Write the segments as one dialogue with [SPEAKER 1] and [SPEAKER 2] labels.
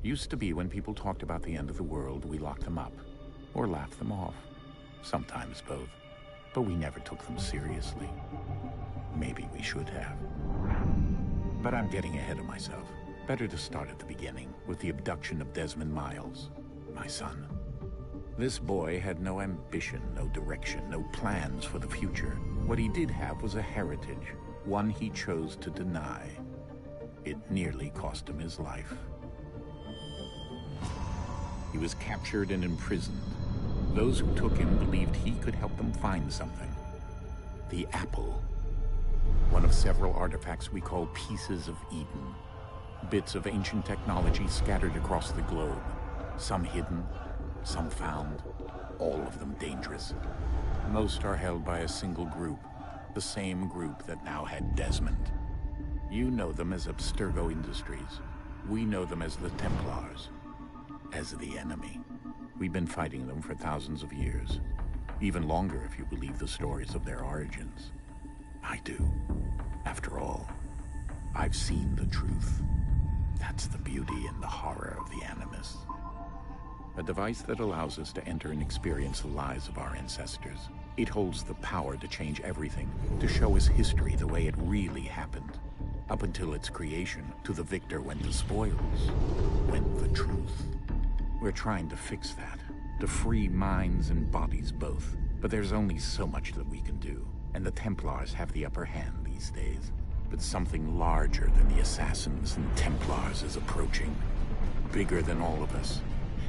[SPEAKER 1] Used to be when people talked about the end of the world, we locked them up. Or laughed them off. Sometimes both. But we never took them seriously. Maybe we should have. But I'm getting ahead of myself. Better to start at the beginning, with the abduction of Desmond Miles, my son. This boy had no ambition, no direction, no plans for the future. What he did have was a heritage, one he chose to deny. It nearly cost him his life. He was captured and imprisoned. Those who took him believed he could help them find something. The apple. One of several artifacts we call pieces of Eden. Bits of ancient technology scattered across the globe. Some hidden, some found, all of them dangerous. Most are held by a single group, the same group that now had Desmond. You know them as Abstergo Industries. We know them as the Templars. As the enemy. We've been fighting them for thousands of years. Even longer if you believe the stories of their origins. I do. After all, I've seen the truth. That's the beauty and the horror of the Animus. A device that allows us to enter and experience the lives of our ancestors. It holds the power to change everything, to show us history the way it really happened. Up until its creation, to the victor went the spoils, went the truth. We're trying to fix that, to free minds and bodies both. But there's only so much that we can do, and the Templars have the upper hand these days. But something larger than the Assassins and Templars is approaching. Bigger than all of us.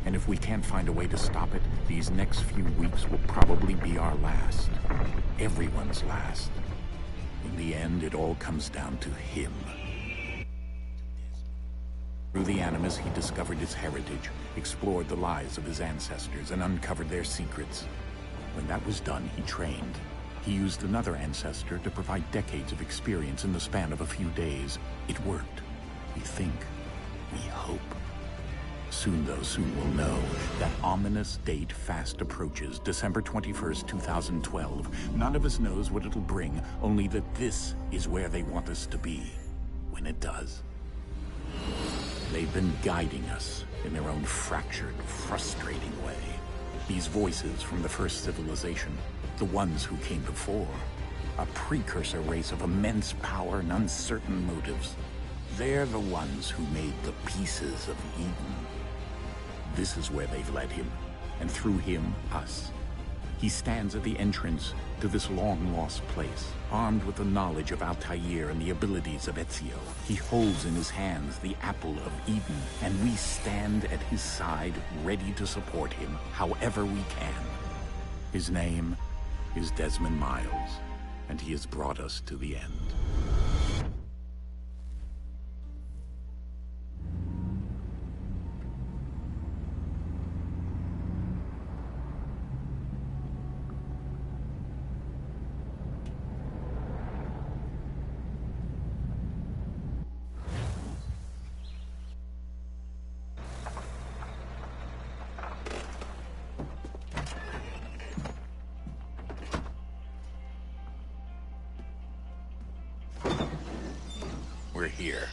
[SPEAKER 1] And if we can't find a way to stop it, these next few weeks will probably be our last. Everyone's last. In the end, it all comes down to him. Through the Animus, he discovered his heritage, explored the lives of his ancestors, and uncovered their secrets. When that was done, he trained. He used another ancestor to provide decades of experience in the span of a few days. It worked. We think. We hope. Soon, though, soon we'll know. That ominous date fast approaches, December 21st, 2012. None of us knows what it'll bring, only that this is where they want us to be. When it does. They've been guiding us in their own fractured, frustrating way. These voices from the first civilization, the ones who came before, a precursor race of immense power and uncertain motives. They're the ones who made the pieces of Eden. This is where they've led him, and through him, us. He stands at the entrance to this long-lost place, armed with the knowledge of Altair and the abilities of Ezio. He holds in his hands the apple of Eden, and we stand at his side, ready to support him however we can. His name is Desmond Miles, and he has brought us to the end. We're here.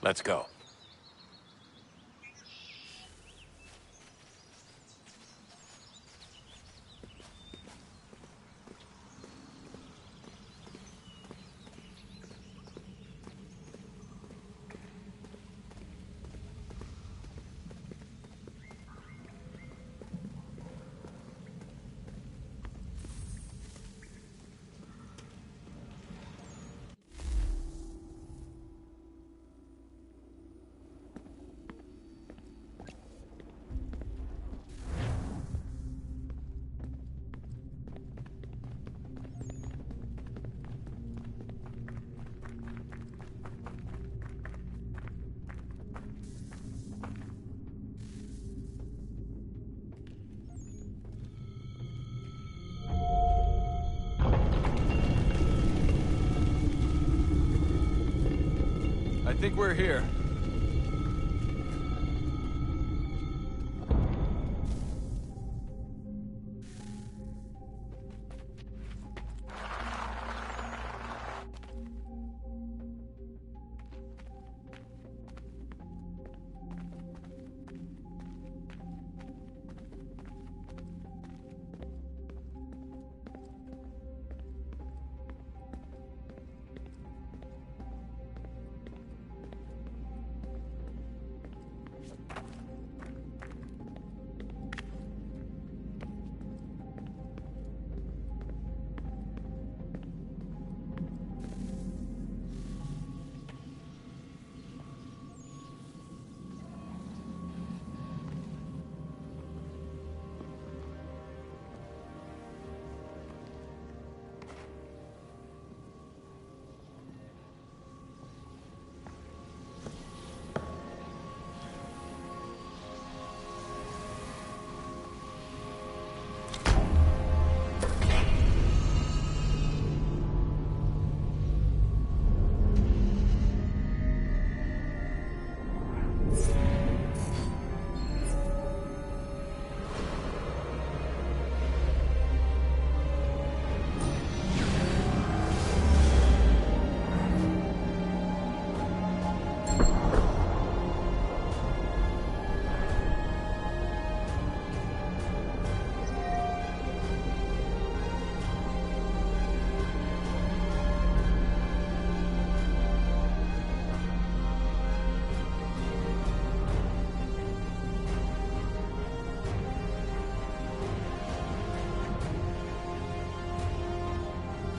[SPEAKER 1] Let's go.
[SPEAKER 2] think we're here.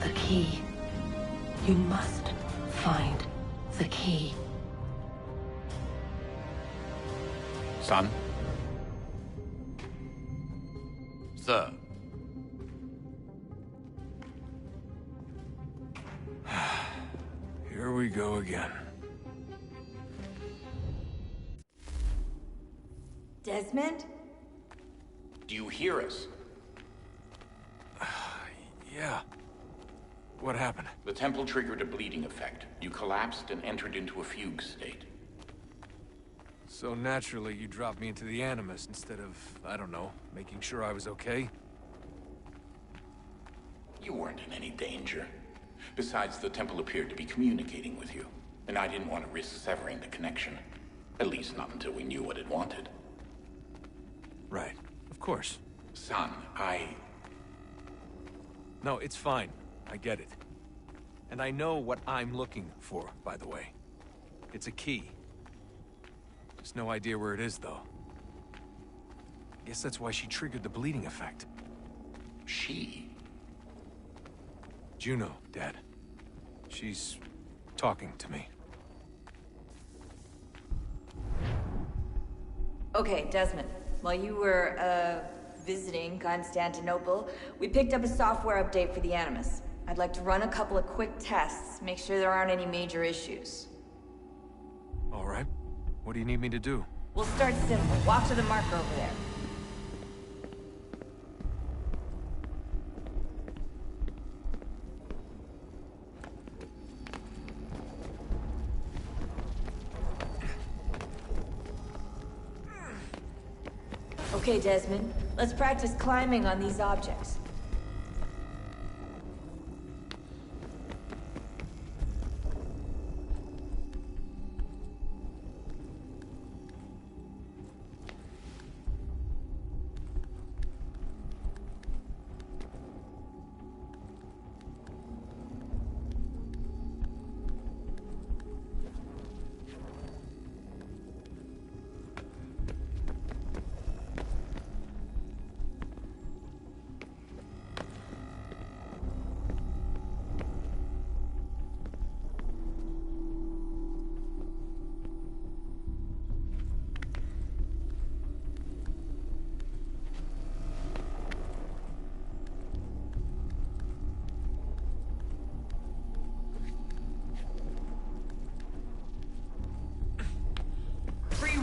[SPEAKER 3] The key. You must find the key.
[SPEAKER 1] Son?
[SPEAKER 4] Sir.
[SPEAKER 2] Here we go again.
[SPEAKER 5] Desmond?
[SPEAKER 1] Do you hear us?
[SPEAKER 2] Yeah. What happened?
[SPEAKER 1] The temple triggered a bleeding effect. You collapsed and entered into a fugue state.
[SPEAKER 2] So naturally, you dropped me into the Animus instead of, I don't know, making sure I was okay?
[SPEAKER 1] You weren't in any danger. Besides, the temple appeared to be communicating with you, and I didn't want to risk severing the connection. At least not until we knew what it wanted.
[SPEAKER 2] Right. Of course.
[SPEAKER 1] Son,
[SPEAKER 2] No, it's fine. I get it. And I know what I'm looking for, by the way. It's a key. Just no idea where it is, though. Guess that's why she triggered the bleeding effect.
[SPEAKER 1] She?
[SPEAKER 2] Juno, Dad. She's talking to me.
[SPEAKER 5] Okay, Desmond. While you were, visiting Constantinople, we picked up a software update for the Animus. I'd like to run a couple of quick tests, make sure there aren't any major issues.
[SPEAKER 2] All right. What do you need me to do?
[SPEAKER 5] We'll start simple. Walk to the marker over there. Okay, Desmond. Let's practice climbing on these objects.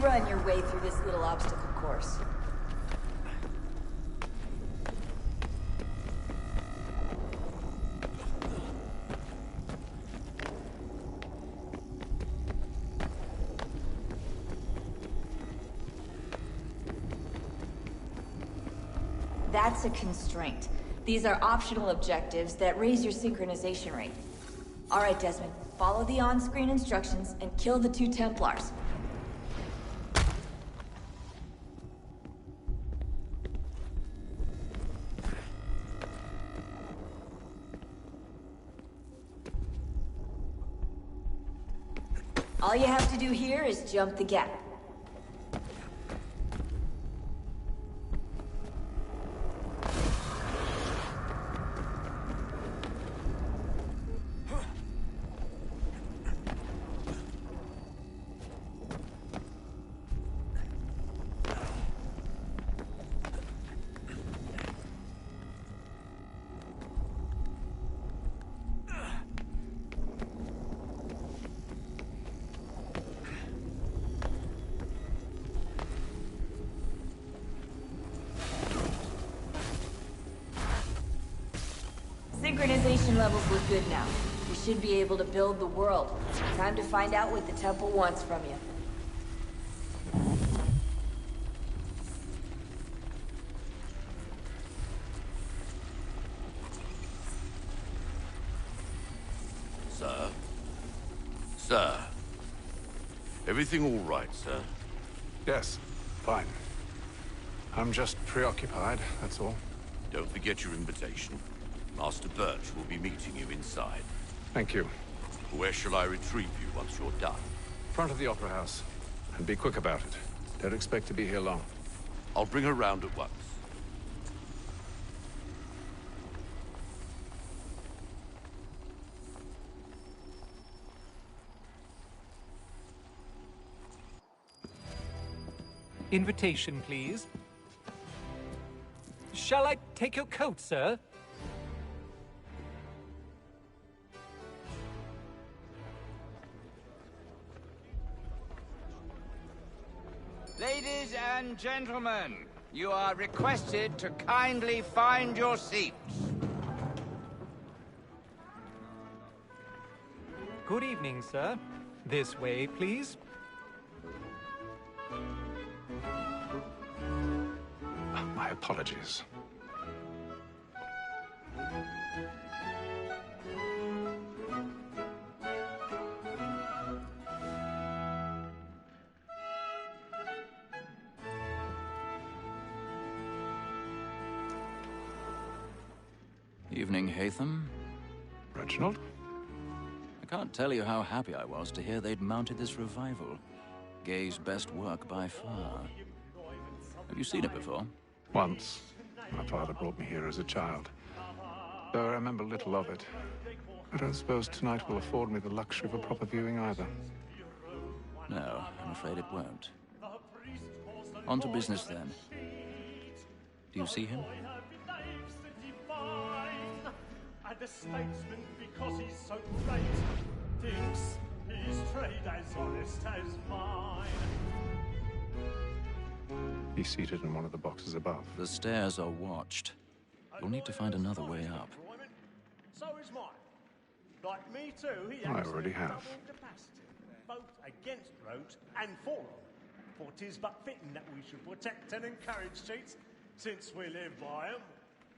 [SPEAKER 5] Run your way through this little obstacle course. That's a constraint. These are optional objectives that raise your synchronization rate. Alright, Desmond. Follow the on-screen instructions and kill the 2 Templars. All you have to do here is jump the gap. Synchronization levels look good now. You should be able to build the world. Time to find out what the temple wants from you.
[SPEAKER 4] Sir? Sir? Everything all right, sir?
[SPEAKER 6] Yes, fine. I'm just preoccupied, that's all.
[SPEAKER 4] Don't forget your invitation. Master Birch will be meeting you inside.
[SPEAKER 6] Thank you.
[SPEAKER 4] Where shall I retrieve you once you're done?
[SPEAKER 6] Front of the Opera House. And be quick about it. Don't expect to be here long.
[SPEAKER 4] I'll bring her round at once.
[SPEAKER 7] Invitation, please. Shall I take your coat, sir?
[SPEAKER 8] Ladies and gentlemen, you are requested to kindly find your seats.
[SPEAKER 7] Good evening, sir. This way, please.
[SPEAKER 6] My apologies.
[SPEAKER 9] Evening, Haytham.
[SPEAKER 6] Reginald?
[SPEAKER 9] I can't tell you how happy I was to hear they'd mounted this revival. Gay's best work by far. Have you seen it before?
[SPEAKER 6] Once. My father brought me here as a child. Though I remember little of it. I don't suppose tonight will afford me the luxury of a proper viewing either.
[SPEAKER 9] No, I'm afraid it won't. On to business then. Do you see him?
[SPEAKER 10] And the statesman, because he's so great, thinks his trade as honest as mine.
[SPEAKER 6] He's seated in one of the boxes above.
[SPEAKER 9] The stairs are watched. You'll need to find another way up.
[SPEAKER 10] So is mine. Like me too, he
[SPEAKER 6] I
[SPEAKER 10] acts
[SPEAKER 6] already
[SPEAKER 10] in
[SPEAKER 6] have.
[SPEAKER 10] double capacity, both against rogues and for them. For 'tis but fitting that we should protect and encourage cheats, since we live by 'em.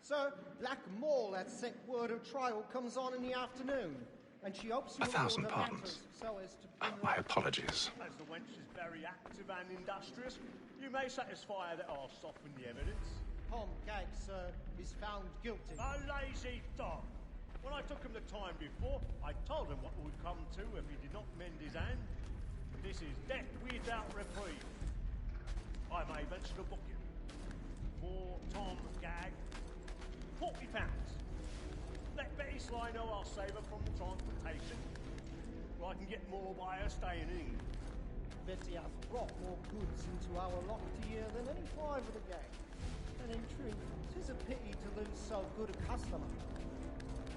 [SPEAKER 11] Sir, Black Mall had sent word of trial comes on in the afternoon, and she hopes you will
[SPEAKER 6] 1,000
[SPEAKER 11] order
[SPEAKER 6] pardons.
[SPEAKER 11] matters so as to bring
[SPEAKER 6] My
[SPEAKER 11] her...
[SPEAKER 6] apologies.
[SPEAKER 10] As the wench is very active and industrious, you may satisfy her that I'll soften the evidence.
[SPEAKER 11] Tom Gag, sir, is found guilty.
[SPEAKER 10] A lazy dog! When I took him the time before, I told him what would come to if he did not mend his hand. This is death without reprieve. I may venture to book him. For Tom Gag, £40. Let Betty Sly know I'll save her from the transportation. Or I can get more by her staying in England.
[SPEAKER 11] Betty hath brought more goods into our locked year than any five of the gang. And in truth, 'tis a pity to lose so good a customer.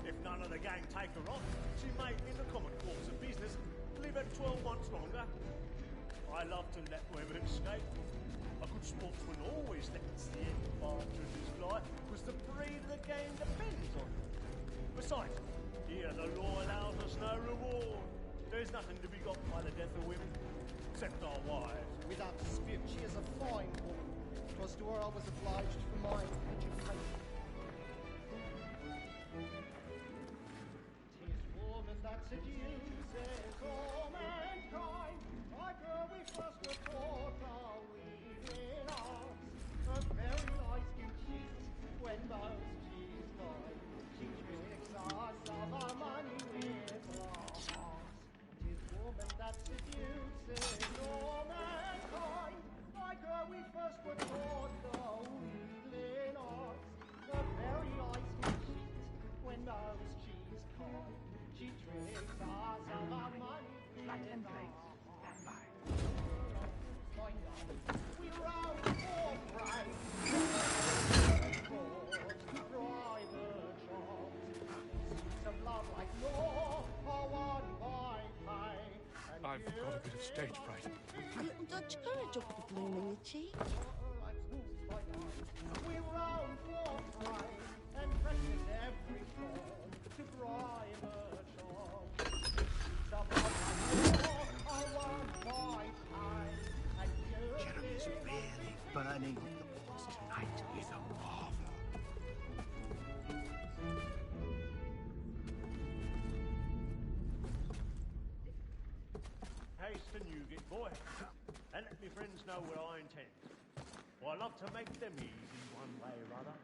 [SPEAKER 10] If none of the gang take her on, she may, in the common course of business, live at 12 months longer. I love to let women escape. A good sportsman always lets the end partridges fly, because the breed of the game depends on it. Besides, here the law allows us no reward. There's nothing to be got by the death of women, except our wives.
[SPEAKER 11] Without dispute, she is a fine woman. 'Twas to her I was obliged for my education. seduces all mankind. Like her we first were taught our wheeling arts. Her very eyes can cheat when most she's kind. She tricks us of our money with her hearts. 'Tis woman that seduces all mankind. Like her we first were taught the wheeling arts. Her very eyes can cheat when most she's kind. She tricks us of our money with her hearts. We round for pride, private jobs. Suits of love like law are won by pay.
[SPEAKER 2] I've got a bit of stage fright.
[SPEAKER 12] A little Dutch courage up the bloom in your cheek.
[SPEAKER 11] We round for pride and practice every form to private jobs. Suits of love like law are won by pay.
[SPEAKER 13] Jeremy's really burning up the boss tonight with a marvel.
[SPEAKER 10] Haste and you get, boy. And let me friends know what I intend. For I love to make them easy one way or other.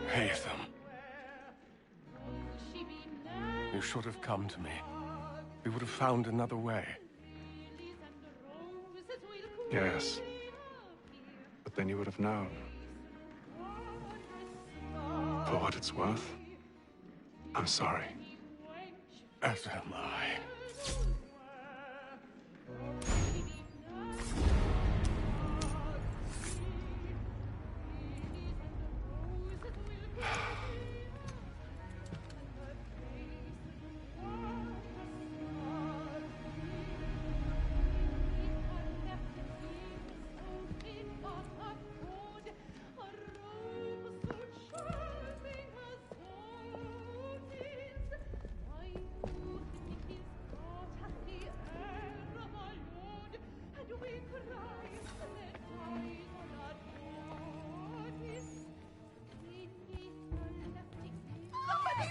[SPEAKER 14] Haytham. You should have come to me. We would have found another way.
[SPEAKER 6] Yes. But then you would have known. For what it's worth, I'm sorry.
[SPEAKER 14] As am I.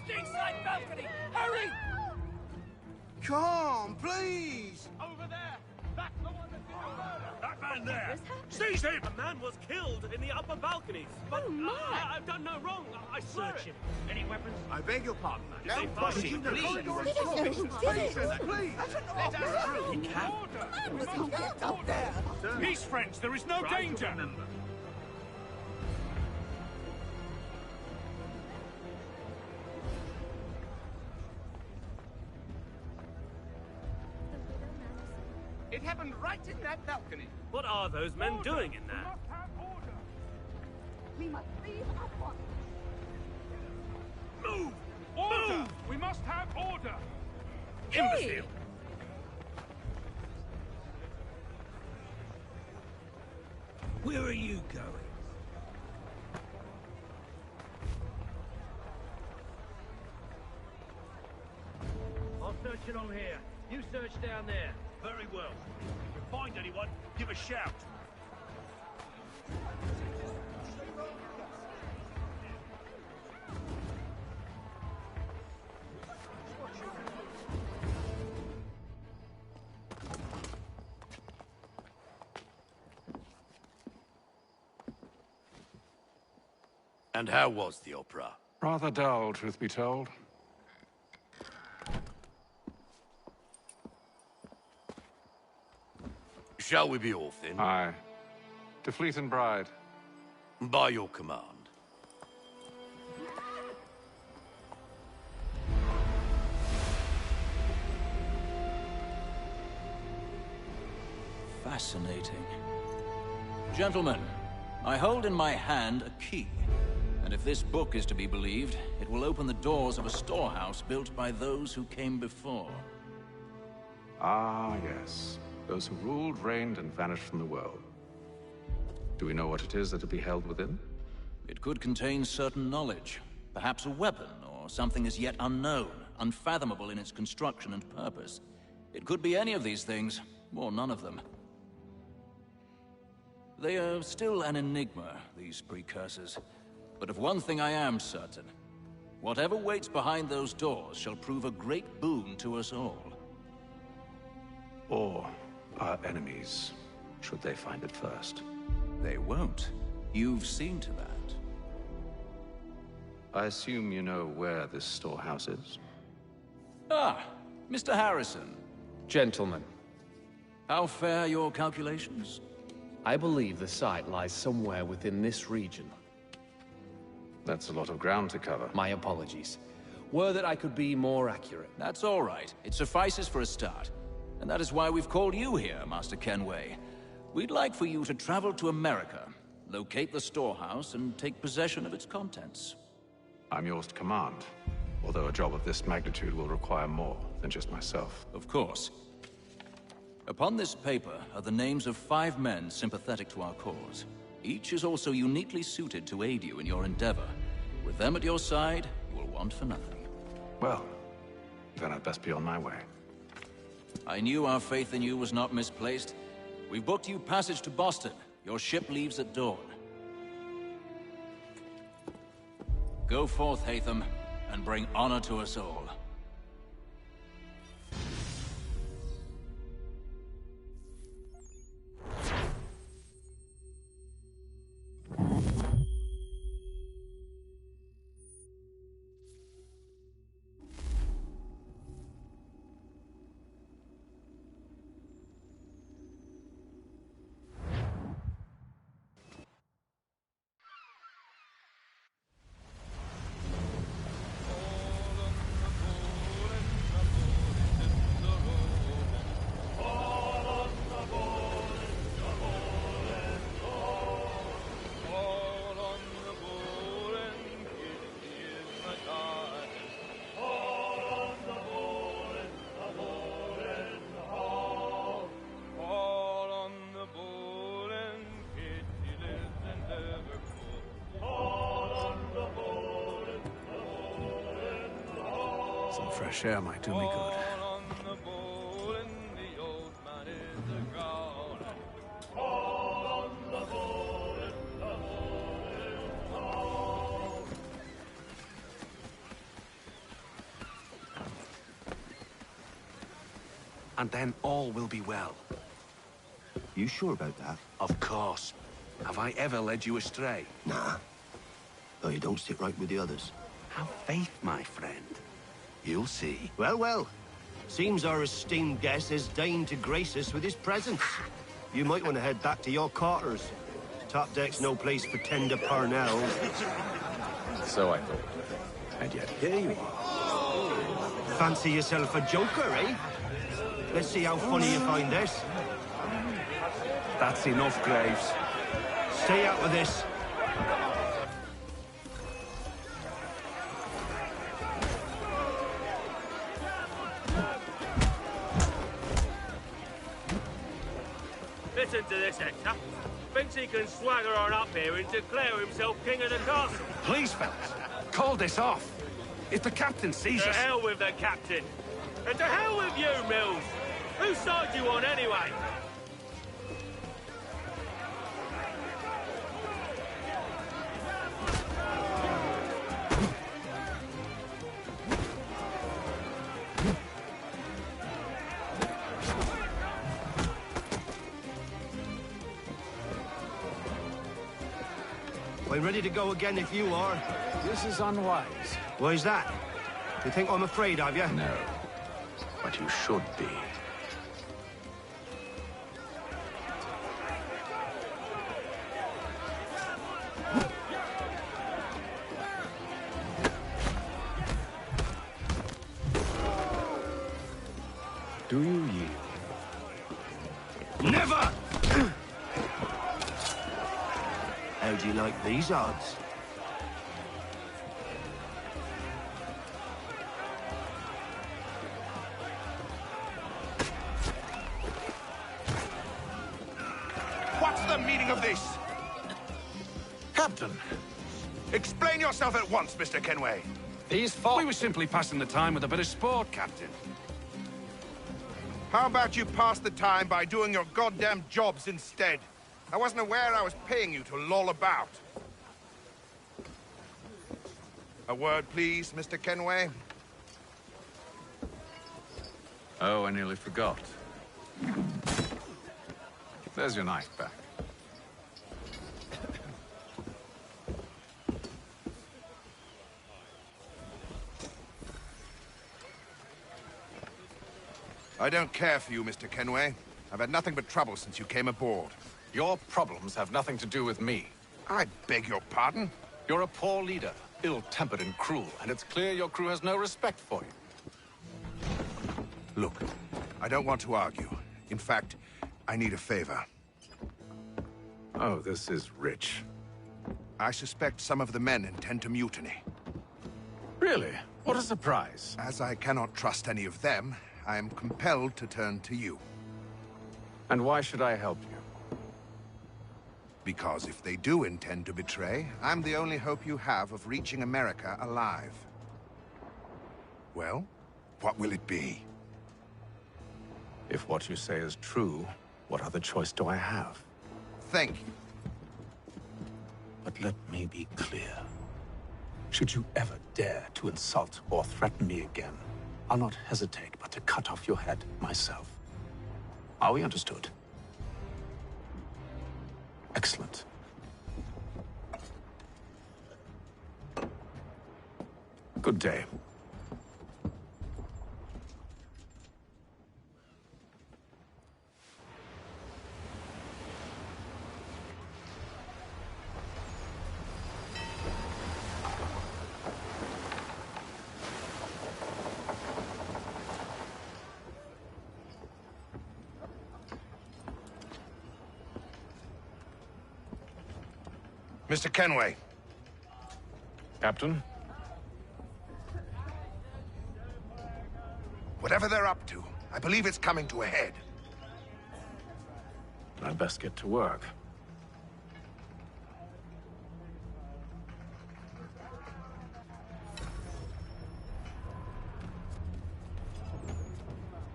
[SPEAKER 8] Inside balcony! Hurry!
[SPEAKER 13] Come, please!
[SPEAKER 10] Over there! That's the one that did the murder!
[SPEAKER 15] That man there! Seize him! A man was killed in the upper balconies. But I've done no wrong. I swear it.
[SPEAKER 10] Any weapons?
[SPEAKER 13] I beg your pardon, man.
[SPEAKER 15] No
[SPEAKER 13] pushing, please.
[SPEAKER 12] Please,
[SPEAKER 13] Let us through.
[SPEAKER 15] He can.
[SPEAKER 12] was locked up there.
[SPEAKER 15] Peace, friends. There is no danger.
[SPEAKER 8] It happened right in that balcony.
[SPEAKER 15] What are those men doing in there?
[SPEAKER 12] We must leave at once.
[SPEAKER 15] Move!
[SPEAKER 10] Order!
[SPEAKER 15] Move!
[SPEAKER 10] We must have order!
[SPEAKER 15] Imbecile!
[SPEAKER 13] Where are you going?
[SPEAKER 10] I'll search along here. You search down there.
[SPEAKER 15] Very well. If you find anyone, give a shout.
[SPEAKER 4] And how was the opera?
[SPEAKER 6] Rather dull, truth be told.
[SPEAKER 4] Shall we be off then?
[SPEAKER 6] Aye. To Fleet and Bride.
[SPEAKER 4] By your command.
[SPEAKER 9] Fascinating. Gentlemen, I hold in my hand a key. And if this book is to be believed, it will open the doors of a storehouse built by those who came before.
[SPEAKER 6] Ah, yes. Those who ruled, reigned, and vanished from the world. Do we know what it is that will be held within?
[SPEAKER 9] It could contain certain knowledge. Perhaps a weapon, or something as yet unknown, unfathomable in its construction and purpose. It could be any of these things, or none of them. They are still an enigma, these precursors. But of one thing I am certain. Whatever waits behind those doors shall prove a great boon to us all.
[SPEAKER 6] Or our enemies, should they find it first.
[SPEAKER 9] They won't. You've seen to that.
[SPEAKER 6] I assume you know where this storehouse is?
[SPEAKER 9] Ah, Mr. Harrison.
[SPEAKER 16] Gentlemen.
[SPEAKER 9] How fare your calculations?
[SPEAKER 16] I believe the site lies somewhere within this region.
[SPEAKER 6] That's a lot of ground to cover.
[SPEAKER 16] My apologies. Were that I could be more accurate.
[SPEAKER 9] That's all right. It suffices for a start. And that is why we've called you here, Master Kenway. We'd like for you to travel to America, locate the storehouse, and take possession of its contents.
[SPEAKER 6] I'm yours to command, although a job of this magnitude will require more than just myself.
[SPEAKER 9] Of course. Upon this paper are the names of 5 men sympathetic to our cause. Each is also uniquely suited to aid you in your endeavor. With them at your side, you will want for nothing.
[SPEAKER 6] Well, then I'd best be on my way.
[SPEAKER 9] I knew our faith in you was not misplaced. We've booked you passage to Boston. Your ship leaves at dawn. Go forth, Hatham, and bring honor to us all.
[SPEAKER 6] Some fresh air might do me good.
[SPEAKER 17] And then all will be well.
[SPEAKER 13] You sure about that?
[SPEAKER 17] Of course. Have I ever led you astray?
[SPEAKER 13] Nah. Though you don't sit right with the others.
[SPEAKER 17] Have faith, my friend. You'll see.
[SPEAKER 13] Well, well. Seems our esteemed guest has deigned to grace us with his presence. You might want to head back to your quarters. Top deck's no place for tender parnells.
[SPEAKER 6] So I thought. And yet here you are.
[SPEAKER 13] Fancy yourself a joker, eh? Let's see how funny you find this.
[SPEAKER 17] That's enough, Graves.
[SPEAKER 13] Stay out of this.
[SPEAKER 15] Listen to this, Hector. Thinks he can swagger on up here and declare himself king of the castle.
[SPEAKER 17] Please, fellas, call this off. If the captain sees
[SPEAKER 15] To
[SPEAKER 17] us...
[SPEAKER 15] hell with the captain. And to hell with you, Mills. Whose side you on, anyway?
[SPEAKER 13] I'm ready to go again if you are.
[SPEAKER 6] This is unwise.
[SPEAKER 13] Why's that? You think I'm afraid of you?
[SPEAKER 6] No. But you should be. Do you yield?
[SPEAKER 13] Never! How do you like these odds?
[SPEAKER 17] What's the meaning of this?
[SPEAKER 14] Captain!
[SPEAKER 17] Explain yourself at once, Mr. Kenway.
[SPEAKER 14] These folk... We were simply passing the time with a bit of sport, Captain.
[SPEAKER 18] How about you pass the time by doing your goddamn jobs instead? I wasn't aware I was paying you to loll about. A word, please, Mr. Kenway?
[SPEAKER 6] Oh, I nearly forgot. There's your knife back.
[SPEAKER 18] I don't care for you, Mr. Kenway. I've had nothing but trouble since you came aboard.
[SPEAKER 17] Your problems have nothing to do with me.
[SPEAKER 18] I beg your pardon?
[SPEAKER 17] You're a poor leader, ill-tempered and cruel, and it's clear your crew has no respect for you.
[SPEAKER 18] Look, I don't want to argue. In fact, I need a favor.
[SPEAKER 6] Oh, this is rich.
[SPEAKER 18] I suspect some of the men intend to mutiny.
[SPEAKER 6] Really? What a surprise.
[SPEAKER 18] As I cannot trust any of them, I am compelled to turn to you.
[SPEAKER 6] And why should I help you?
[SPEAKER 18] Because if they do intend to betray, I'm the only hope you have of reaching America alive. Well, what will it be?
[SPEAKER 6] If what you say is true, what other choice do I have?
[SPEAKER 18] Thank you.
[SPEAKER 6] But let me be clear. Should you ever dare to insult or threaten me again, I'll not hesitate but to cut off your head myself. Are we understood? Excellent. Good day.
[SPEAKER 18] Mr. Kenway.
[SPEAKER 6] Captain?
[SPEAKER 18] Whatever they're up to, I believe it's coming to a head.
[SPEAKER 6] I'd best get to work.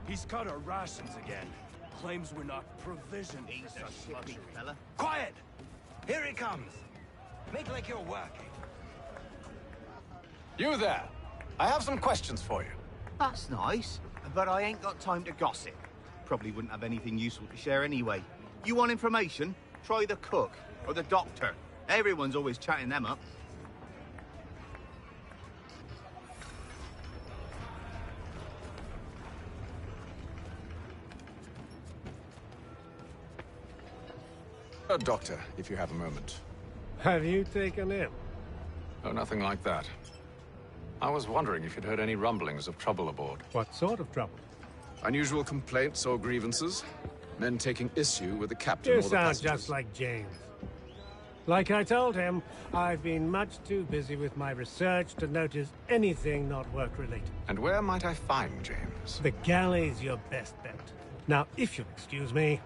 [SPEAKER 15] He's cut our rations again. Claims we're not provisioned.
[SPEAKER 8] He's a luxury fella.
[SPEAKER 19] Quiet! Here he comes. Make like you're working.
[SPEAKER 17] You there! I have some questions for you.
[SPEAKER 8] That's nice, but I ain't got time to gossip. Probably wouldn't have anything useful to share anyway. You want information? Try the cook or the doctor. Everyone's always chatting them up.
[SPEAKER 6] A doctor, if you have a moment.
[SPEAKER 10] Have you taken him?
[SPEAKER 6] Oh, nothing like that. I was wondering if you'd heard any rumblings of trouble aboard.
[SPEAKER 10] What sort of trouble?
[SPEAKER 6] Unusual complaints or grievances? Men taking issue with the captain
[SPEAKER 10] You
[SPEAKER 6] or the
[SPEAKER 10] sound
[SPEAKER 6] passengers?
[SPEAKER 10] just like James. Like I told him, I've been much too busy with my research to notice anything not work-related.
[SPEAKER 6] And where might I find James?
[SPEAKER 10] The galley's your best bet. Now, if you'll excuse me...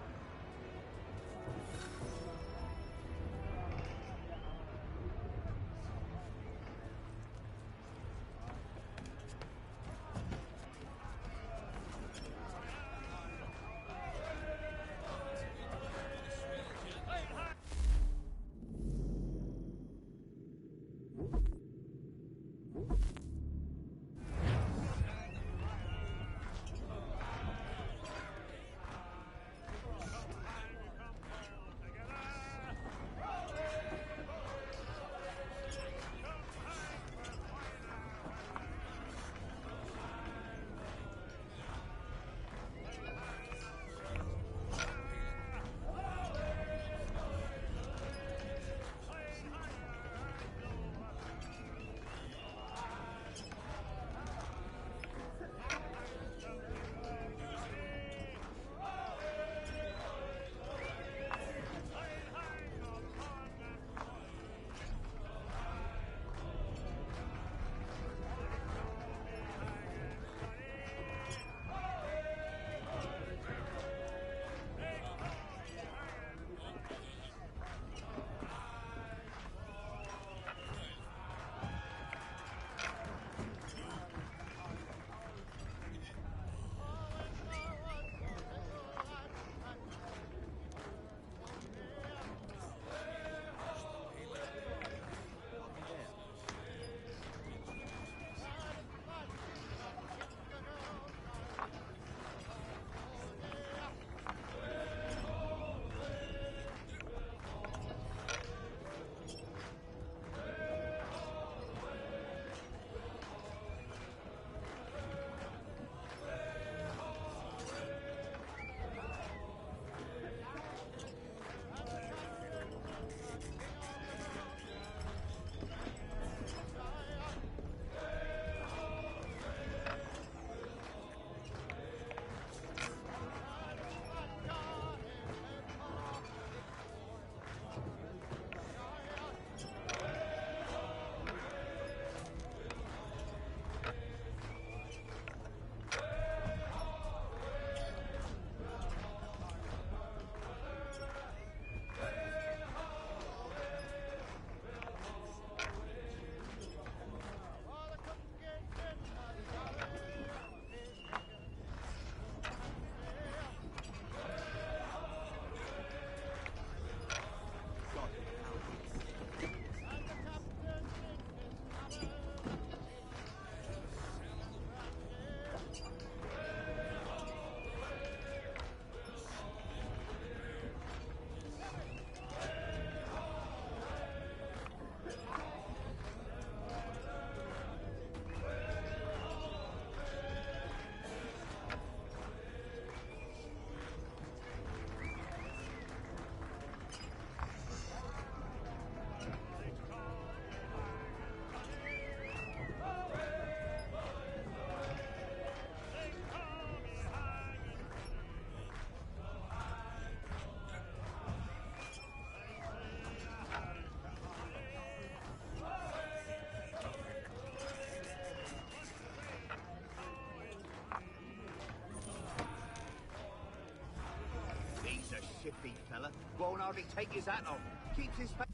[SPEAKER 8] hardly take his hat off. Keeps his face...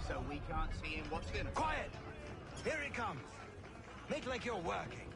[SPEAKER 8] So we can't see him watching.
[SPEAKER 19] Quiet! Here he comes. Make like you're working.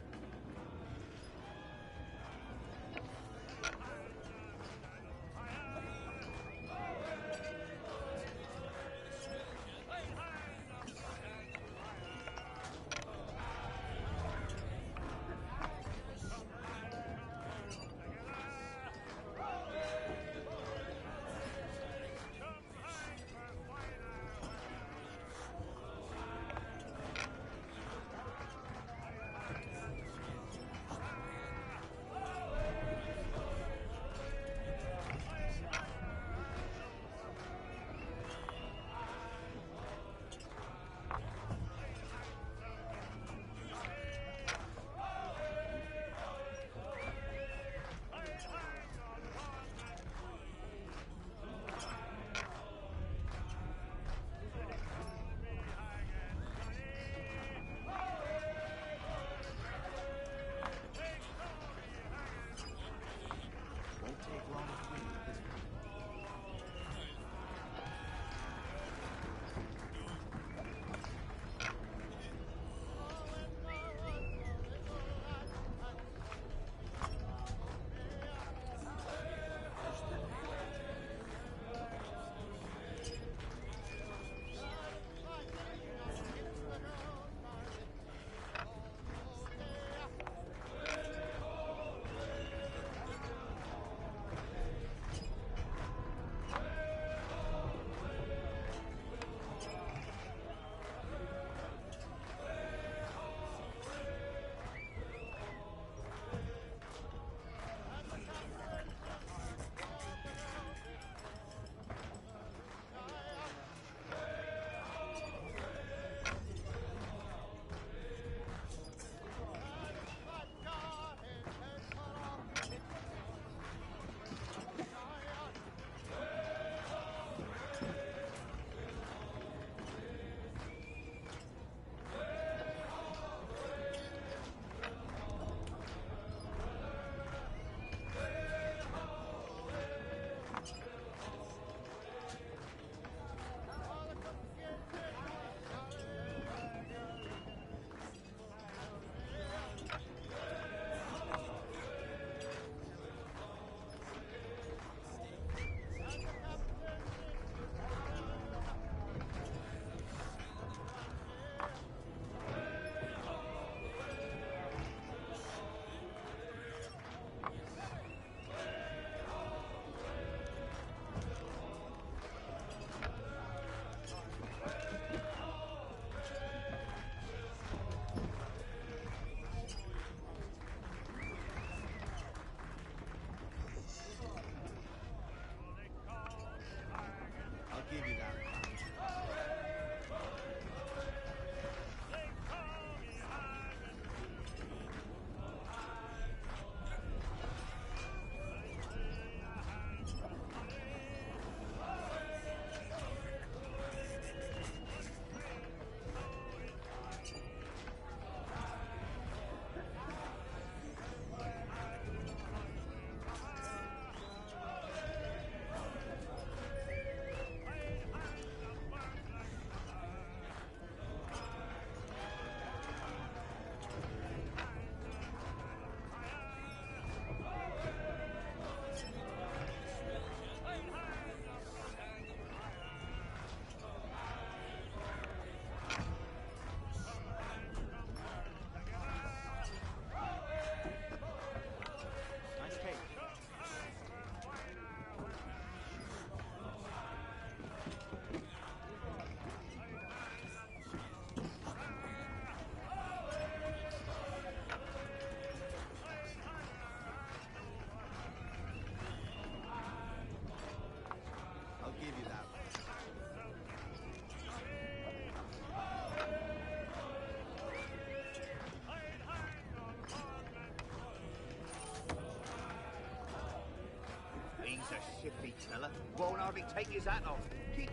[SPEAKER 8] shifty teller. Won't hardly take his hat off. Keep...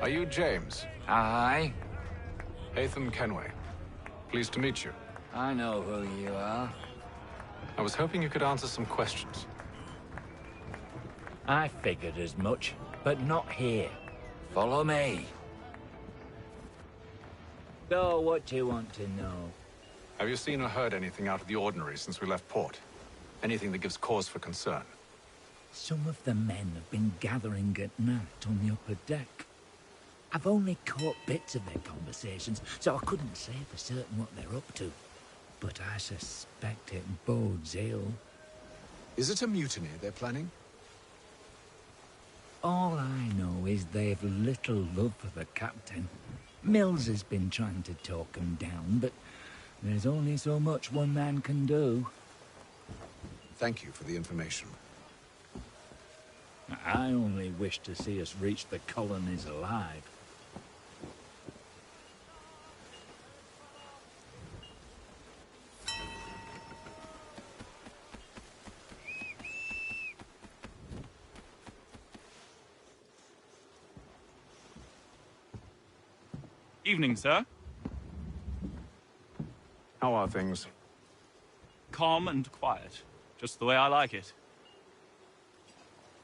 [SPEAKER 17] Are you James?
[SPEAKER 20] Aye.
[SPEAKER 17] Hatham Kenway. Pleased to meet you.
[SPEAKER 20] I know who you are.
[SPEAKER 17] I was hoping you could answer some questions.
[SPEAKER 20] I figured as much, but not here. Follow me. So, what do you want to know?
[SPEAKER 17] Have you seen or heard anything out of the ordinary since we left port? Anything that gives cause for concern?
[SPEAKER 20] Some of the men have been gathering at night on the upper deck. I've only caught bits of their conversations, so I couldn't say for certain what they're up to. But I suspect it bodes ill.
[SPEAKER 17] Is it a mutiny they're planning?
[SPEAKER 20] All I know is they've little love for the captain. Mills has been trying to talk him down, but there's only so much one man can do.
[SPEAKER 17] Thank you for the information.
[SPEAKER 20] I only wish to see us reach the colonies alive.
[SPEAKER 21] Evening, sir.
[SPEAKER 17] How are things?
[SPEAKER 21] Calm and quiet. Just the way I like it.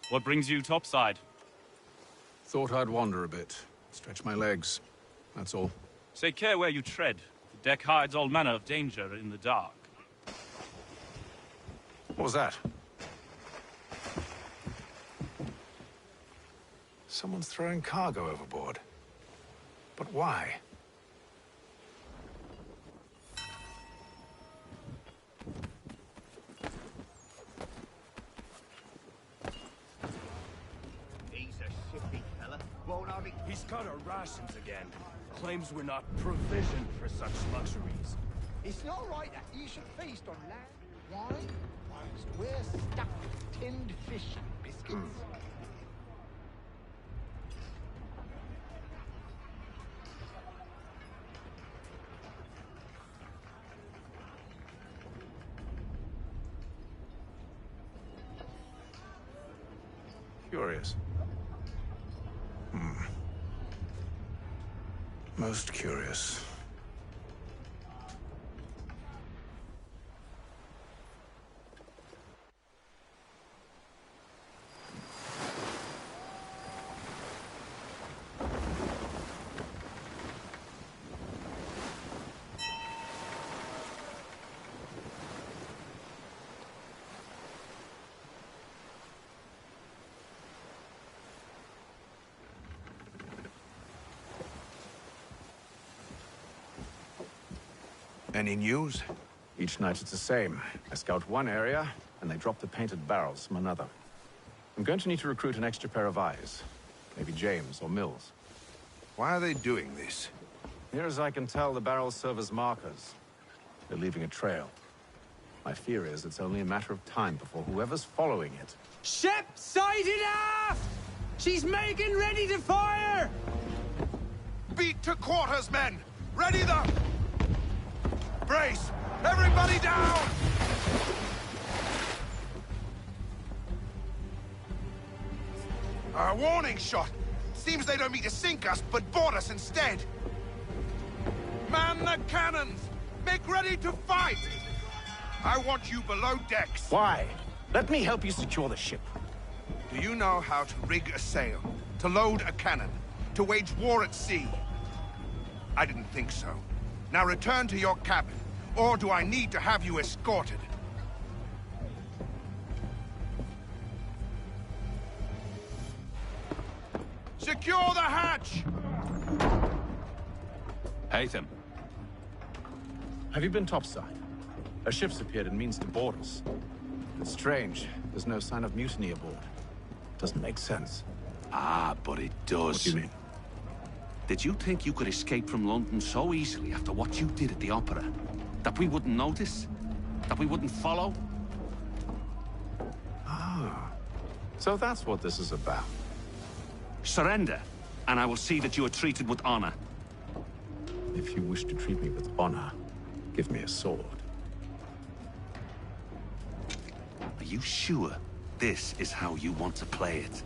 [SPEAKER 21] What brings you topside?
[SPEAKER 17] Thought I'd wander a bit. Stretch my legs. That's all.
[SPEAKER 21] Take care where you tread. The deck hides all manner of danger in the dark.
[SPEAKER 17] What was that? Someone's throwing cargo overboard. But why?
[SPEAKER 8] He's a shifty fella. Won't hardly...
[SPEAKER 19] He's cut our rations again. Claims we're not provisioned for such luxuries.
[SPEAKER 11] It's not right that you should feast on land, wine, whilst we're stuck with tinned fish and biscuits.
[SPEAKER 17] Curious. Most curious.
[SPEAKER 18] Any news?
[SPEAKER 17] Each night it's the same. I scout one area, and they drop the painted barrels from another. I'm going to need to recruit an extra pair of eyes. Maybe James or Mills.
[SPEAKER 18] Why are they doing this?
[SPEAKER 17] Near as I can tell, the barrels serve as markers. They're leaving a trail. My fear is it's only a matter of time before whoever's following it...
[SPEAKER 22] Ship sighted aft! She's making ready to fire!
[SPEAKER 18] Beat to quarters, men! Ready the... Brace! Everybody down! A warning shot! Seems they don't mean to sink us, but board us instead! Man the cannons! Make ready to fight! I want you below decks!
[SPEAKER 6] Why? Let me help you secure the ship.
[SPEAKER 18] Do you know how to rig a sail? To load a cannon? To wage war at sea? I didn't think so. Now return to your cabin, or do I need to have you escorted? Secure the hatch!
[SPEAKER 17] Hatham. Have you been topside? A ship's appeared and means to board us. It's strange. There's no sign of mutiny aboard. Doesn't make sense.
[SPEAKER 4] Ah, but it does.
[SPEAKER 17] What do you mean?
[SPEAKER 4] Did you think you could escape from London so easily after what you did at the opera? That we wouldn't notice? That we wouldn't follow?
[SPEAKER 17] Ah. So that's what this is about.
[SPEAKER 4] Surrender, and I will see that you are treated with honor.
[SPEAKER 17] If you wish to treat me with honor, give me a sword.
[SPEAKER 4] you sure this is how you want to play it?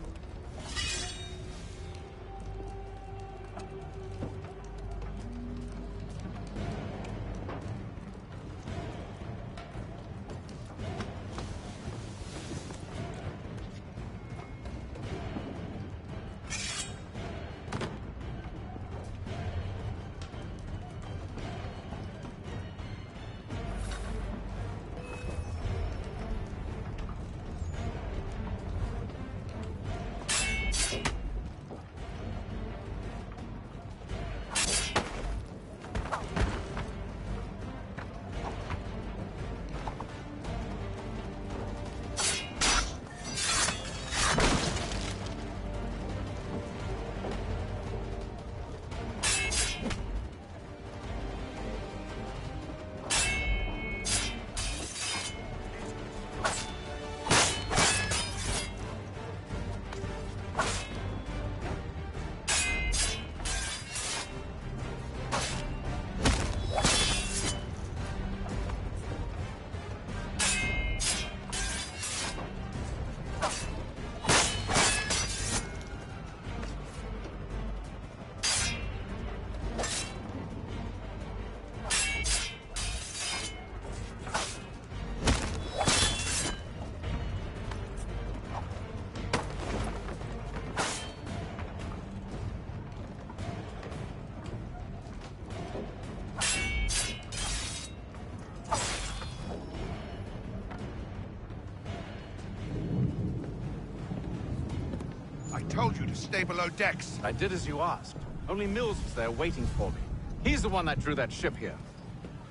[SPEAKER 18] I told you to stay below decks.
[SPEAKER 17] I did as you asked. Only Mills was there waiting for me. He's the one that drew that ship here.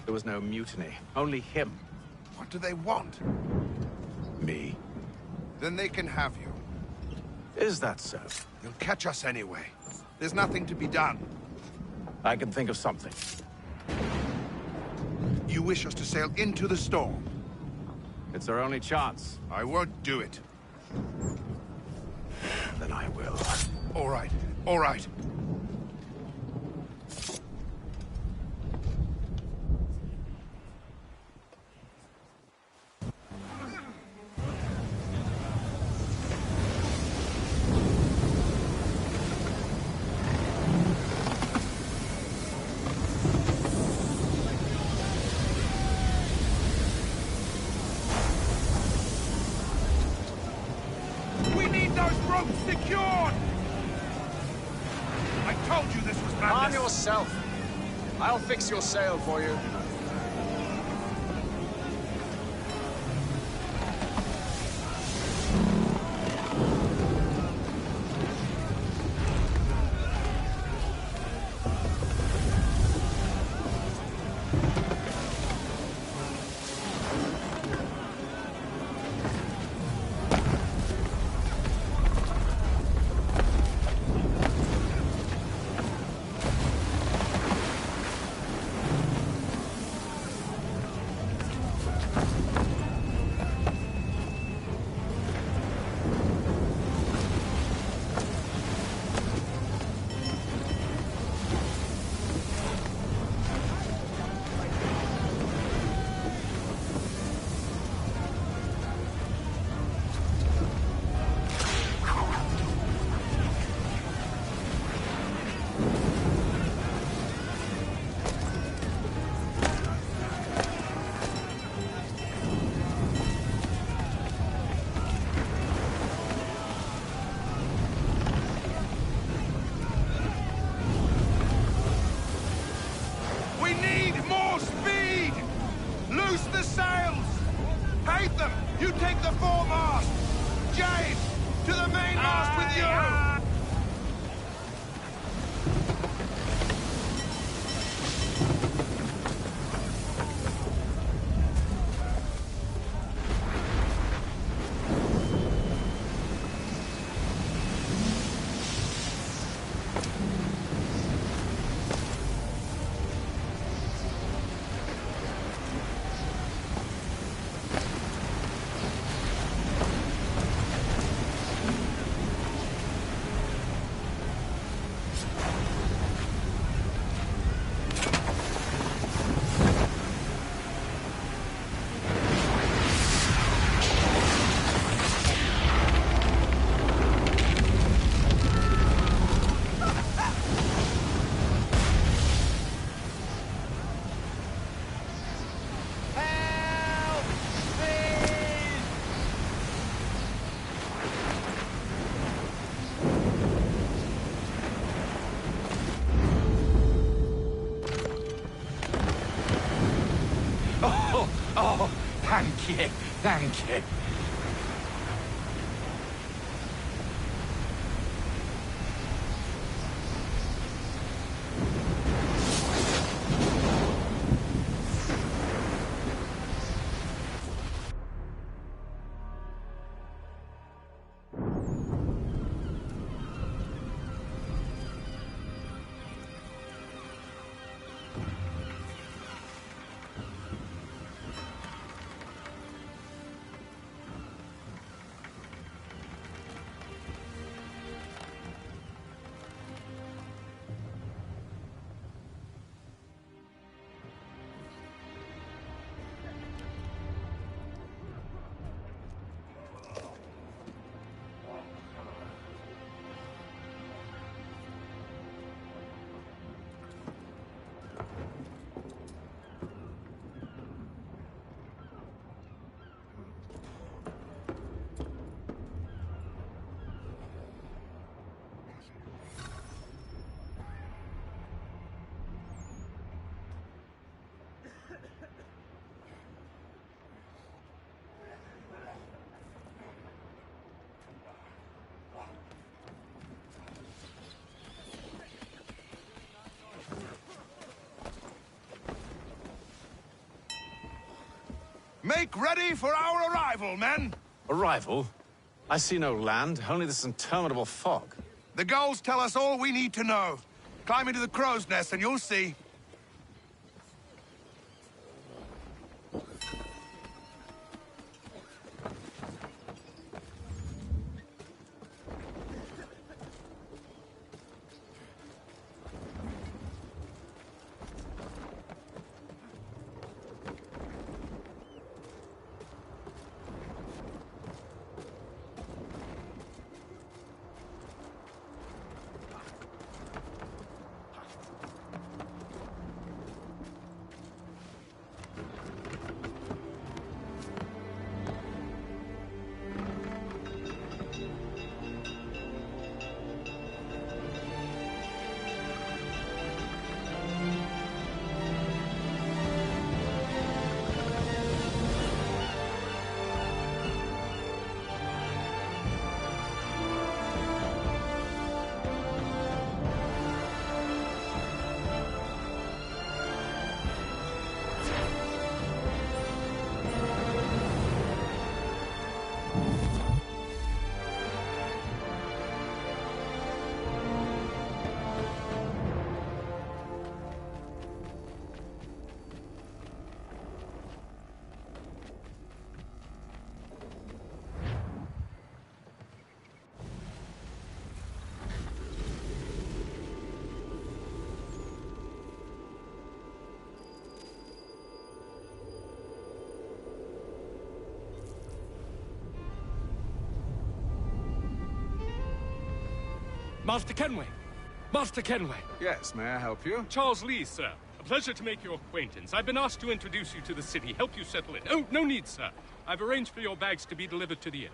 [SPEAKER 17] There was no mutiny, only him.
[SPEAKER 18] What do they want?
[SPEAKER 17] Me.
[SPEAKER 18] Then they can have you.
[SPEAKER 17] Is that so?
[SPEAKER 18] You'll catch us anyway. There's nothing to be done.
[SPEAKER 17] I can think of something.
[SPEAKER 18] You wish us to sail into the storm?
[SPEAKER 17] It's our only chance.
[SPEAKER 18] I won't do it.
[SPEAKER 17] Then I will.
[SPEAKER 18] All right, all right. Secured! I told you this was madness.
[SPEAKER 1] Arm yourself. I'll fix your sail for you.
[SPEAKER 18] You take the foremast! James, to the mainmast with you!
[SPEAKER 17] Thank you. Thank you.
[SPEAKER 18] Make ready for our arrival, men!
[SPEAKER 17] Arrival? I see no land, only this interminable fog.
[SPEAKER 18] The gulls tell us all we need to know. Climb into the crow's nest and you'll see.
[SPEAKER 19] Master Kenway! Master Kenway!
[SPEAKER 1] Yes, may I help you?
[SPEAKER 19] Charles Lee, sir. A pleasure to make your acquaintance. I've been asked to introduce you to the city, help you settle in. Oh, no need, sir. I've arranged for your bags to be delivered to the inn.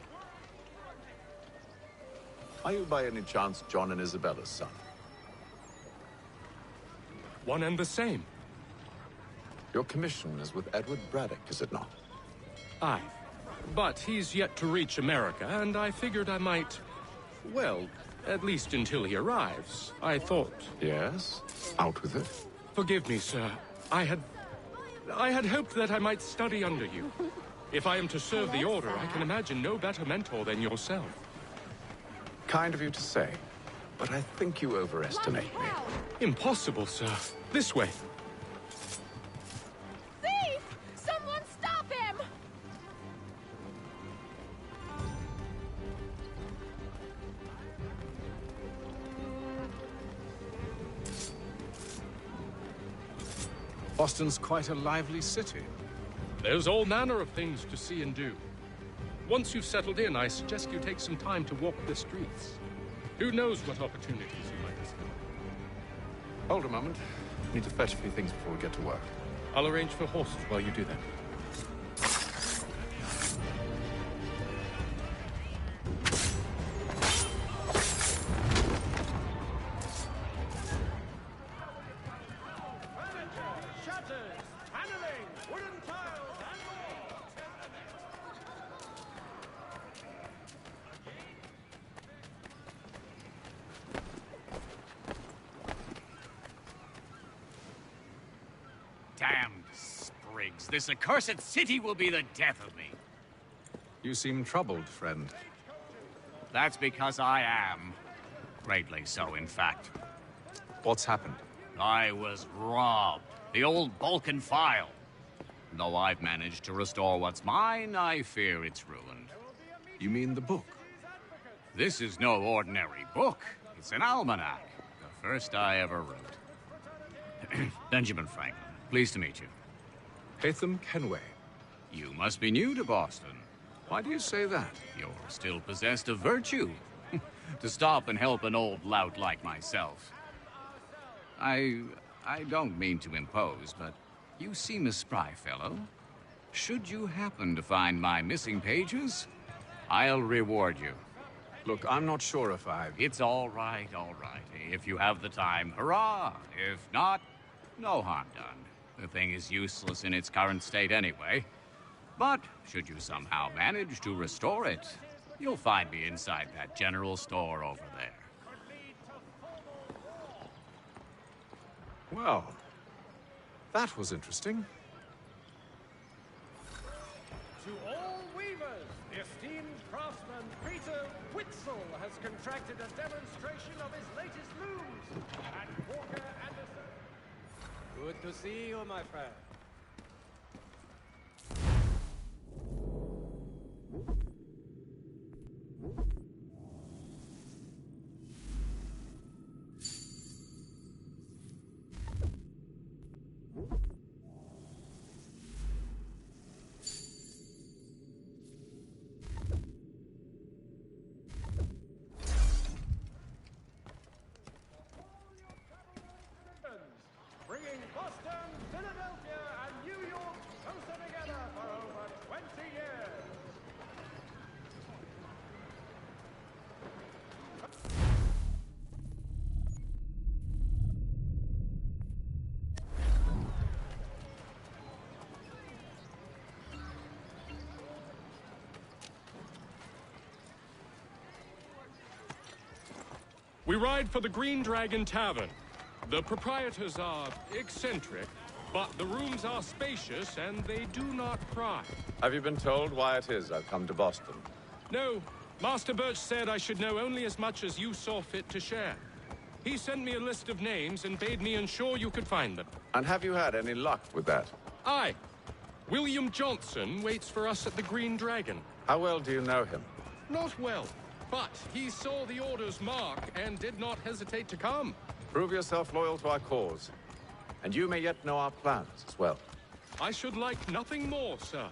[SPEAKER 17] Are you by any chance John and Isabella's son?
[SPEAKER 19] One and the same.
[SPEAKER 17] Your commission is with Edward Braddock, is it not?
[SPEAKER 19] Aye. But he's yet to reach America, and I figured I might... well, at least until he arrives. I thought...
[SPEAKER 17] Yes? Out with it.
[SPEAKER 19] Forgive me, sir. I had hoped that I might study under you. If I am to serve the Order, I can imagine no better mentor than yourself.
[SPEAKER 17] Kind of you to say, but I think you overestimate me.
[SPEAKER 19] Impossible, sir. This way.
[SPEAKER 12] Thief! Someone stop him!
[SPEAKER 1] Boston's quite a lively city.
[SPEAKER 19] There's all manner of things to see and do. Once you've settled in, I suggest you take some time to walk the streets. Who knows what opportunities you might discover.
[SPEAKER 17] Hold a moment. Need to fetch a few things before we get to work.
[SPEAKER 19] I'll arrange for horses while you do that.
[SPEAKER 3] Damned sprigs. This accursed city will be the death of me.
[SPEAKER 17] You seem troubled, friend.
[SPEAKER 3] That's because I am. Greatly so, in fact.
[SPEAKER 17] What's happened?
[SPEAKER 3] I was robbed. The old Balkan file. Though I've managed to restore what's mine, I fear it's ruined.
[SPEAKER 17] You mean the book?
[SPEAKER 3] This is no ordinary book. It's an almanac. The first I ever wrote. Benjamin Franklin, pleased to meet you.
[SPEAKER 17] Hatham Kenway.
[SPEAKER 3] You must be new to Boston.
[SPEAKER 17] Why do you say that?
[SPEAKER 3] You're still possessed of virtue. To stop and help an old lout like myself. I don't mean to impose, but you seem a spry fellow. Should you happen to find my missing pages, I'll reward you.
[SPEAKER 17] Look, I'm not sure if I've...
[SPEAKER 3] It's all right, all right. If you have the time, hurrah! If not, no harm done. The thing is useless in its current state anyway. But should you somehow manage to restore it, you'll find me inside that general store over there.
[SPEAKER 17] Well, that was interesting.
[SPEAKER 5] To all weavers, the esteemed craftsman Peter Witzel has contracted a demonstration of his latest looms at Walker Anderson. Good to see you, my friend. Bringing Boston, Philadelphia, and New York closer together for over 20 years.
[SPEAKER 19] We ride for the Green Dragon Tavern. The proprietors are eccentric, but the rooms are spacious and they do not pry.
[SPEAKER 17] Have you been told why it is I've come to Boston?
[SPEAKER 19] No, Master Birch said I should know only as much as you saw fit to share. He sent me a list of names and bade me ensure you could find them.
[SPEAKER 17] And have you had any luck with that?
[SPEAKER 19] Aye. William Johnson waits for us at the Green Dragon.
[SPEAKER 17] How well do you know him?
[SPEAKER 19] Not well, but he saw the order's mark and did not hesitate to come.
[SPEAKER 17] Prove yourself loyal to our cause, and you may yet know our plans as well.
[SPEAKER 19] I should like nothing more, sir.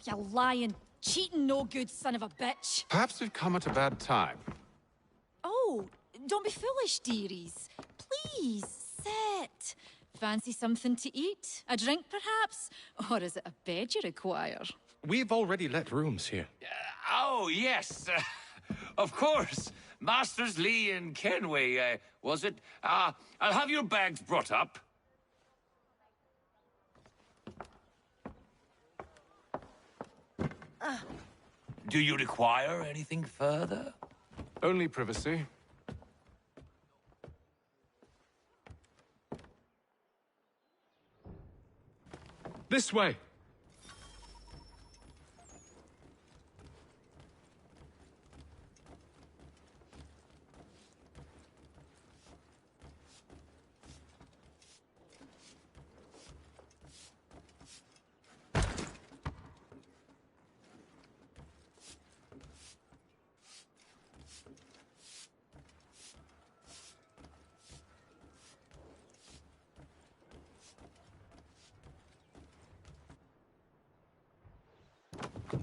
[SPEAKER 12] You lying, cheating, no good son of a bitch.
[SPEAKER 17] Perhaps we've come at a bad time.
[SPEAKER 12] Oh, don't be foolish, dearies. Please, sit. Fancy something to eat? A drink, perhaps? Or is it a bed you require?
[SPEAKER 19] We've already let rooms here.
[SPEAKER 23] Oh, yes. Of course. Masters Lee and Kenway, was it? I'll have your bags brought up. Do you require anything further?
[SPEAKER 17] Only privacy.
[SPEAKER 19] This way.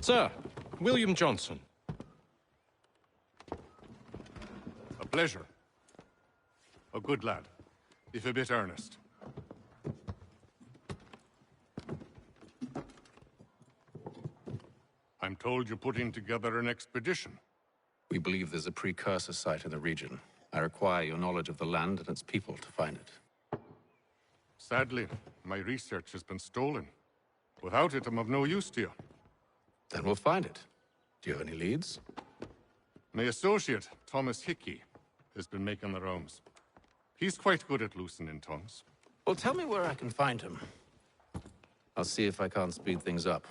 [SPEAKER 19] Sir, William Johnson.
[SPEAKER 14] A pleasure. A good lad, if a bit earnest. I'm told you're putting together an expedition.
[SPEAKER 17] We believe there's a precursor site in the region. I require your knowledge of the land and its people to find it.
[SPEAKER 14] Sadly, my research has been stolen. Without it, I'm of no use to you.
[SPEAKER 17] Then we'll find it. Do you have any leads?
[SPEAKER 14] My associate, Thomas Hickey, has been making the rounds. He's quite good at loosening tongues.
[SPEAKER 17] Well, tell me where I can find him. I'll see if I can't speed things up.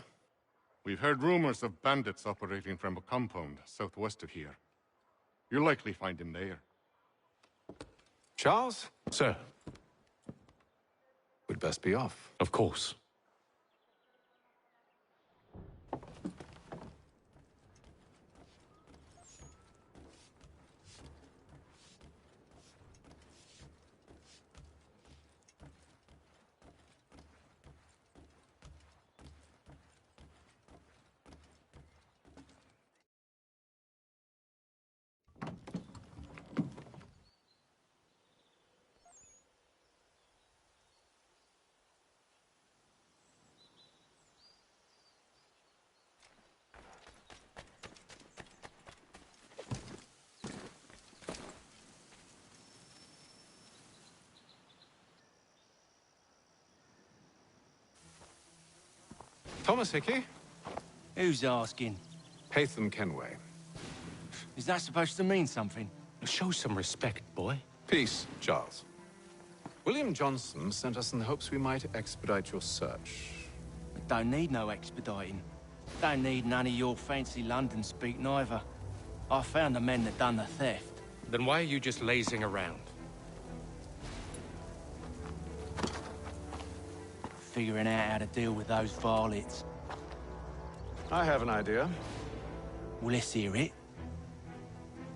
[SPEAKER 14] We've heard rumors of bandits operating from a compound southwest of here. You'll likely find him there.
[SPEAKER 17] Charles?
[SPEAKER 19] Sir.
[SPEAKER 17] We'd best be off.
[SPEAKER 19] Of course.
[SPEAKER 17] Thomas Hickey?
[SPEAKER 2] Who's asking?
[SPEAKER 17] Haytham Kenway.
[SPEAKER 2] Is that supposed to mean something?
[SPEAKER 19] Show some respect, boy.
[SPEAKER 17] Peace, Charles. William Johnson sent us in the hopes we might expedite your search.
[SPEAKER 2] Don't need no expediting. Don't need none of your fancy London speak neither. I found the men that done the theft.
[SPEAKER 19] Then why are you just lazing around?
[SPEAKER 2] Figuring out how to deal with those varlets.
[SPEAKER 17] I have an idea.
[SPEAKER 2] Well, let's hear it.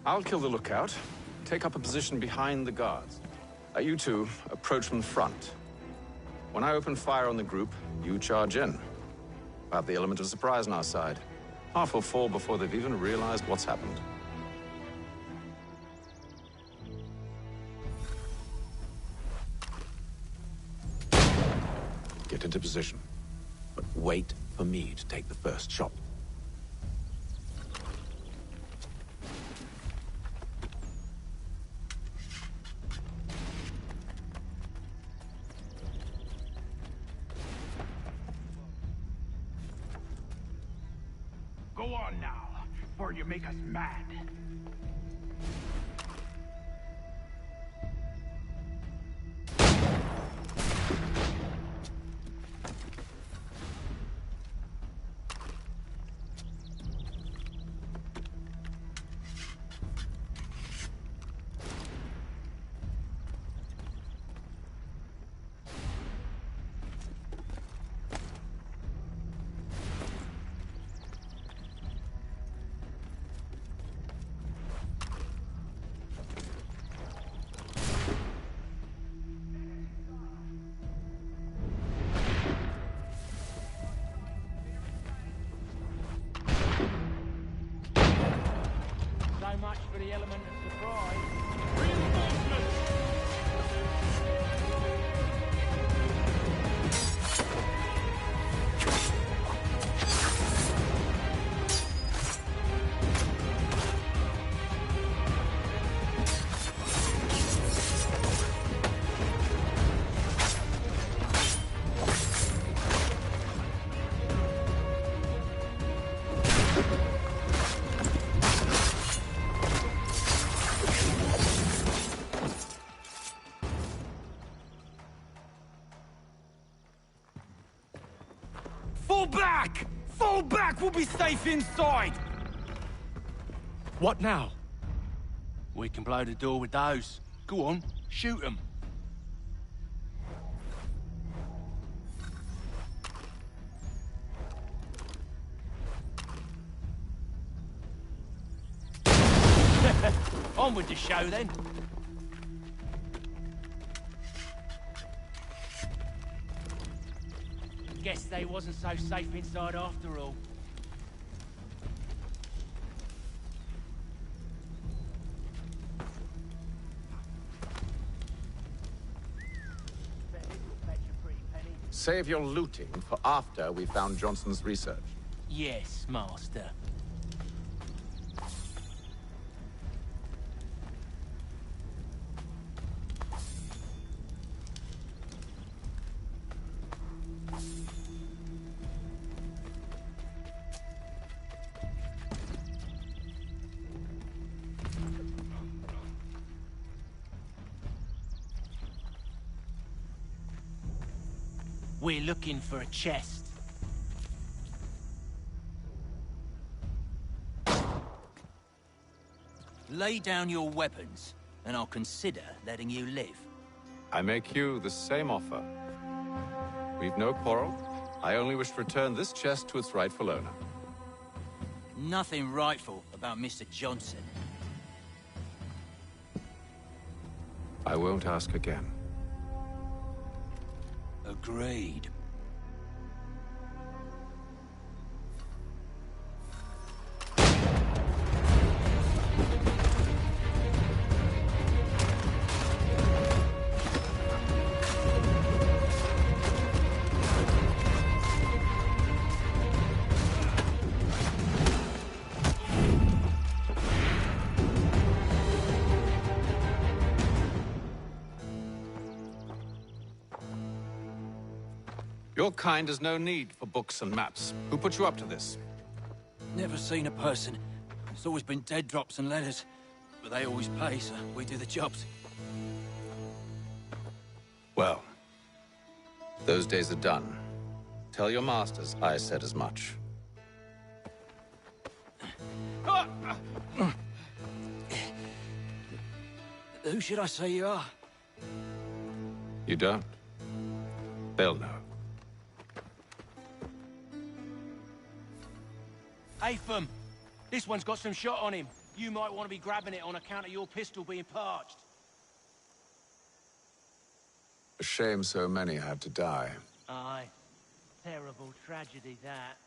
[SPEAKER 17] I'll kill the lookout, take up a position behind the guards. You two approach from the front. When I open fire on the group, you charge in. We'll have the element of surprise on our side. Half will fall before they've even realized what's happened. Get into position, but wait for me to take the first shot.
[SPEAKER 7] Go on now, before you make us mad.
[SPEAKER 2] Much for the element of surprise.
[SPEAKER 22] Fall back! Fall back! We'll be safe inside!
[SPEAKER 19] What now?
[SPEAKER 2] We can blow the door with those. Go on, shoot them. On with the show then. Guess they wasn't so safe inside after all.
[SPEAKER 17] save your looting for after we found Johnson's research.
[SPEAKER 2] Yes, Master. We're looking for a chest.
[SPEAKER 9] Lay down your weapons, and I'll consider letting you live.
[SPEAKER 17] I make you the same offer. We've no quarrel. I only wish to return this chest to its rightful owner.
[SPEAKER 9] Nothing rightful about Mr. Johnson.
[SPEAKER 17] I won't ask again.
[SPEAKER 9] Agreed.
[SPEAKER 17] Your kind has no need for books and maps. Who put you up to this?
[SPEAKER 9] Never seen a person. It's always been dead drops and letters. But they always pay, so we do the jobs.
[SPEAKER 17] Well, those days are done. Tell your masters I said as much.
[SPEAKER 9] Who should I say you are?
[SPEAKER 17] You don't? They'll know.
[SPEAKER 2] Atham, this one's got some shot on him. You might want to be grabbing it on account of your pistol being parched.
[SPEAKER 17] A shame so many had to die.
[SPEAKER 2] Aye. Terrible tragedy, that.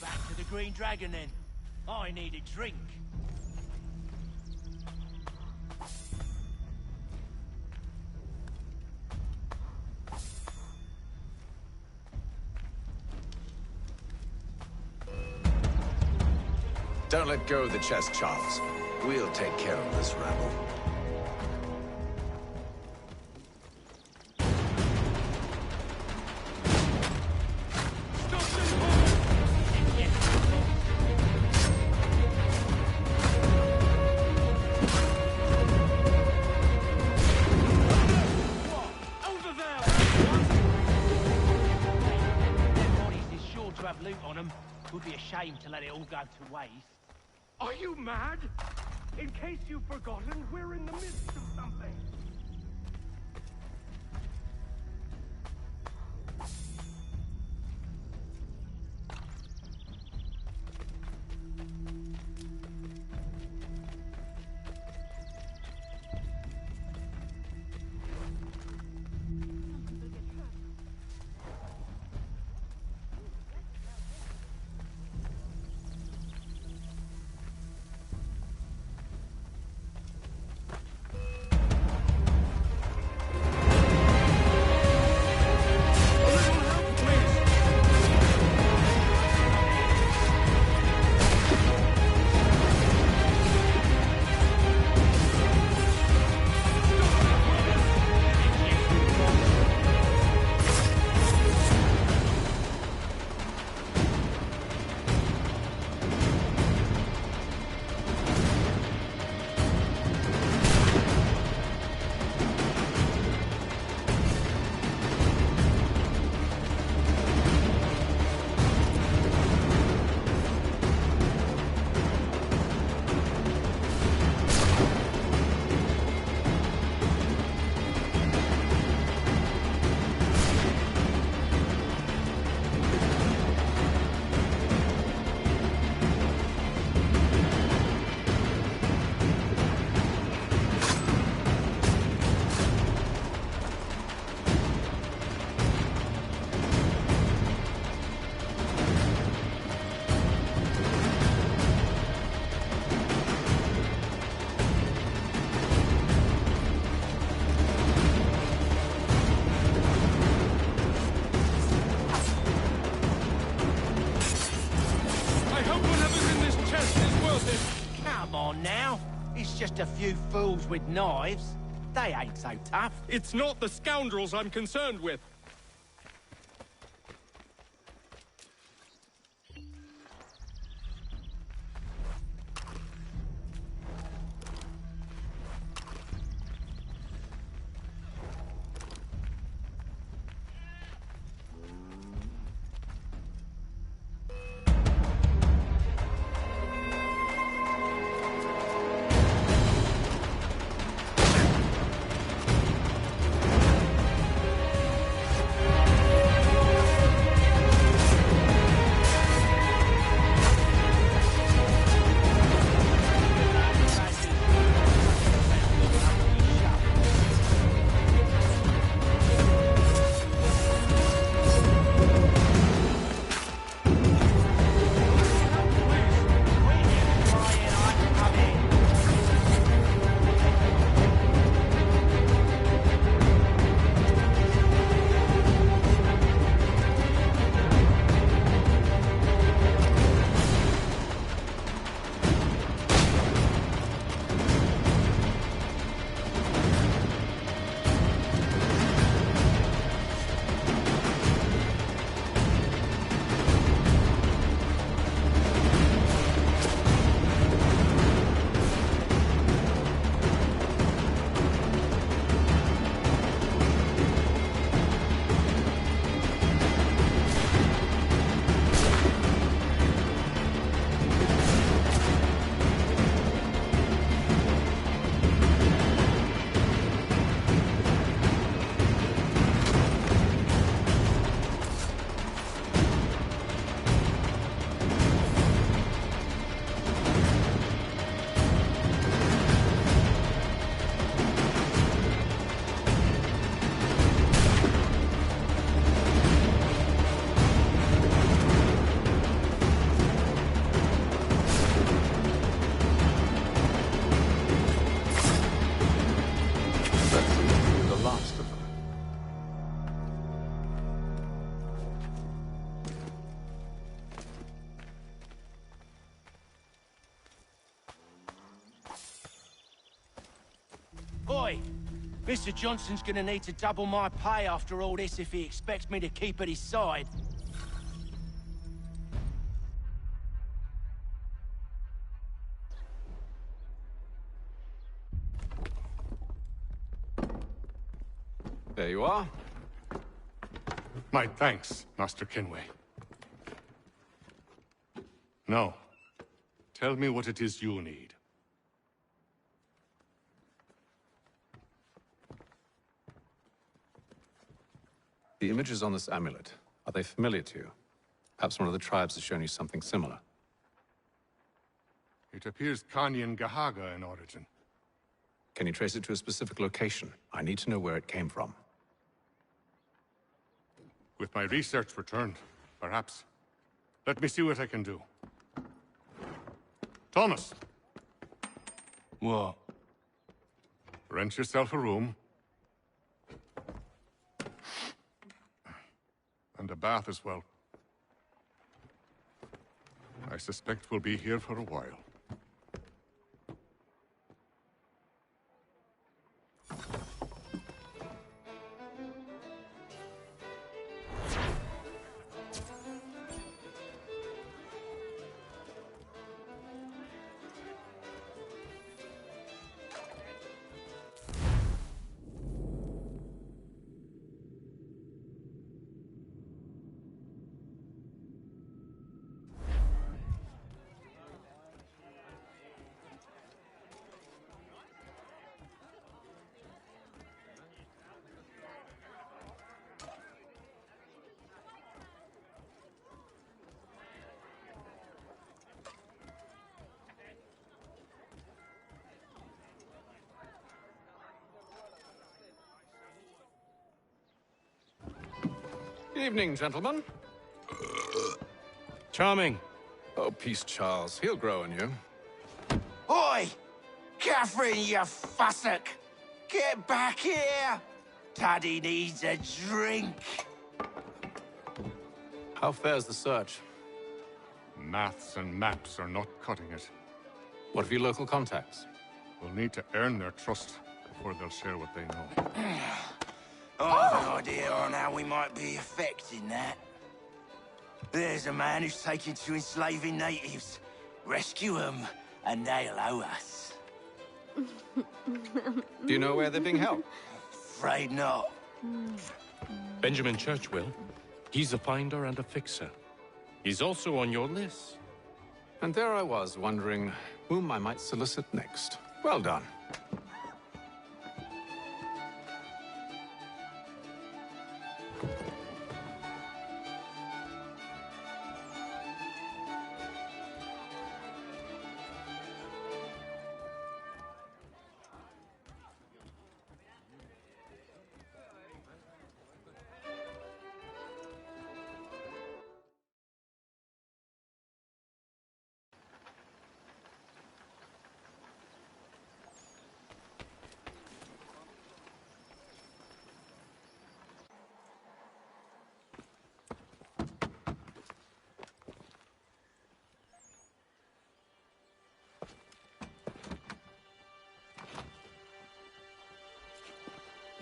[SPEAKER 2] Back to the Green Dragon, then. I need a drink.
[SPEAKER 17] Don't let go of the chest, Charles. We'll take care of this rabble.
[SPEAKER 2] Loot on them. Would be a shame to let it all go to waste.
[SPEAKER 7] Are you mad? In case you've forgotten, we're in the midst of something.
[SPEAKER 2] just a few fools with knives. They ain't so tough.
[SPEAKER 19] It's not the scoundrels I'm concerned with.
[SPEAKER 2] Oi! Mr. Johnson's gonna need to double my pay after all this if he expects me to keep at his side.
[SPEAKER 17] There you are.
[SPEAKER 14] My thanks, Master Kenway. Now, tell me what it is you need.
[SPEAKER 17] The images on this amulet, are they familiar to you? Perhaps one of the tribes has shown you something similar.
[SPEAKER 14] It appears Kanyan Gahaga in origin.
[SPEAKER 17] Can you trace it to a specific location? I need to know where it came from.
[SPEAKER 14] With my research returned, perhaps. Let me see what I can do. Thomas!
[SPEAKER 2] What?
[SPEAKER 14] Rent yourself a room. And a bath as well. I suspect we'll be here for a while.
[SPEAKER 17] Evening, gentlemen.
[SPEAKER 19] Charming.
[SPEAKER 17] Oh, peace, Charles. He'll grow on you.
[SPEAKER 2] Oi! Catherine, you fussock! Get back here! Taddy needs a drink.
[SPEAKER 17] How fares the search?
[SPEAKER 14] Maths and maps are not cutting it.
[SPEAKER 17] What of your local contacts?
[SPEAKER 14] We'll need to earn their trust before they'll share what they know.
[SPEAKER 2] I have an idea on how we might be affecting that. There's a man who's taken to enslaving natives. Rescue them, and they'll owe us.
[SPEAKER 17] Do you know where they're being held?
[SPEAKER 2] Afraid not.
[SPEAKER 19] Benjamin Church will. He's a finder and a fixer. He's also on your list.
[SPEAKER 17] And there I was, wondering whom I might solicit next. Well done.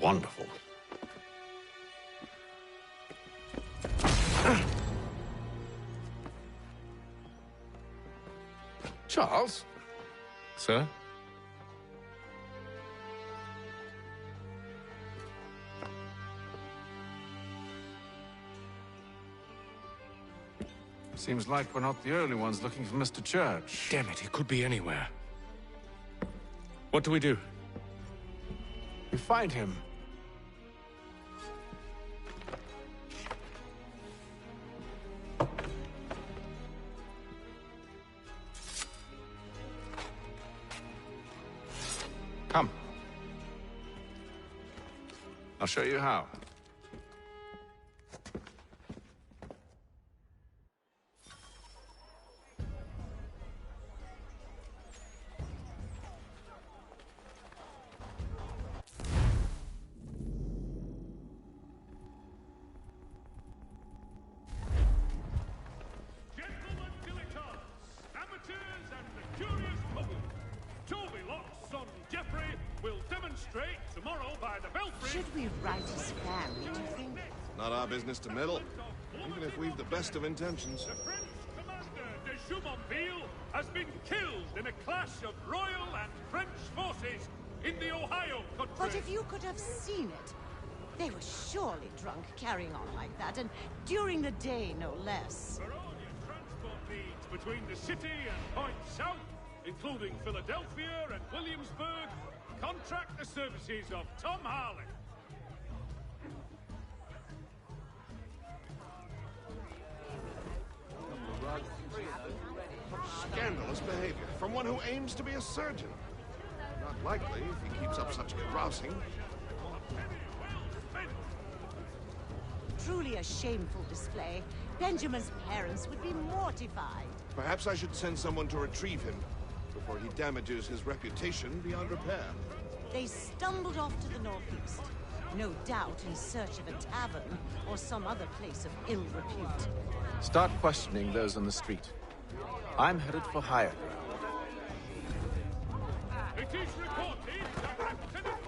[SPEAKER 17] Wonderful. Charles?
[SPEAKER 19] Sir?
[SPEAKER 17] Seems like we're not the only ones looking for Mr. Church.
[SPEAKER 19] Damn it, he could be anywhere. What do we do?
[SPEAKER 17] We find him. Come. I'll show you how.
[SPEAKER 13] Should we write his family, do you think?
[SPEAKER 15] Not our business to meddle, even if we've the best of intentions.
[SPEAKER 5] The French commander de Jumonville has been killed in a clash of royal and French forces in the Ohio country.
[SPEAKER 13] But if you could have seen it, they were surely drunk carrying on like that, and during the day, no less.
[SPEAKER 5] For all your transport needs between the city and points south, including Philadelphia and Williamsburg, contract the services of Tom Harley.
[SPEAKER 15] Scandalous behavior from one who aims to be a surgeon. Not likely if he keeps up such carousing.
[SPEAKER 13] Truly a shameful display. Benjamin's parents would be mortified.
[SPEAKER 15] Perhaps I should send someone to retrieve him before he damages his reputation beyond repair.
[SPEAKER 13] They stumbled off to the northeast, no doubt in search of a tavern or some other place of ill repute.
[SPEAKER 17] Start questioning those on the street. I'm headed for higher ground.
[SPEAKER 5] It is reported that Lieutenant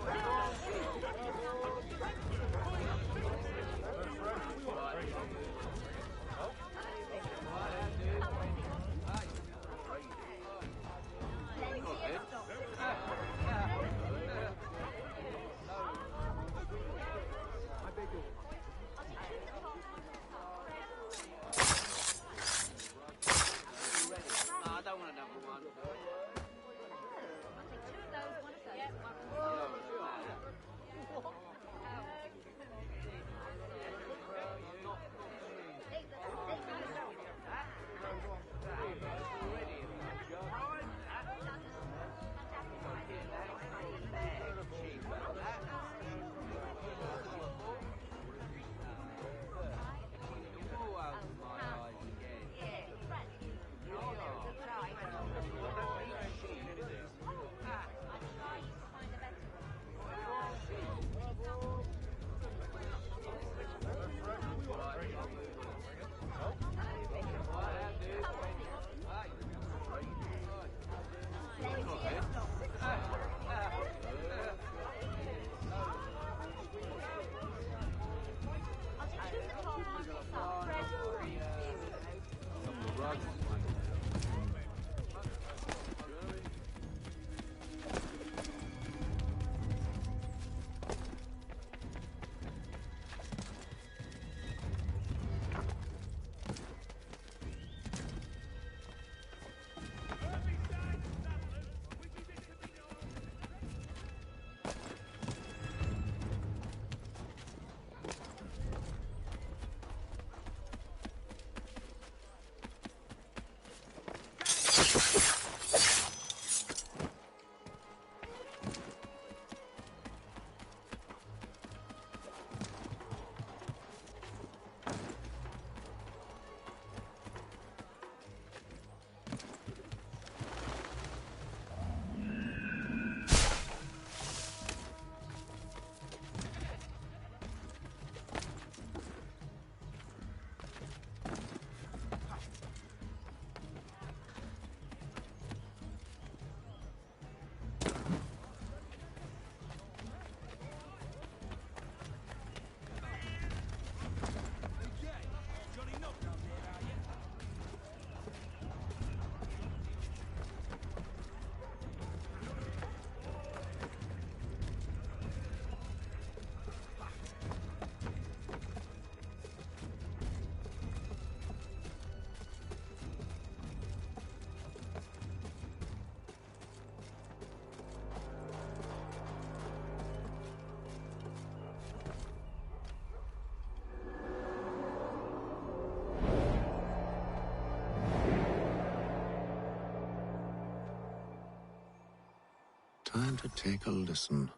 [SPEAKER 6] Time to take a listen.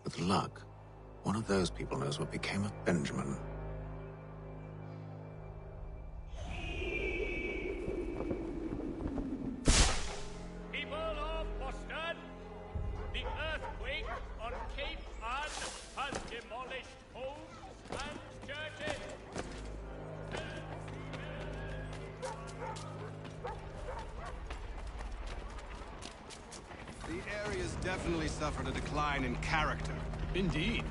[SPEAKER 6] With luck, one of those people knows what became of Benjamin.
[SPEAKER 5] People of Boston, the earthquake on Cape Ann has demolished homes and churches.
[SPEAKER 10] The area's definitely suffered a decline in character.
[SPEAKER 16] Indeed.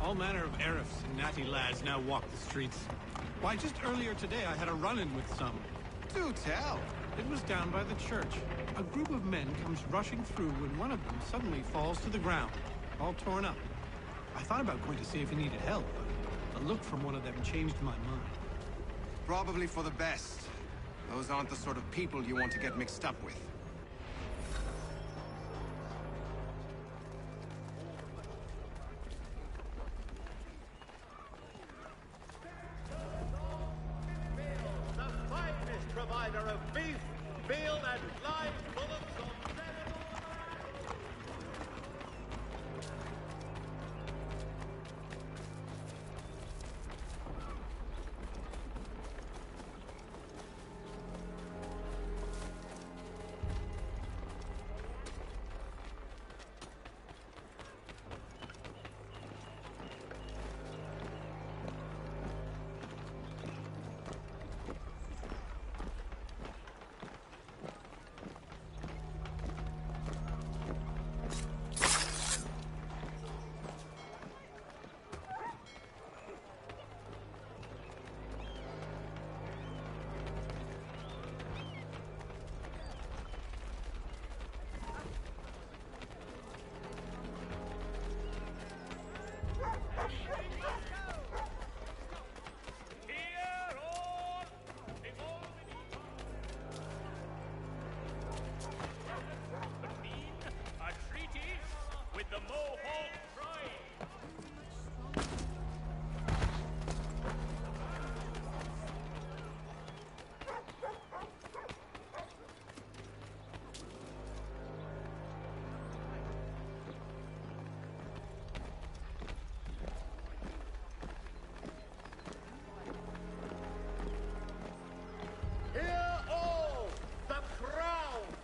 [SPEAKER 16] All manner of Arifs and natty lads now walk the streets. Why, just earlier today I had a run-in with some.
[SPEAKER 10] Do tell.
[SPEAKER 16] It was down by the church. A group of men comes rushing through when one of them suddenly falls to the ground, all torn up. I thought about going to see if he needed help, but a look from one of them changed my mind.
[SPEAKER 10] Probably for the best. Those aren't the sort of people you want to get mixed up with.
[SPEAKER 11] The finest provider of beef, veal, and live bullocks on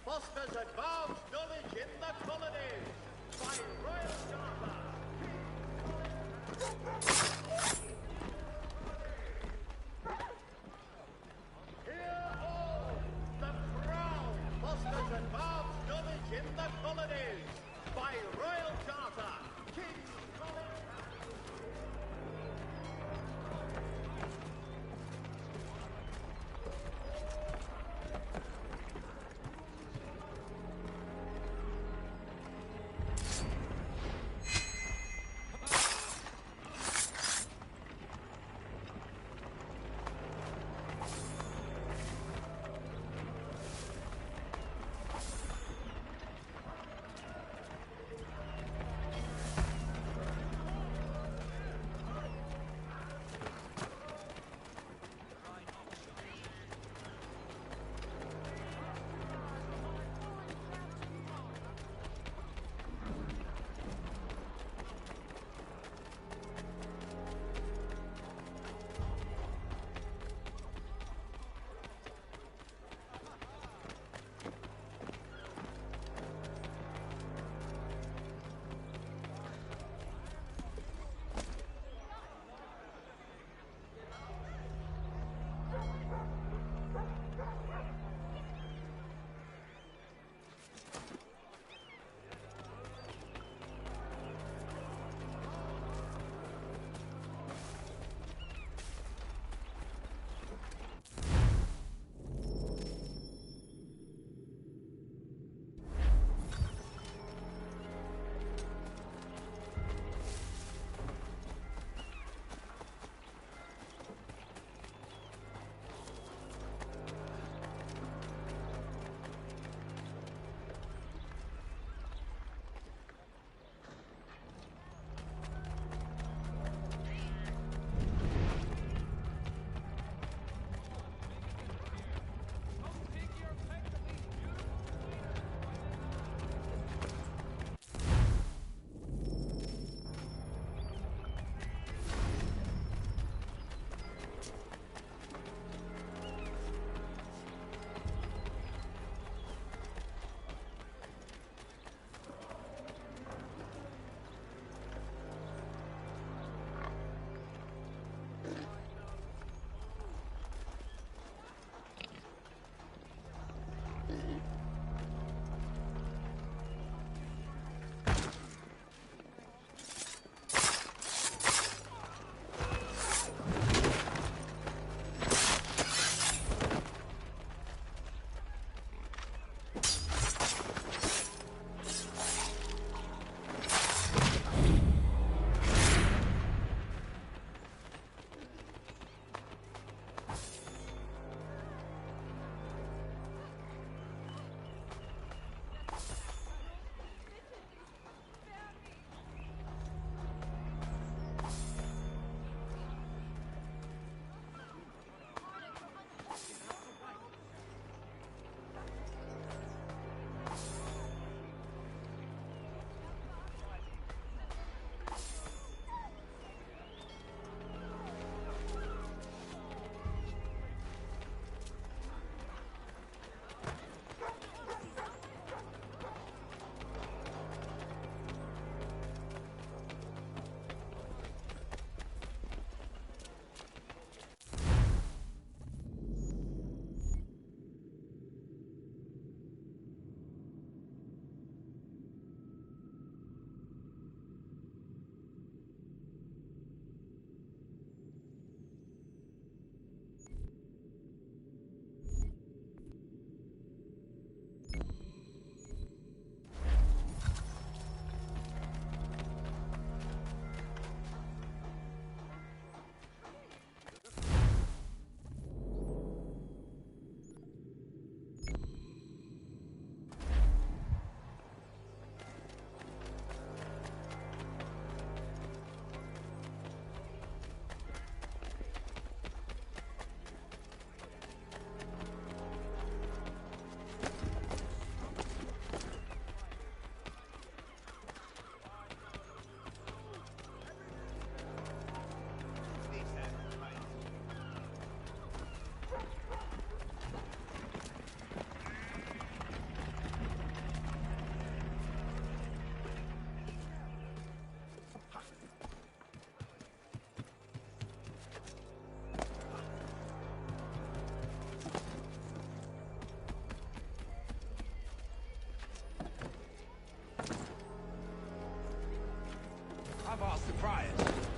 [SPEAKER 11] fosters advanced knowledge in the colonies by royal charter. Hear all, the Crown fosters advanced knowledge in the colonies by royal charter. King's College.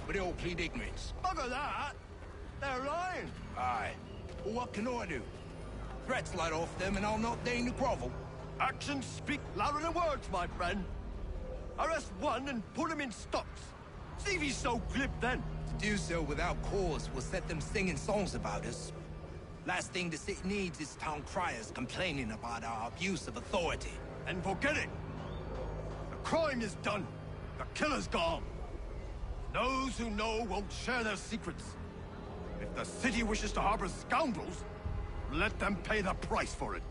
[SPEAKER 18] but they all plead ignorance.
[SPEAKER 8] Bugger that! They're lying.
[SPEAKER 18] Aye. Well, what can I do? Threats let off them and I'll not deign to grovel.
[SPEAKER 8] Actions speak louder than words, my friend. Arrest one and put him in stocks. See if he's so glib then.
[SPEAKER 18] To do so without cause will set them singing songs about us. Last thing the city needs is town criers complaining about our abuse of authority.
[SPEAKER 8] And forget it. The crime is done. The killer's gone. Those who know won't share their secrets. If the city wishes to harbor scoundrels, let them pay the price for it.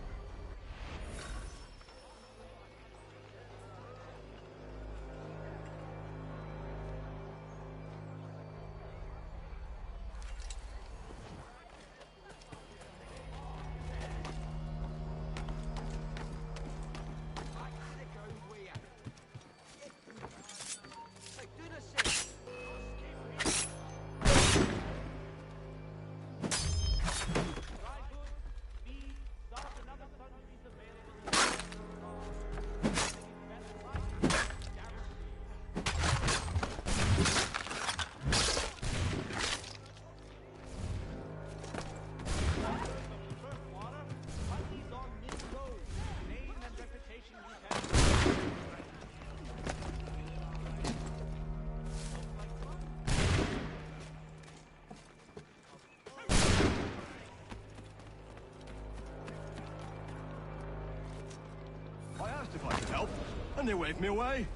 [SPEAKER 8] If I could help, and they waved me away.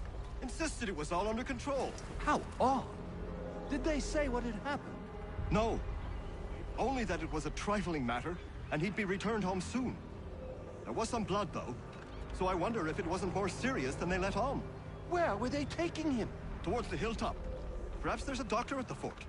[SPEAKER 8] Insisted it was all under control.
[SPEAKER 22] How odd. Did they say what had happened?
[SPEAKER 8] No. Only that it was a trifling matter, and he'd be returned home soon. There was some blood, though, so I wonder if it wasn't more serious than they let on.
[SPEAKER 22] Where were they taking him?
[SPEAKER 8] Towards the hilltop. Perhaps there's a doctor at the fort.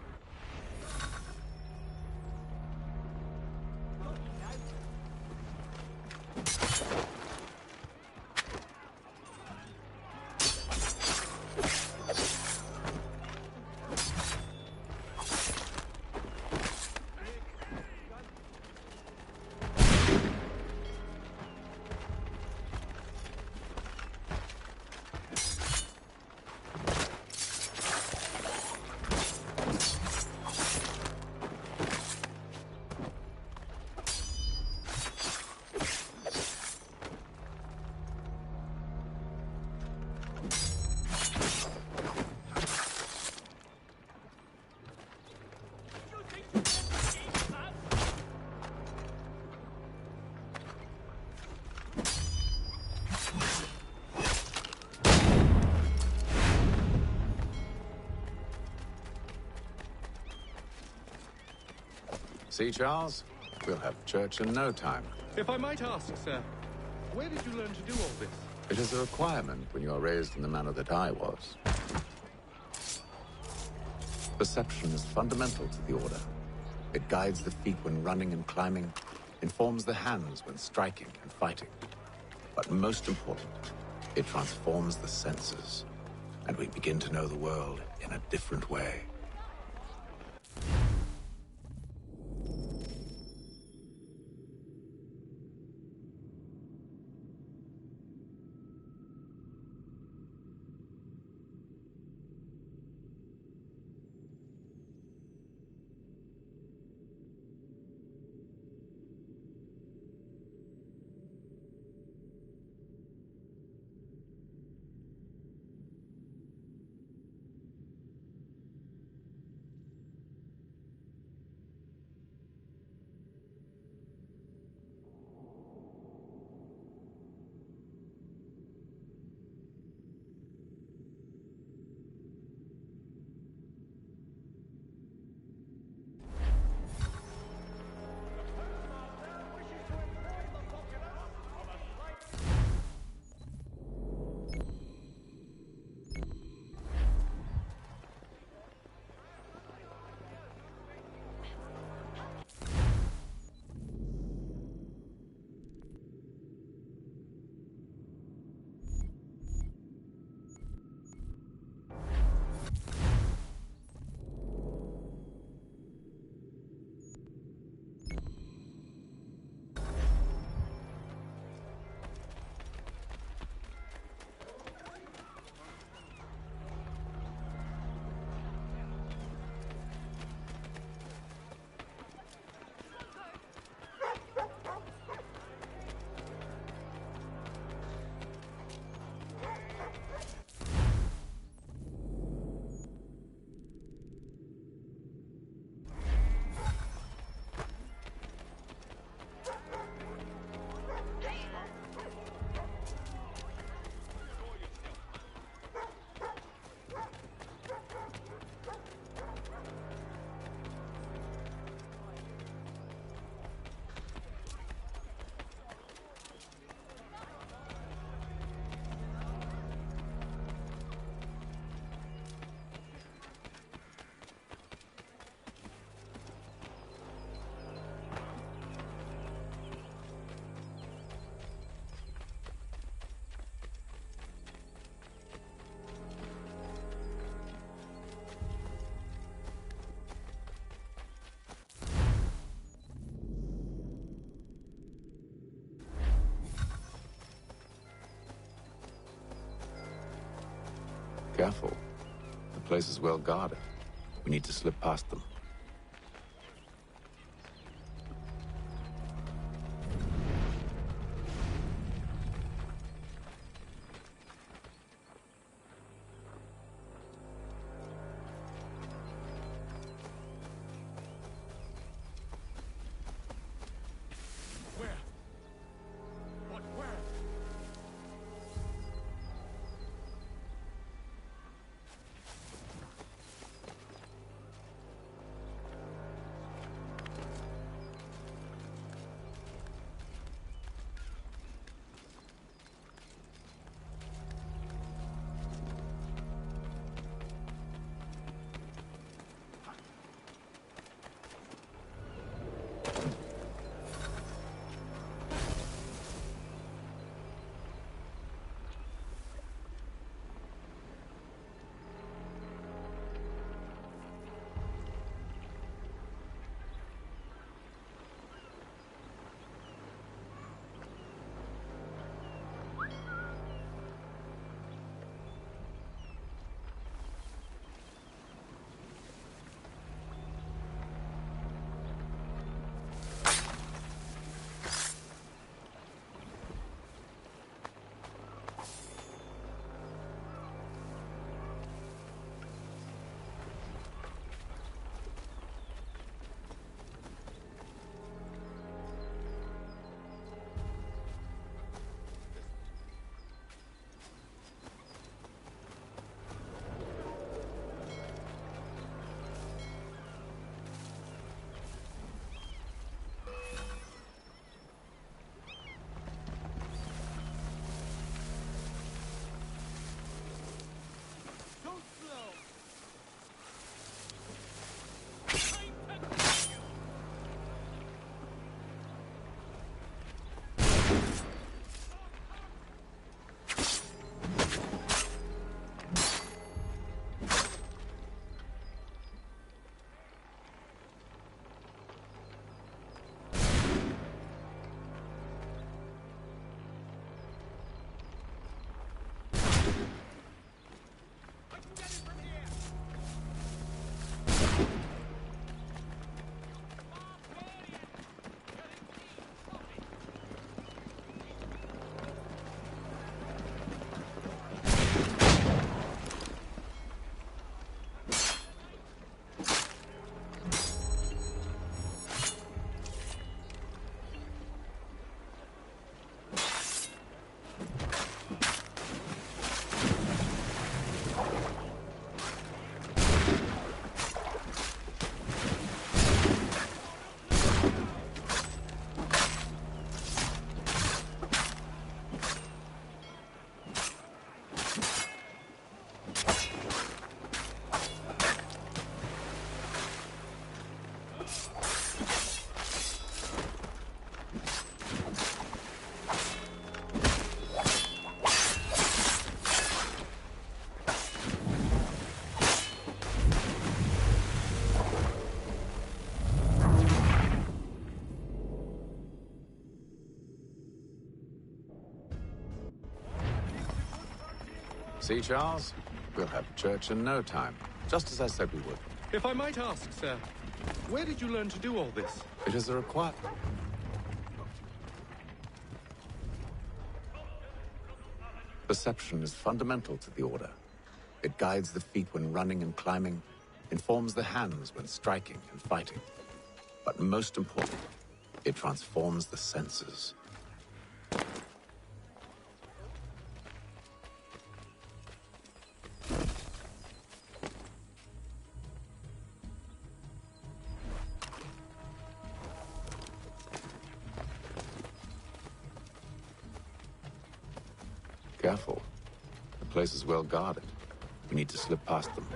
[SPEAKER 17] See, Charles? We'll have church in no time.
[SPEAKER 19] If I might ask, sir, where did you learn to do all this?
[SPEAKER 17] It is a requirement when you are raised in the manner that I was. Perception is fundamental to the Order. It guides the feet when running and climbing, informs the hands when striking and fighting. But most important, it transforms the senses, and we begin to know the world in a different way. Careful. The place is well guarded. We need to slip past them. See, Charles? We'll have church in no time, just as I said we would.
[SPEAKER 19] If I might ask, sir, where did you learn to do all this?
[SPEAKER 17] It is a requirement. Perception is fundamental to the Order. It guides the feet when running and climbing, informs the hands when striking and fighting. But most important, it transforms the senses. Careful. The place is well guarded. We need to slip past them.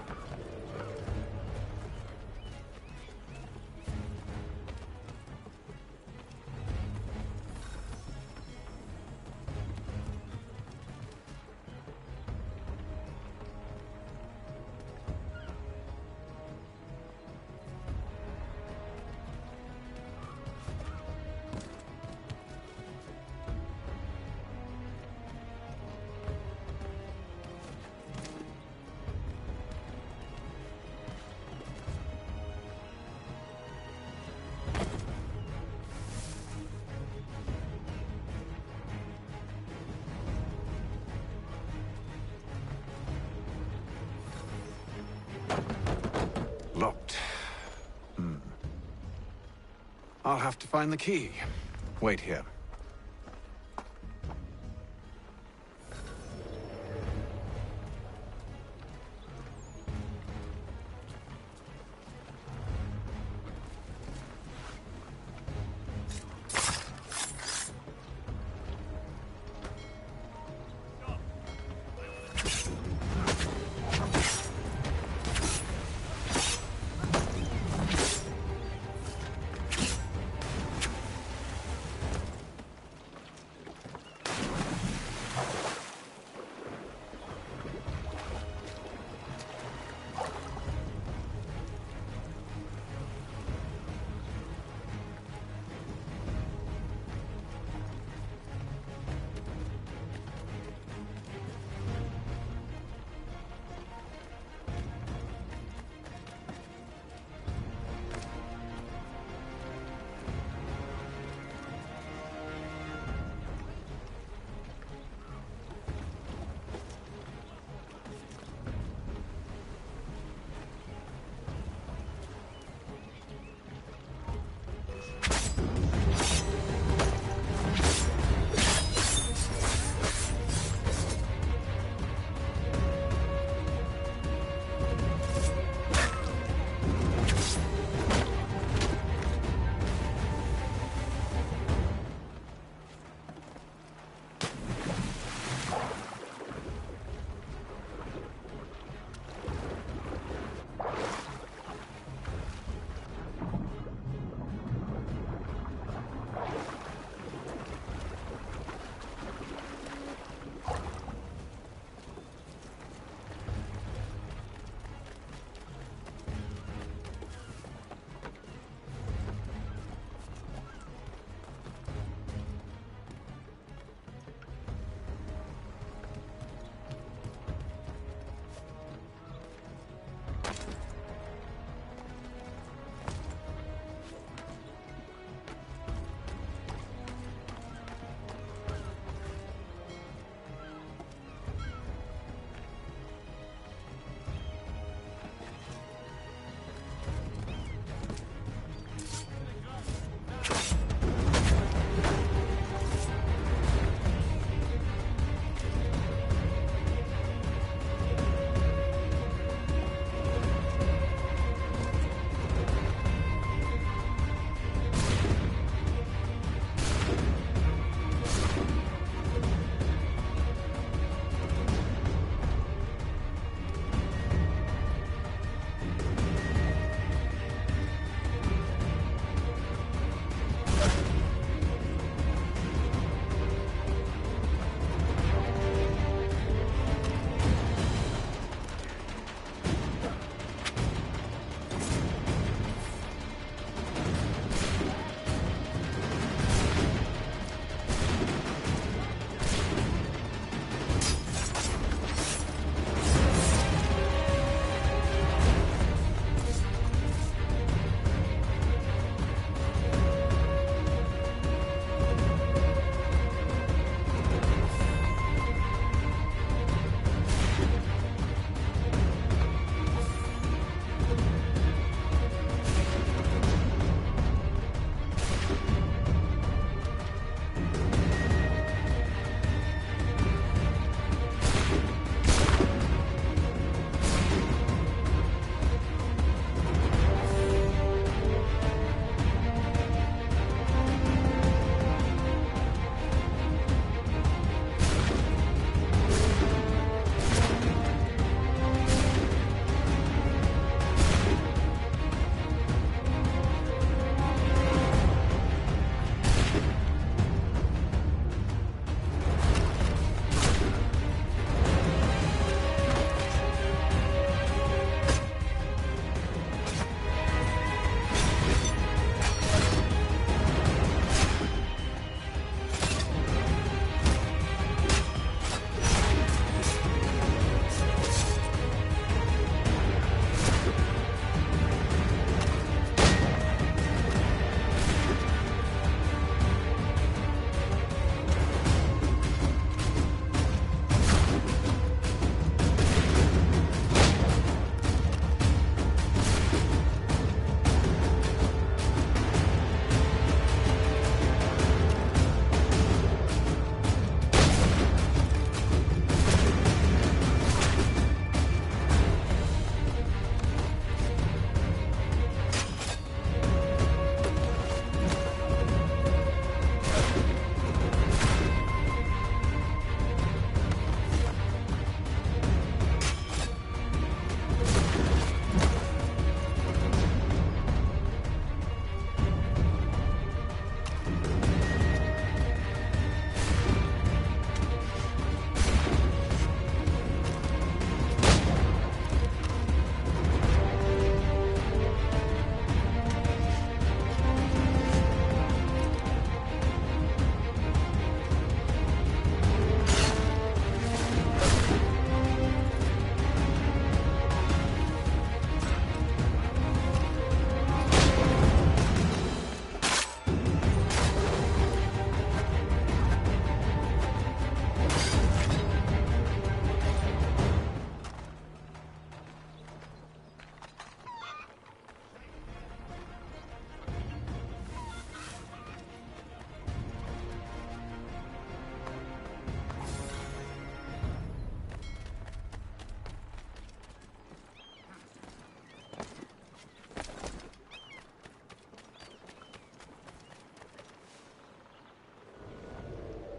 [SPEAKER 17] locked. I'll have to find the key. Wait here.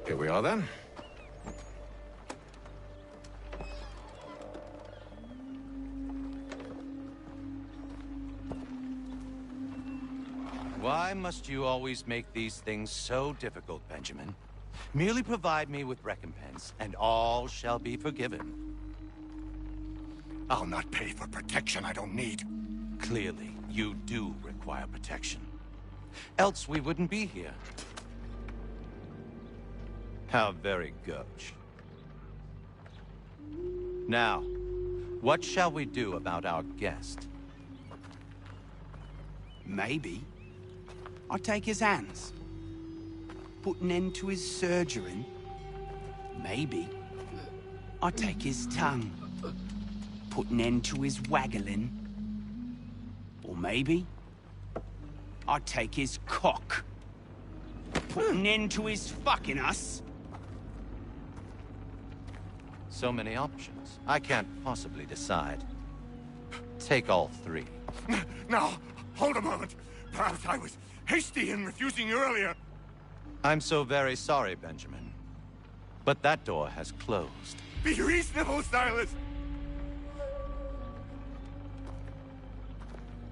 [SPEAKER 17] Here we are then.
[SPEAKER 4] Why must you always make these things so difficult, Benjamin? Merely provide me with recompense, and all shall be forgiven.
[SPEAKER 8] I'll not pay for protection I don't need.
[SPEAKER 4] Clearly, you do require protection. Else we wouldn't be here. How very gauche. Now, what shall we do about our guest?
[SPEAKER 20] Maybe I'll take his hands. Put an end to his surgering. Maybe I'll take his tongue. Put an end to his waggling. Or maybe I'll take his cock. Put an end to his fucking us.
[SPEAKER 4] So many options. I can't possibly decide. Take all three.
[SPEAKER 8] Now, hold a moment. Perhaps I was hasty in refusing you earlier.
[SPEAKER 4] I'm so very sorry, Benjamin. But that door has closed.
[SPEAKER 8] Be reasonable, Silas.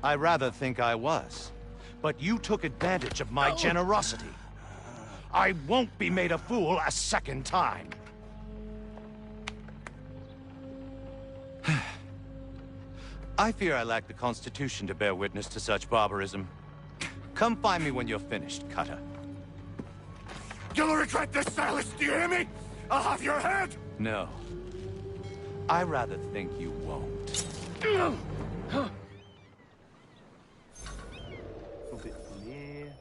[SPEAKER 4] I rather think I was. But you took advantage of my generosity. I won't be made a fool a second time. I fear I lack the constitution to bear witness to such barbarism. Come find me when you're finished, Cutter.
[SPEAKER 8] You'll regret this, Silas, do you hear me? I'll have your head!
[SPEAKER 4] No. I rather think you won't.
[SPEAKER 20] A little bit from here,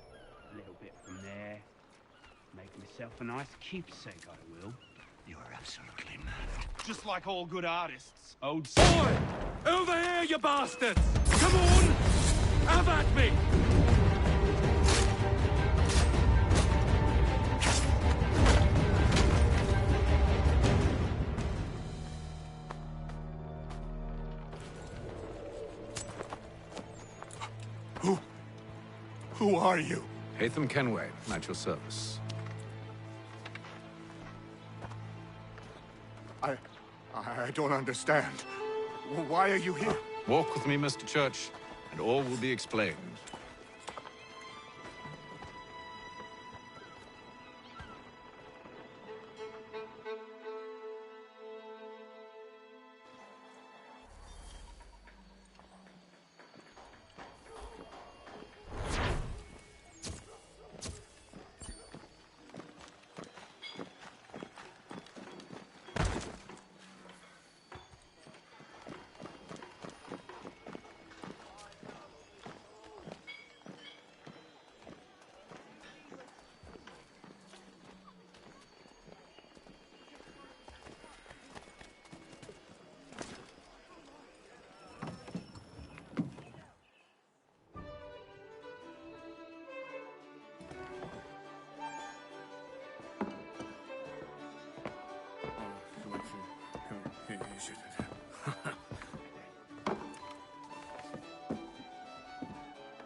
[SPEAKER 20] a little bit from there. Make myself a nice keepsake, I will.
[SPEAKER 8] You are absolutely mad.
[SPEAKER 22] Just like all good artists. Old boy! Over here, you bastards! Come on! Have at me!
[SPEAKER 8] Who are you?
[SPEAKER 17] Hatham Kenway, at your service.
[SPEAKER 8] I don't understand. Why are you here?
[SPEAKER 17] Walk with me, Mr. Church, and all will be explained.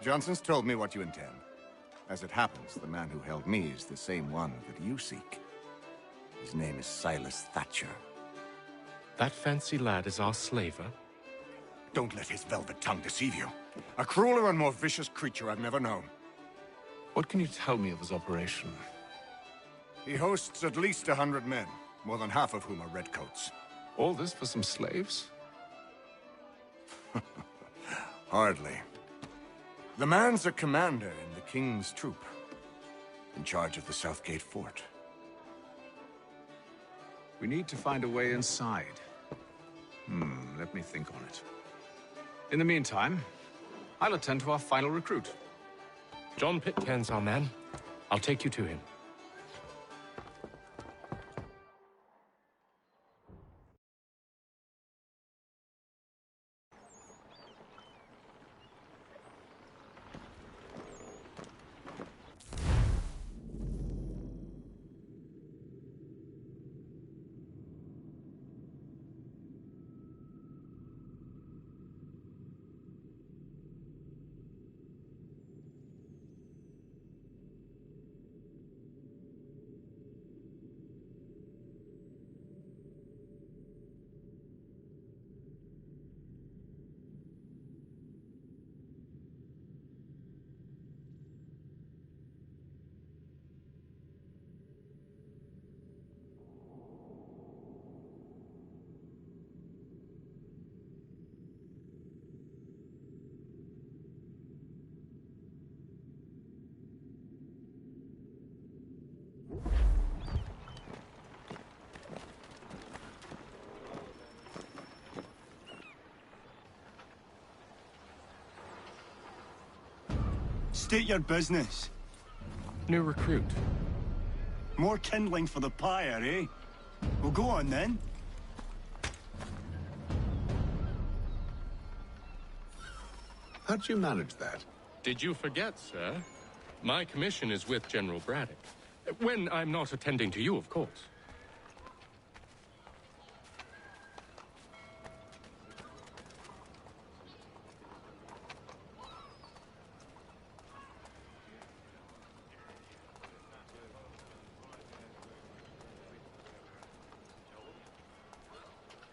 [SPEAKER 18] Johnson's told me what you intend. As it happens, the man who held me is the same one that you seek. His name is Silas Thatcher.
[SPEAKER 19] That fancy lad is our slaver?
[SPEAKER 8] Don't let his velvet tongue deceive you. A crueler and more vicious creature I've never known.
[SPEAKER 19] What can you tell me of his operation?
[SPEAKER 8] He hosts at least 100 men, more than half of whom are redcoats.
[SPEAKER 19] All this for some slaves?
[SPEAKER 8] Hardly. The man's a commander in the King's troop, in charge of the Southgate Fort.
[SPEAKER 17] We need to find a way inside. Let me think on it. In the meantime, I'll attend to our final recruit.
[SPEAKER 19] John Pitcairn's our man. I'll take you to him.
[SPEAKER 8] State your business.
[SPEAKER 19] New recruit.
[SPEAKER 8] More kindling for the pyre, eh? Well, go on then.
[SPEAKER 15] How'd you manage that?
[SPEAKER 19] Did you forget, sir? My commission is with General Braddock. When I'm not attending to you, of course.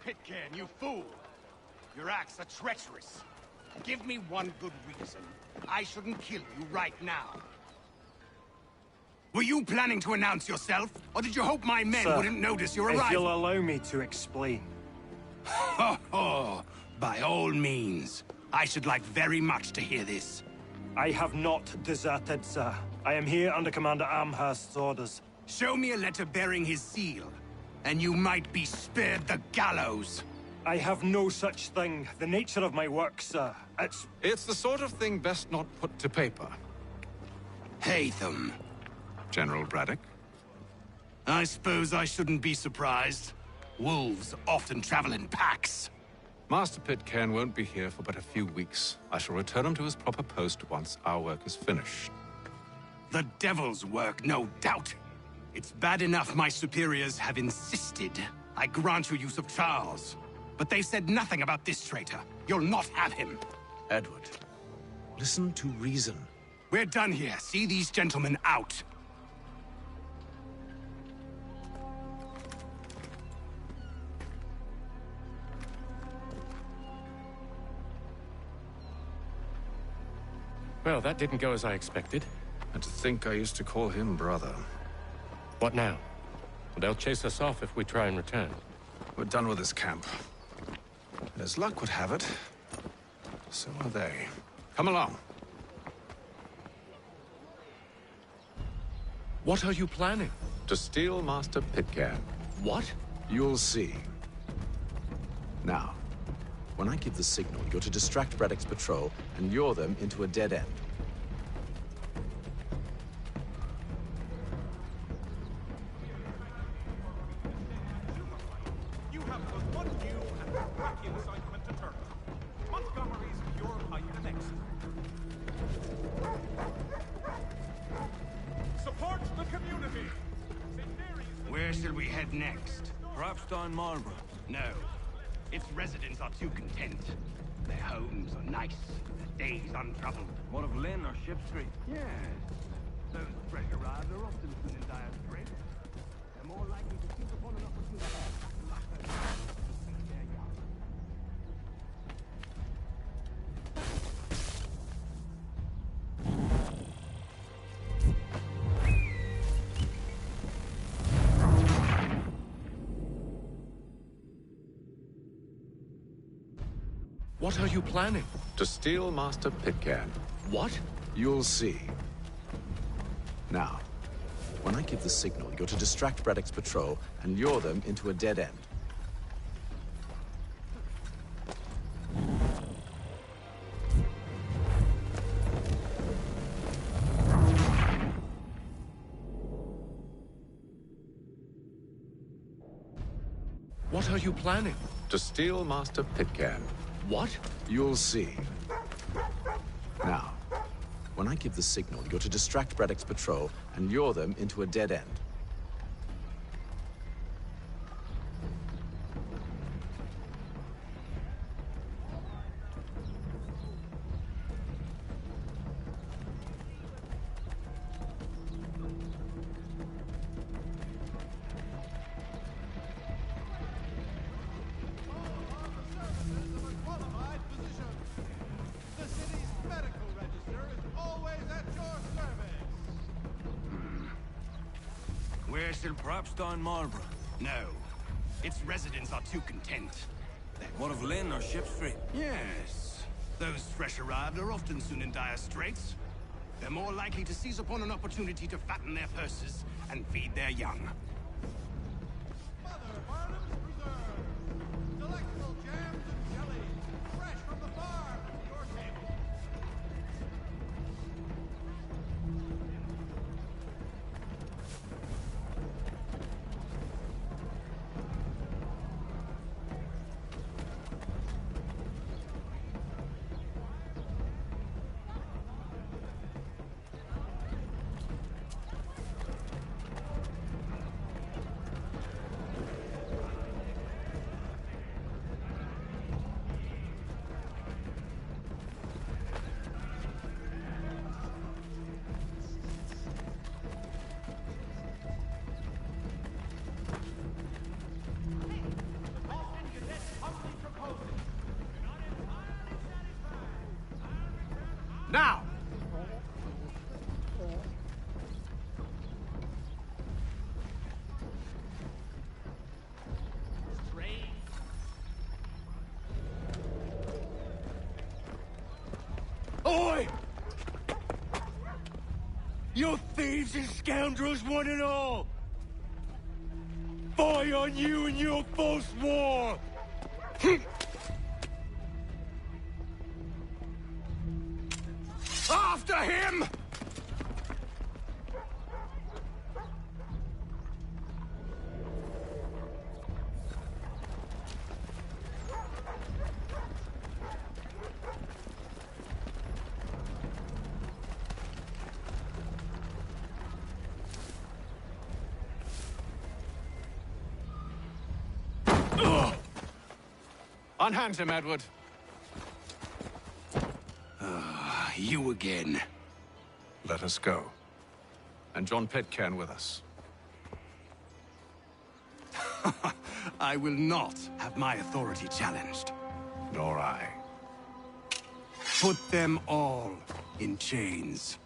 [SPEAKER 1] Pitcairn, you fool! Your acts are treacherous. Give me one good reason I shouldn't kill you right now. Were you planning to announce yourself, or did you hope my men
[SPEAKER 5] Sir,
[SPEAKER 1] wouldn't notice your
[SPEAKER 5] if
[SPEAKER 1] arrival?
[SPEAKER 5] you'll allow me to explain.
[SPEAKER 1] Ho ho! By all means. I should like very much to hear this.
[SPEAKER 5] I have not deserted, sir. I am here under Commander Amherst's orders.
[SPEAKER 1] Show me a letter bearing his seal, and you might be spared the gallows.
[SPEAKER 5] I have no such thing. The nature of my work, sir,
[SPEAKER 17] It's the sort of thing best not put to paper.
[SPEAKER 1] Hatham.
[SPEAKER 17] General Braddock?
[SPEAKER 1] I suppose I shouldn't be surprised. Wolves often travel in packs.
[SPEAKER 17] Master Pitcairn won't be here for but a few weeks. I shall return him to his proper post once our work is finished.
[SPEAKER 1] The devil's work, no doubt. It's bad enough my superiors have insisted I grant you use of Charles. But they said nothing about this traitor. You'll not have him.
[SPEAKER 6] Edward, listen to reason.
[SPEAKER 1] We're done here. See these gentlemen out.
[SPEAKER 19] Well, that didn't go as I expected.
[SPEAKER 17] And to think I used to call him brother.
[SPEAKER 19] What now? They'll chase us off if we try and return.
[SPEAKER 17] We're done with this camp. As luck would have it, so are they. Come along.
[SPEAKER 19] What are you planning?
[SPEAKER 17] To steal Master Pitcairn.
[SPEAKER 19] What?
[SPEAKER 6] You'll see. Now, when I give the signal, you're to distract Braddock's patrol and lure them into a dead end.
[SPEAKER 7] You have but one new and wacky assignment to turn. Montgomery's pure pipe next. Support the community.
[SPEAKER 1] Where shall we head next?
[SPEAKER 9] Perhaps down Marlborough.
[SPEAKER 1] No. Its residents are too content. Their homes are nice, their days untroubled.
[SPEAKER 9] What of Lynn or Ship Street?
[SPEAKER 1] Yes. Those treasure robbers are often in dire straits. They're more likely to seize upon an opportunity to feed their young.
[SPEAKER 19] What are you planning?
[SPEAKER 17] To steal Master Pitcairn.
[SPEAKER 19] What?
[SPEAKER 6] You'll see. Now, when I give the signal, you're to distract Braddock's patrol and lure them into a dead end.
[SPEAKER 19] What are you planning?
[SPEAKER 17] To steal Master Pitcairn.
[SPEAKER 19] What?
[SPEAKER 6] You'll see. Now, when I give the signal, you're to distract Braddock's patrol and lure them into a dead end.
[SPEAKER 11] The city's medical register is always at your service.
[SPEAKER 1] Where shall perhaps down Marlborough? No. Its residents are too content.
[SPEAKER 9] What of Lynn or Ship Street?
[SPEAKER 1] Yes. Those fresh arrived are often soon in dire straits. They're more likely to seize upon an opportunity to fatten their purses and feed their young.
[SPEAKER 11] Mother Barnum's Preserve. Delectable jams and jellies. Fresh from the farm to your table.
[SPEAKER 1] Now!
[SPEAKER 7] Oi! You thieves and scoundrels, one and all! Fie on you and your false war!
[SPEAKER 1] After him!
[SPEAKER 17] Unhand him, Edward.
[SPEAKER 1] You again.
[SPEAKER 17] Let us go. And John Pitcairn with us.
[SPEAKER 1] I will not have my authority challenged.
[SPEAKER 17] Nor I.
[SPEAKER 1] Put them all in chains.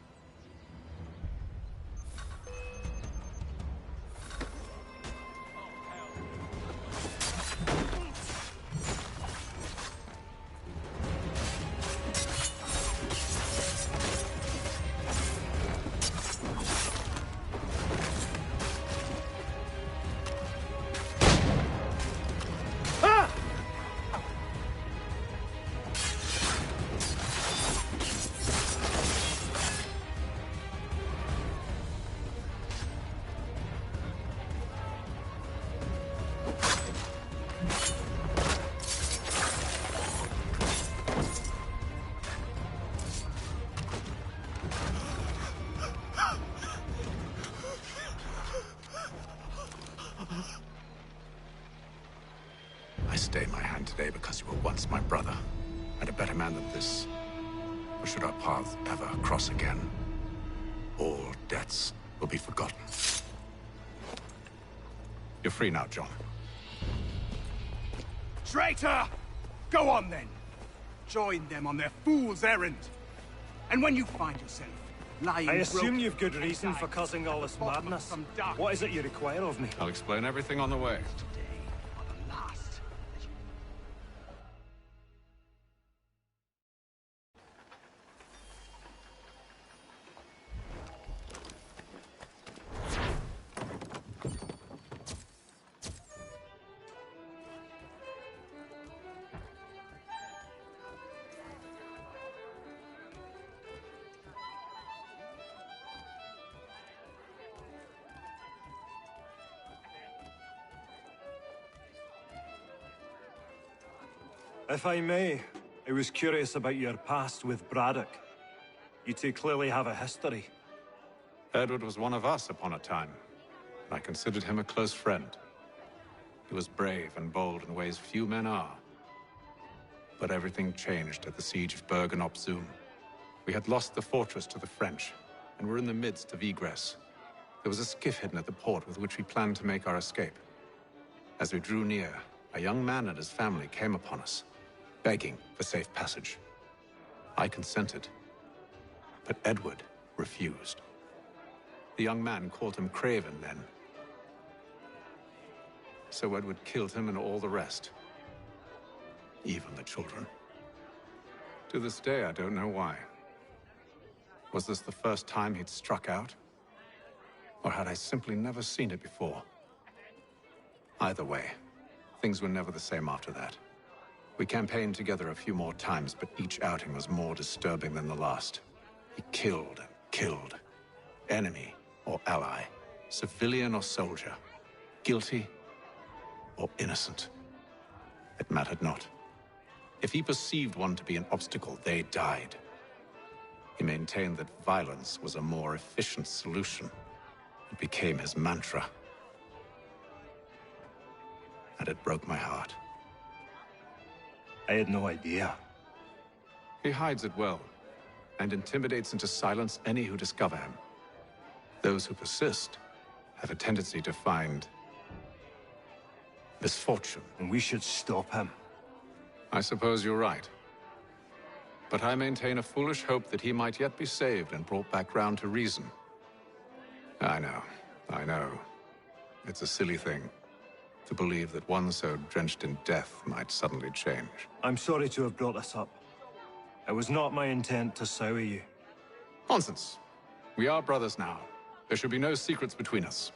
[SPEAKER 6] I stay my hand today because you were once my brother, and a better man than this. Or should our paths ever cross again, all debts will be forgotten. You're free now, John.
[SPEAKER 1] Traitor! Go on then. Join them on their fool's errand. And when you find yourself lying
[SPEAKER 7] I assume
[SPEAKER 1] broken
[SPEAKER 7] you've good reason for causing all this madness. What is it you require of me?
[SPEAKER 17] I'll explain everything on the way.
[SPEAKER 7] If I may, I was curious about your past with Braddock. You two clearly have a history.
[SPEAKER 17] Edward was one of us upon a time, and I considered him a close friend. He was brave and bold in ways few men are. But everything changed at the siege of Bergen op Zoom. We had lost the fortress to the French, and were in the midst of egress. There was a skiff hidden at the port with which we planned to make our escape. As we drew near, a young man and his family came upon us, begging for safe passage. I consented, but Edward refused. The young man called him Craven then. So Edward killed him and all the rest, even the children. To this day, I don't know why. Was this the first time he'd struck out? Or had I simply never seen it before? Either way, things were never the same after that. We campaigned together a few more times, but each outing was more disturbing than the last. He killed and killed. Enemy or ally, civilian or soldier, guilty or innocent. It mattered not. If he perceived one to be an obstacle, they died. He maintained that violence was a more efficient solution. It became his mantra. And it broke my heart.
[SPEAKER 7] I had no idea.
[SPEAKER 17] He hides it well, and intimidates into silence any who discover him. Those who persist have a tendency to find misfortune.
[SPEAKER 7] And we should stop him.
[SPEAKER 17] I suppose you're right. But I maintain a foolish hope that he might yet be saved and brought back round to reason. I know. It's a silly thing to believe that one so drenched in death might suddenly change.
[SPEAKER 7] I'm sorry to have brought this up. It was not my intent to sour you.
[SPEAKER 17] Nonsense. We are brothers now. There should be no secrets between us.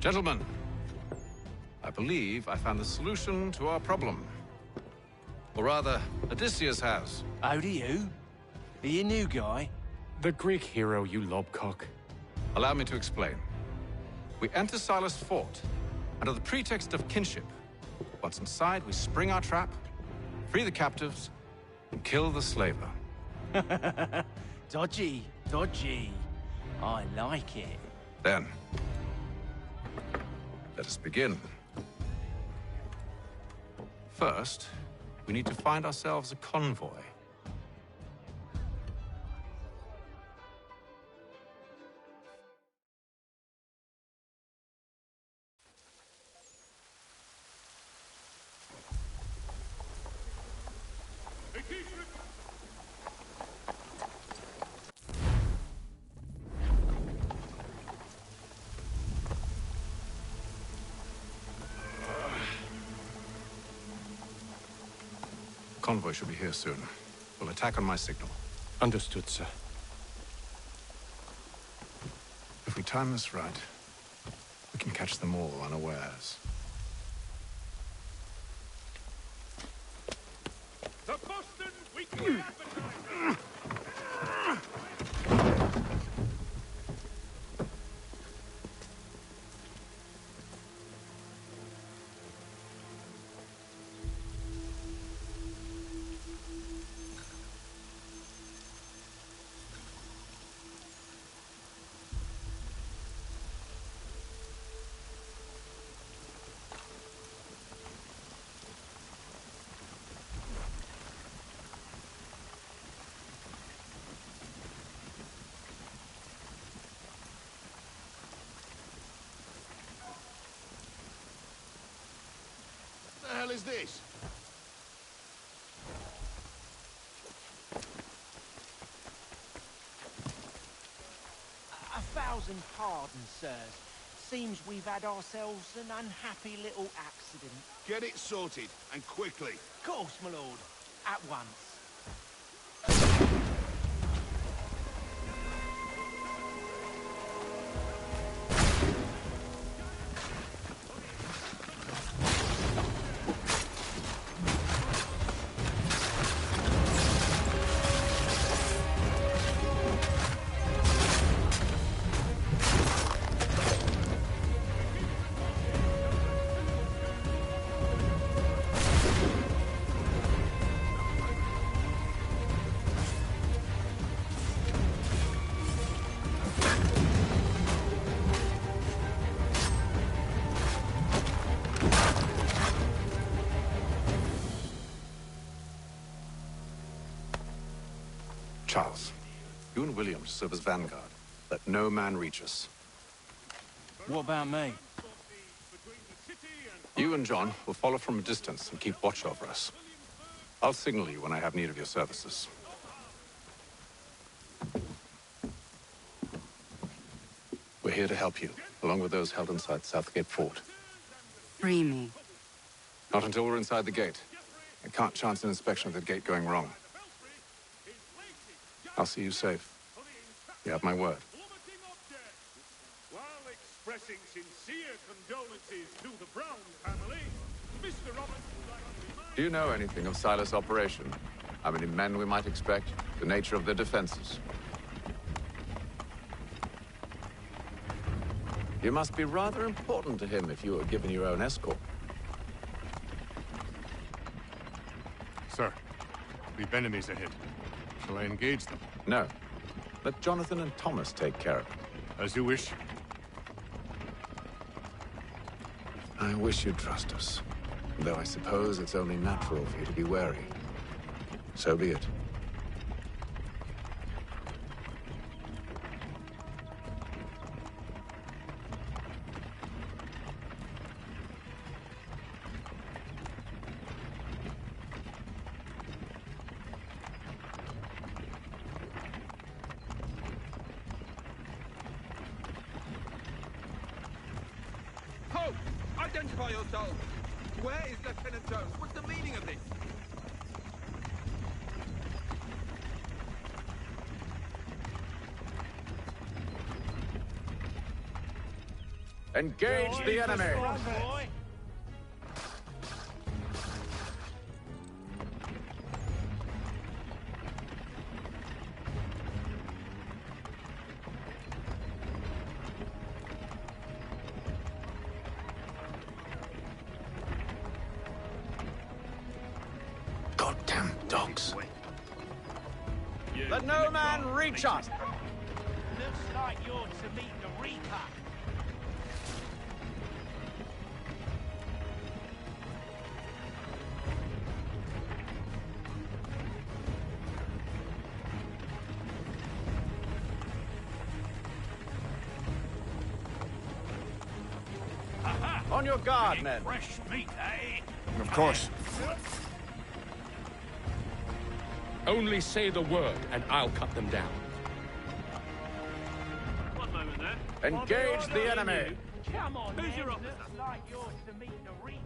[SPEAKER 17] Gentlemen, I believe I found the solution to our problem. Or rather, Odysseus has.
[SPEAKER 9] How do you? Are you a new guy?
[SPEAKER 22] The Greek hero, you lobcock.
[SPEAKER 17] Allow me to explain. We enter Silas' fort, under the pretext of kinship. Once inside, we spring our trap, free the captives, and kill the slaver.
[SPEAKER 9] Dodgy. I like it.
[SPEAKER 17] Then, let us begin. First, we need to find ourselves a convoy. Convoy should be here soon. We'll attack on my signal.
[SPEAKER 22] Understood, sir.
[SPEAKER 17] If we time this right, we can catch them all unawares.
[SPEAKER 22] The Boston Weekly Advertiser!
[SPEAKER 15] What the hell is this?
[SPEAKER 3] A thousand pardons, sirs. Seems we've had ourselves an unhappy little accident.
[SPEAKER 15] Get it sorted, and quickly.
[SPEAKER 3] Of course, my lord. At once.
[SPEAKER 17] Charles, you and William serve as vanguard. Let no man reach us.
[SPEAKER 9] What about me?
[SPEAKER 17] You and John will follow from a distance and keep watch over us. I'll signal you when I have need of your services. We're here to help you, along with those held inside Southgate Fort.
[SPEAKER 12] Free me.
[SPEAKER 17] Not until we're inside the gate. I can't chance an inspection of the gate going wrong. I'll see you safe. You have my word.
[SPEAKER 22] While expressing sincere condolences to the Brown family, Mr. Roberts would like to remind...
[SPEAKER 17] Do you know anything of Silas' operation? How many men we might expect? The nature of their defenses? You must be rather important to him if you were given your own escort.
[SPEAKER 14] Sir, we've enemies ahead. Shall I engage them?
[SPEAKER 17] No. Let Jonathan and Thomas take care of it.
[SPEAKER 14] As you wish.
[SPEAKER 17] I wish you'd trust us. Though I suppose it's only natural for you to be wary. So be it.
[SPEAKER 2] Purify yourself! Where is Lieutenant Jones? What's the meaning of this?
[SPEAKER 17] Engage the enemy!
[SPEAKER 6] Goddamn dogs.
[SPEAKER 17] Let no man reach us!
[SPEAKER 3] Looks like you're to meet the Reaper.
[SPEAKER 17] On your guard, men.
[SPEAKER 3] Fresh meat, eh?
[SPEAKER 15] Of course.
[SPEAKER 19] Only say the word, and I'll cut them down.
[SPEAKER 3] One moment there.
[SPEAKER 17] Engage the enemy!
[SPEAKER 3] Come on, who's your officer? Looks like you're to meet the Reaper.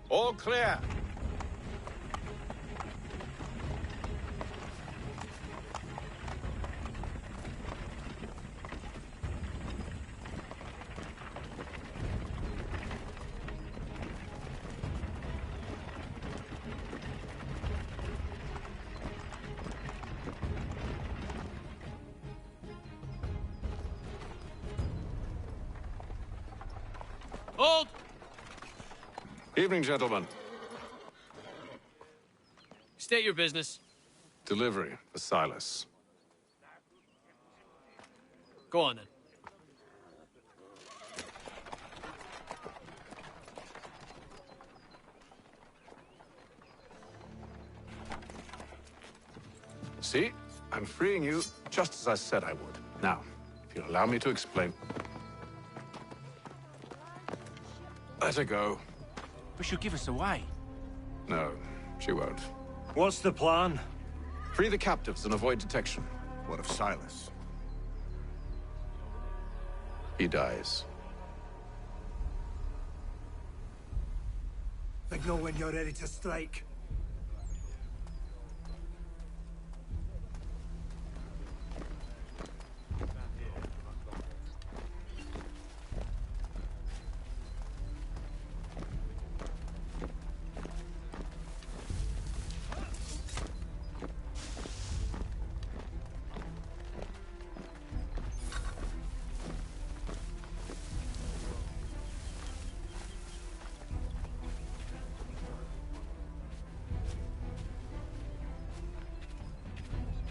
[SPEAKER 17] All clear.
[SPEAKER 9] Hold!
[SPEAKER 17] Evening, gentlemen.
[SPEAKER 9] State your business.
[SPEAKER 17] Delivery for Silas.
[SPEAKER 9] Go on, then.
[SPEAKER 17] See? I'm freeing you just as I said I would. Now, if you'll allow me to explain. Let her go.
[SPEAKER 20] But she'll give us away.
[SPEAKER 17] No, she won't.
[SPEAKER 7] What's the plan?
[SPEAKER 17] Free the captives and avoid detection.
[SPEAKER 15] What of Silas?
[SPEAKER 17] He dies.
[SPEAKER 21] Signal when you're ready to strike.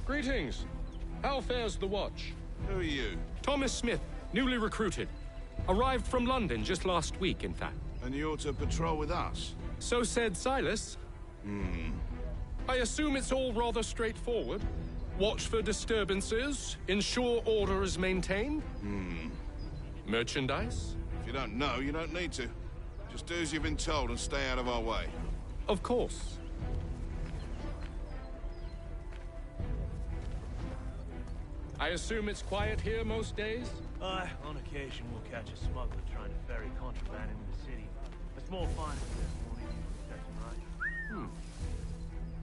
[SPEAKER 19] Greetings. How fares the watch?
[SPEAKER 15] Who are you?
[SPEAKER 19] Thomas Smith, newly recruited. Arrived from London just last week, in fact.
[SPEAKER 15] And you're to patrol with us?
[SPEAKER 19] So said Silas. I assume it's all rather straightforward. Watch for disturbances, ensure order is maintained. Merchandise?
[SPEAKER 15] If you don't know, you don't need to. Just do as you've been told and stay out of our way.
[SPEAKER 19] Of course. I assume it's quiet here most days?
[SPEAKER 23] On occasion we'll catch a smuggler trying to ferry contraband into the city. A small fine for this morning, that's right.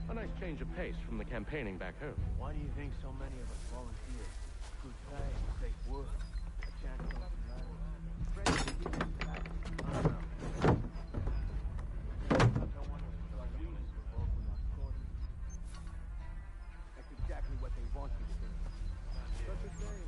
[SPEAKER 19] A nice change of pace from the campaigning back home.
[SPEAKER 23] Why do you think so many of us volunteer? Good pay, safe work, a chance to help them out. Afraid to give us back. I don't know. I don't want us to use the vocal on court. That's exactly what they want you to think. But the day.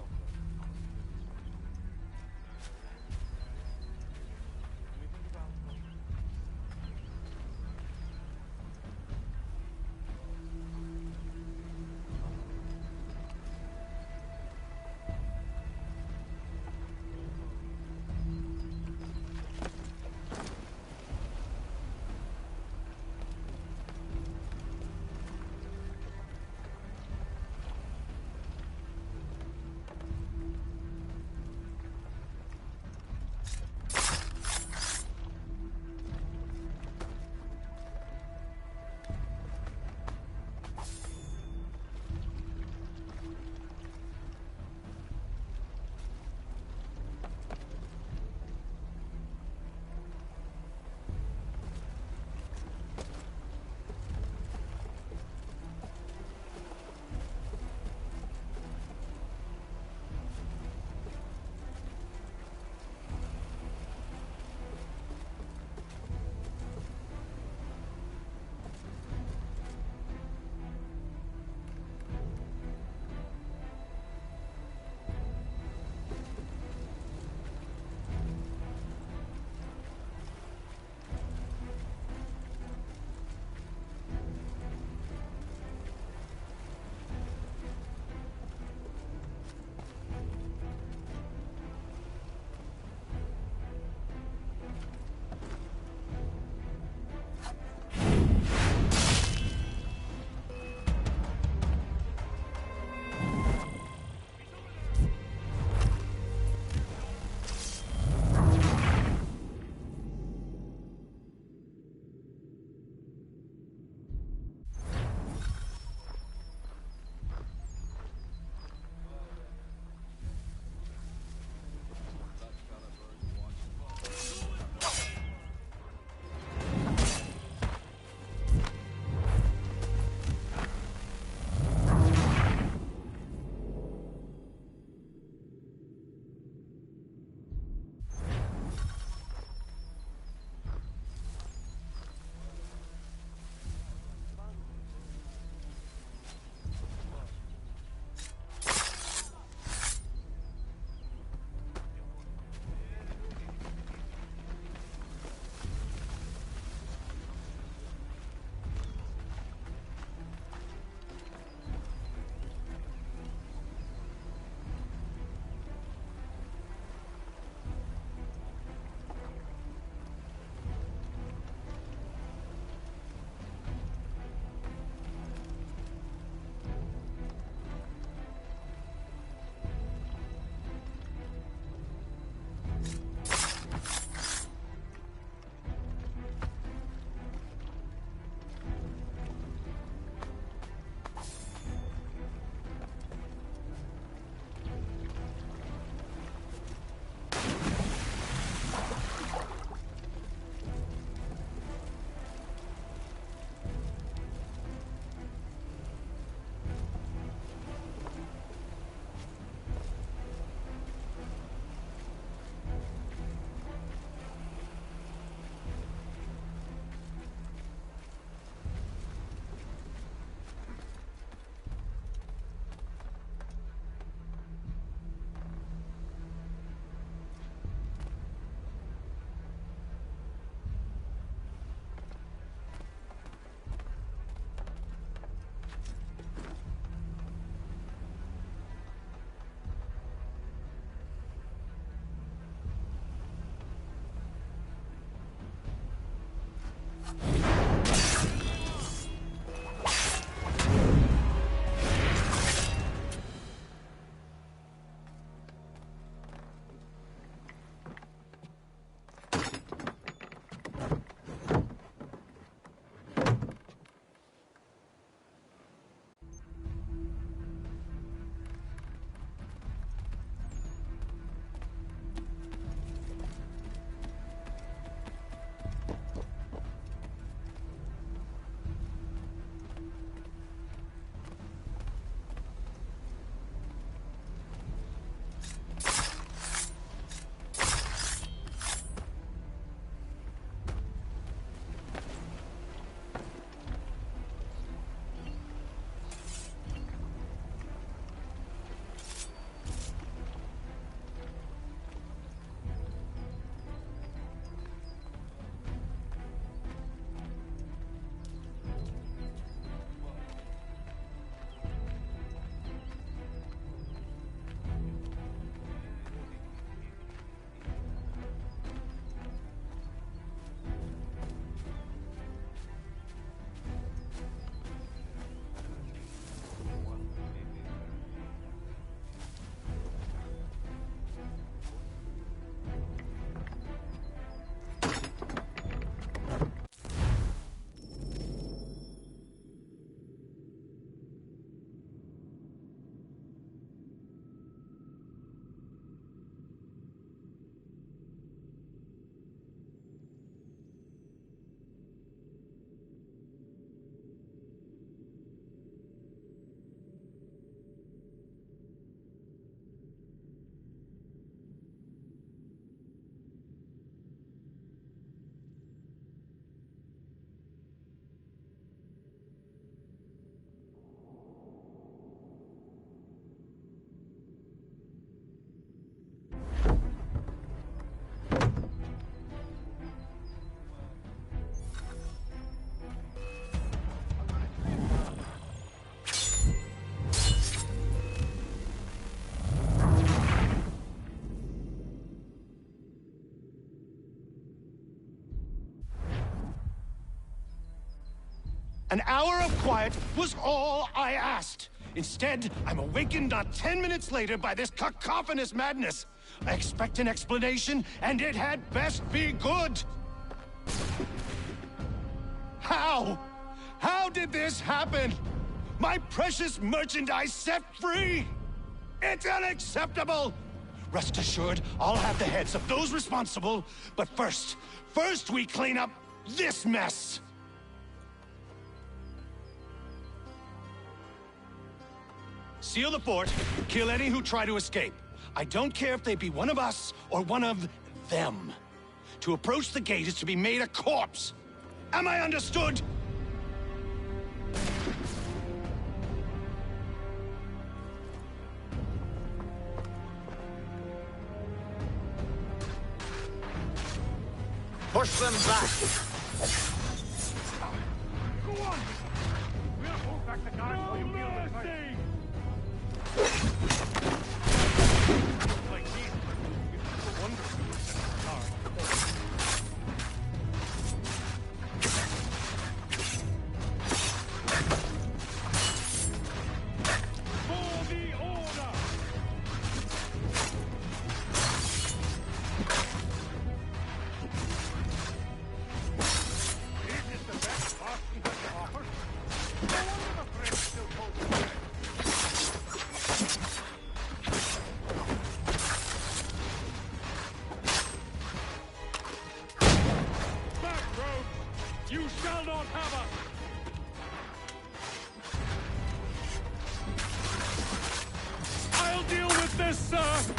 [SPEAKER 4] An hour of quiet was all I asked. Instead, I'm awakened not 10 minutes later by this cacophonous madness. I expect an explanation, and it had best be good. How? How did this happen? My precious merchandise set free? It's unacceptable! Rest assured, I'll have the heads of those responsible, but first we clean up this mess! Seal the fort, kill any who try to escape. I don't care if they be one of us or one of them. To approach the gate is to be made a corpse. Am I understood?
[SPEAKER 10] Push them back!
[SPEAKER 8] Go on! We'll hold back the guard while you deal with it. Like these, it's a wonder For the order! This is the best Boston has to offer. No wonder the French still hold the way. Back, rogues! You shall not have us! I'll deal with this, sir!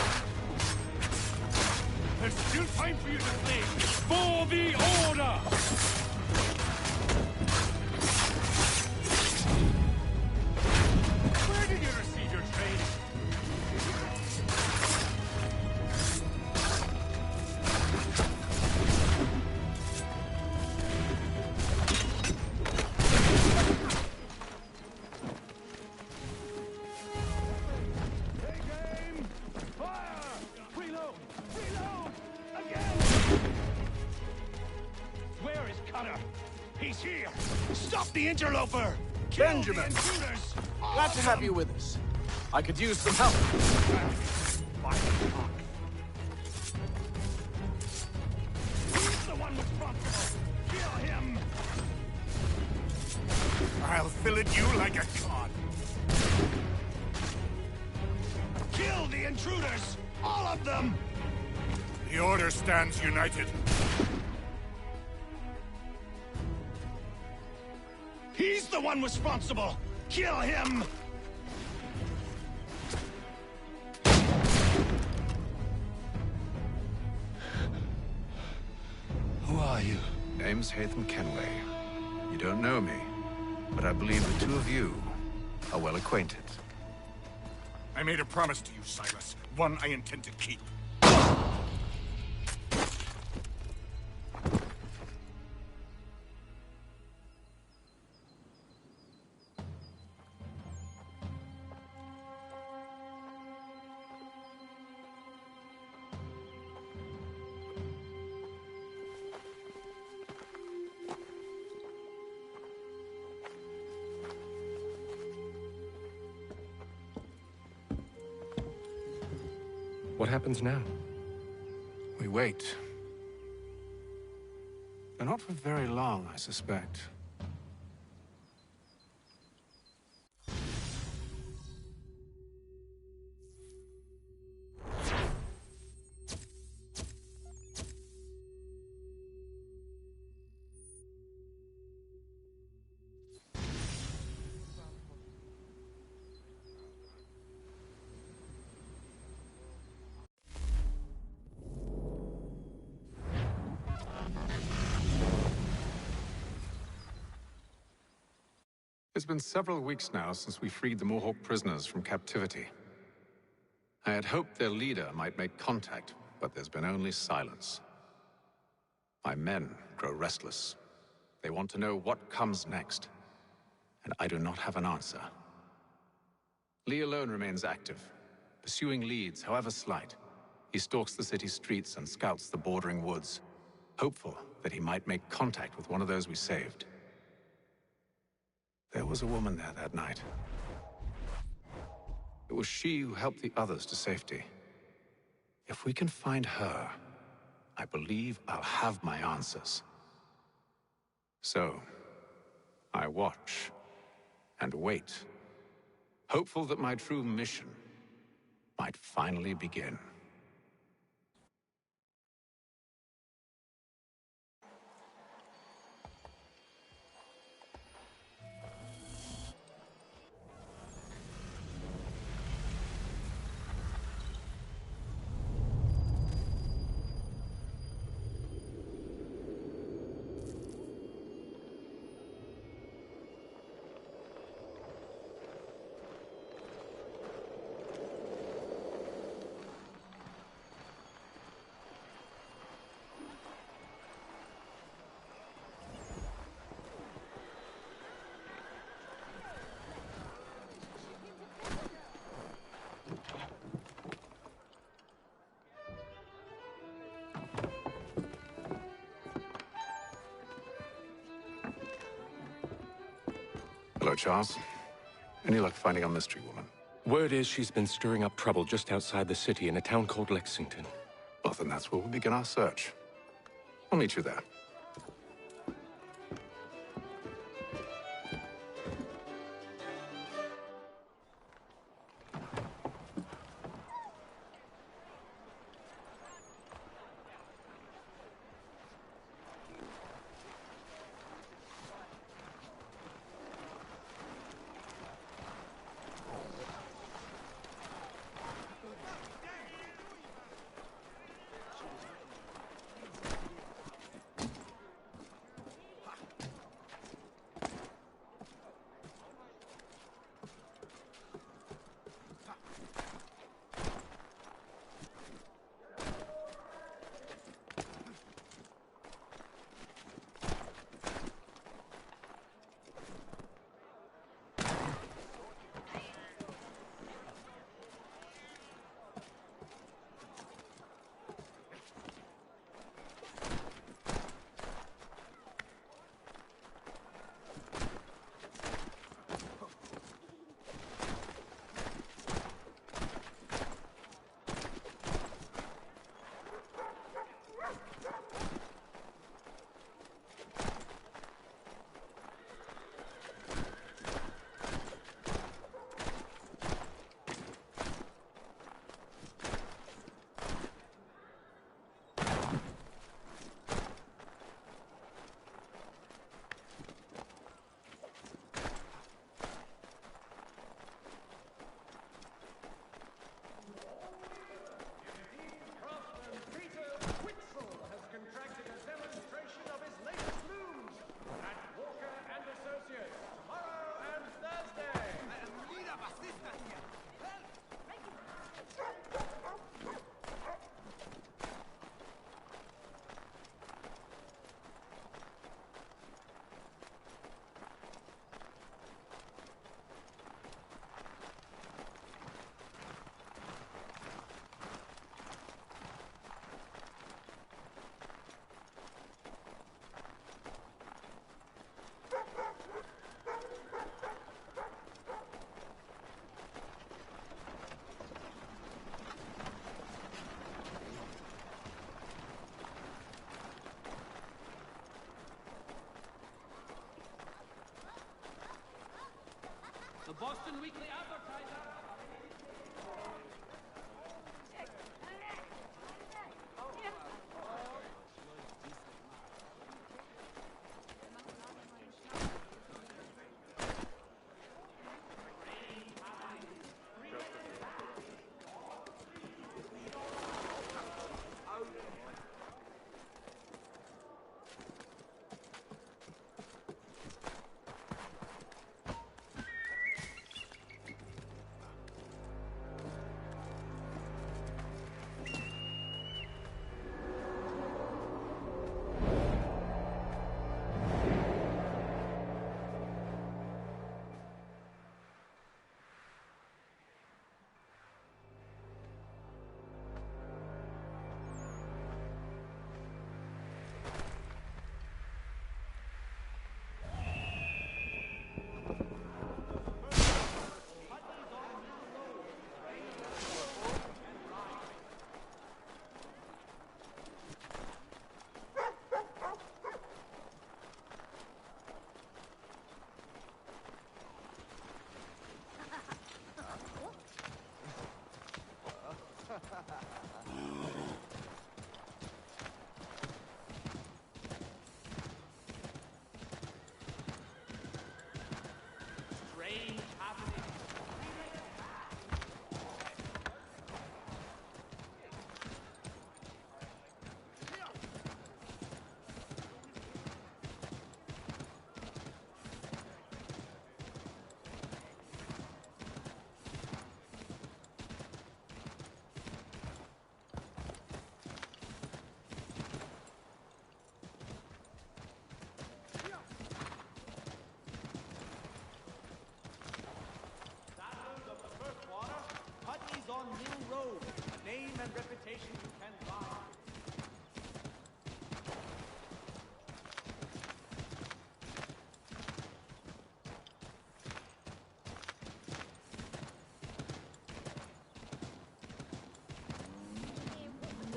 [SPEAKER 8] There's still time for you to flee! For the order! Where did you receive your training? Take aim! Fire! Reload! Reload! Again!
[SPEAKER 4] Where is Cutter? He's here! Stop the interloper! Kill
[SPEAKER 10] Benjamin!
[SPEAKER 4] the intruders!
[SPEAKER 10] Glad to have you with us. I could use some help.
[SPEAKER 4] He's the one responsible! Kill him!
[SPEAKER 8] I'll fillet you like a cod.
[SPEAKER 4] Kill the intruders! All of them!
[SPEAKER 8] The Order stands united.
[SPEAKER 4] He's the one responsible! Kill him!
[SPEAKER 17] Who are you? Name's Hatham Kenway. You don't know me, but I believe the two of you are well acquainted.
[SPEAKER 8] I made a promise to you, Silas. One I intend to keep.
[SPEAKER 13] What happens now?
[SPEAKER 6] We wait. But not for very long, I suspect. It's been several weeks now since we freed the Mohawk prisoners from captivity. I had hoped their leader might make contact, but there's been only silence. My men grow restless. They want to know what comes next, and I do not have an answer. Lee alone remains active, pursuing leads, however slight. He stalks the city streets and scouts the bordering woods, hopeful that he might make contact with one of those we saved. There was a woman there that night. It was she who helped the others to safety. If we can find her, I believe I'll have my answers. So, I watch and wait, hopeful that my true mission might finally begin. Hello, Charles. Any luck finding our mystery woman?
[SPEAKER 13] Word is she's been stirring up trouble just outside the city in a town called Lexington.
[SPEAKER 6] Well, then that's where we'll begin our search. I'll meet you there.
[SPEAKER 22] The Boston Weekly Advertiser.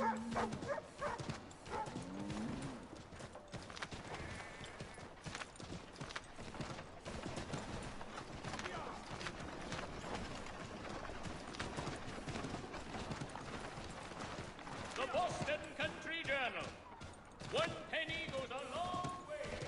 [SPEAKER 5] The Boston Country Journal. One penny goes a long way.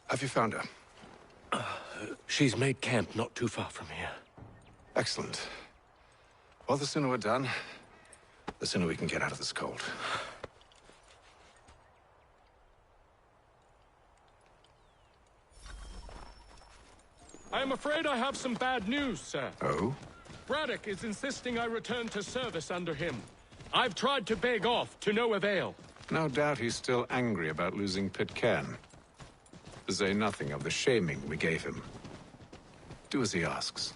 [SPEAKER 6] Have you found her?
[SPEAKER 13] She's made camp not too far from here.
[SPEAKER 6] Excellent. Well, the sooner we're done, the sooner we can get out of this cold.
[SPEAKER 19] I am afraid I have some bad news, sir.
[SPEAKER 6] Oh?
[SPEAKER 19] Braddock is insisting I return to service under him. I've tried to beg off, to no avail.
[SPEAKER 6] No doubt he's still angry about losing Pitcairn. To say nothing of the shaming we gave him. Do as he asks.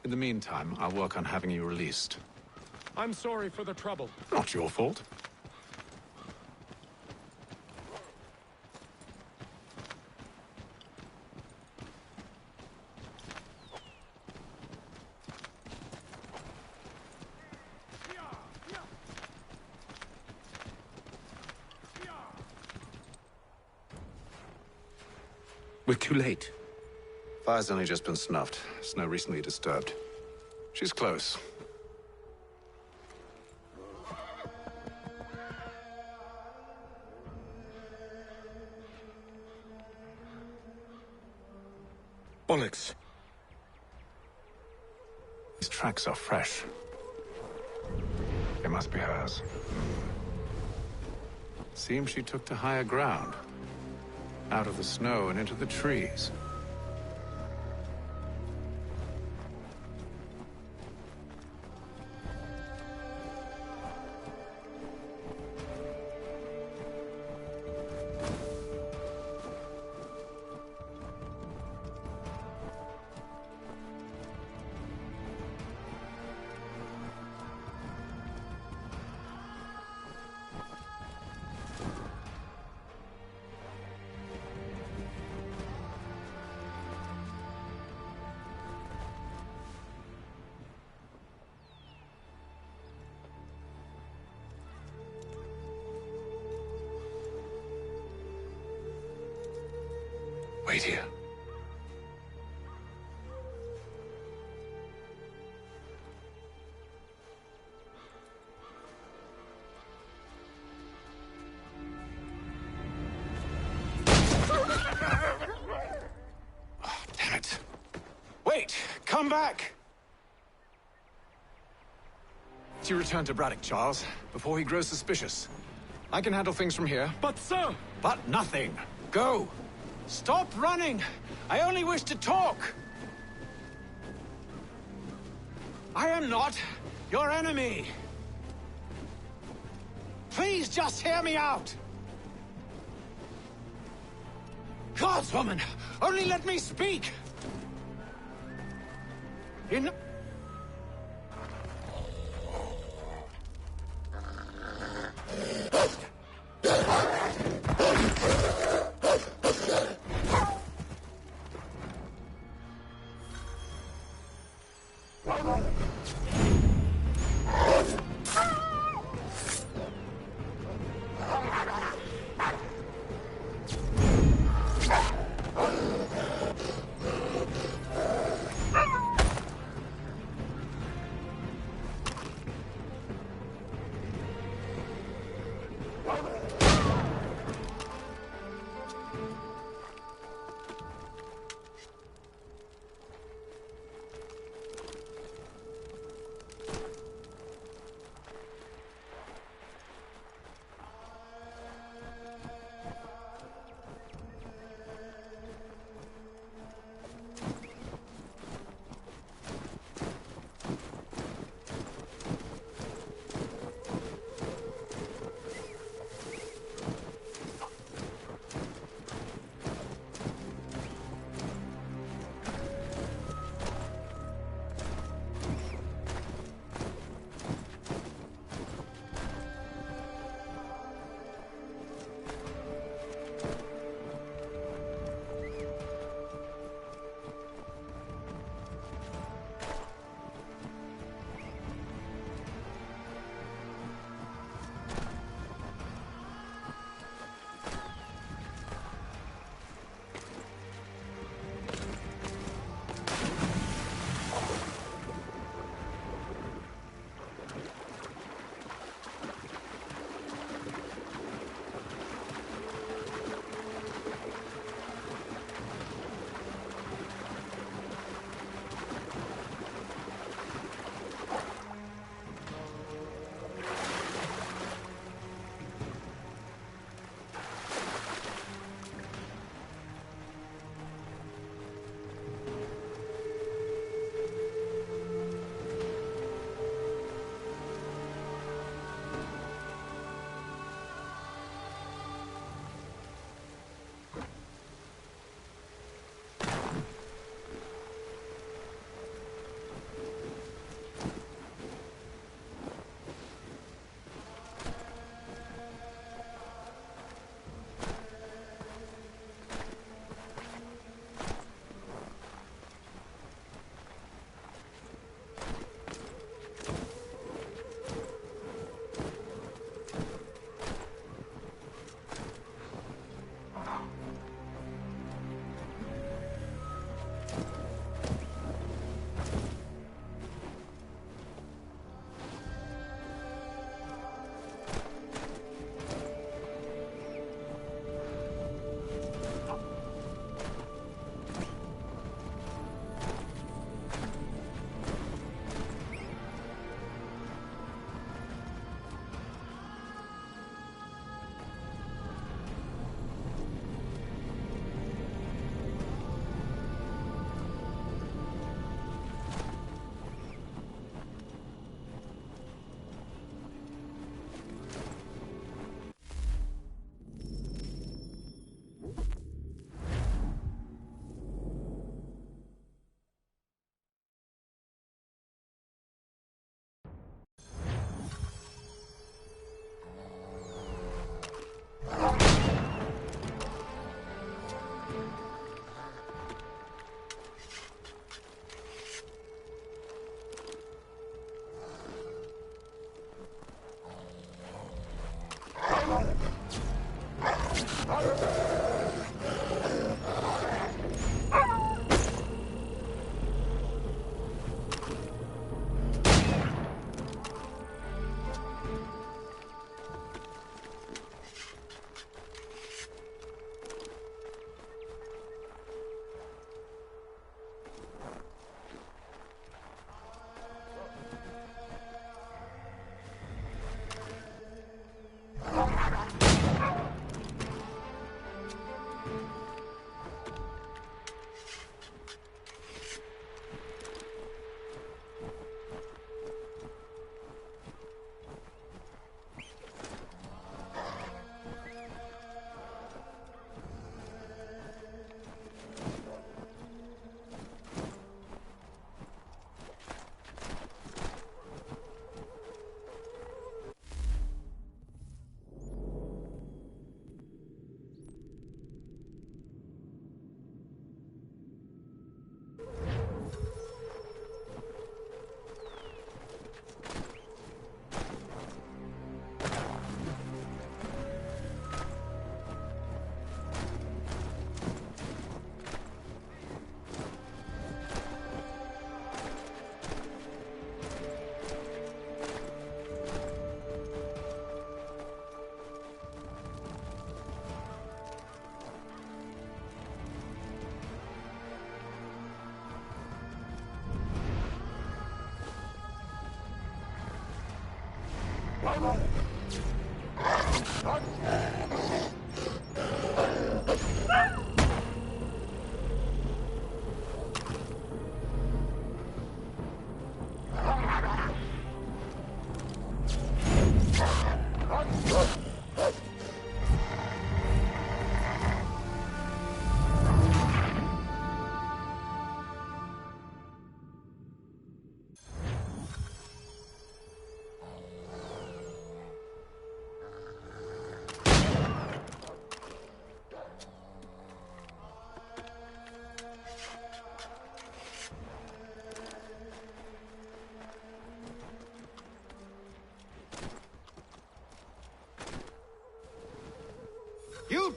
[SPEAKER 6] In the meantime, I'll work on having you released.
[SPEAKER 19] I'm sorry for the trouble.
[SPEAKER 6] Not your fault.
[SPEAKER 13] We're too late.
[SPEAKER 6] Fire's only just been snuffed. Snow recently disturbed. She's close.
[SPEAKER 13] Bollocks.
[SPEAKER 6] These tracks are fresh. They must be hers. Seems she took to higher ground. Out of the snow and into the trees. Wait here. Oh, damn it. Wait! Come back! You return to Braddock, Charles, before he grows suspicious. I can handle things from here.
[SPEAKER 19] But, sir!
[SPEAKER 6] But nothing! Go! Stop running! I only wish to talk! I am not your enemy! Please just hear me out! Gods, woman! Only let me speak! In...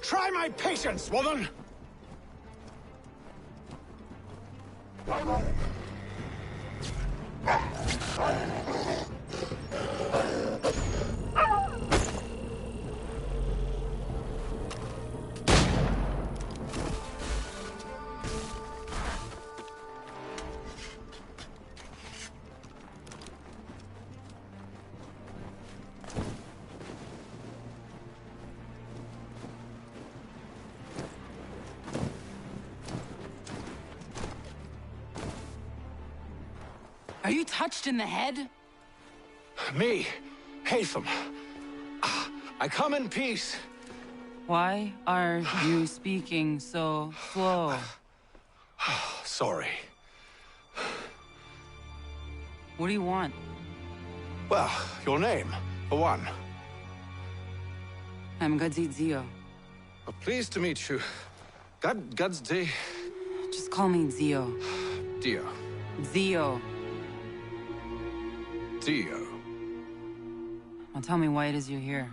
[SPEAKER 4] Try my patience, woman!
[SPEAKER 12] Are you touched in the head?
[SPEAKER 4] Me, Hatham. I come in peace.
[SPEAKER 12] Why are you speaking so slow?
[SPEAKER 4] Sorry.
[SPEAKER 12] What do you want?
[SPEAKER 4] Well, your name, for one.
[SPEAKER 12] I'm Gadzit Zio.
[SPEAKER 6] Well, pleased to meet you. Gadsdi.
[SPEAKER 12] Just call me Zio.
[SPEAKER 6] Dio.
[SPEAKER 12] Zio.
[SPEAKER 6] Dio.
[SPEAKER 12] Well, tell me why it is you're here.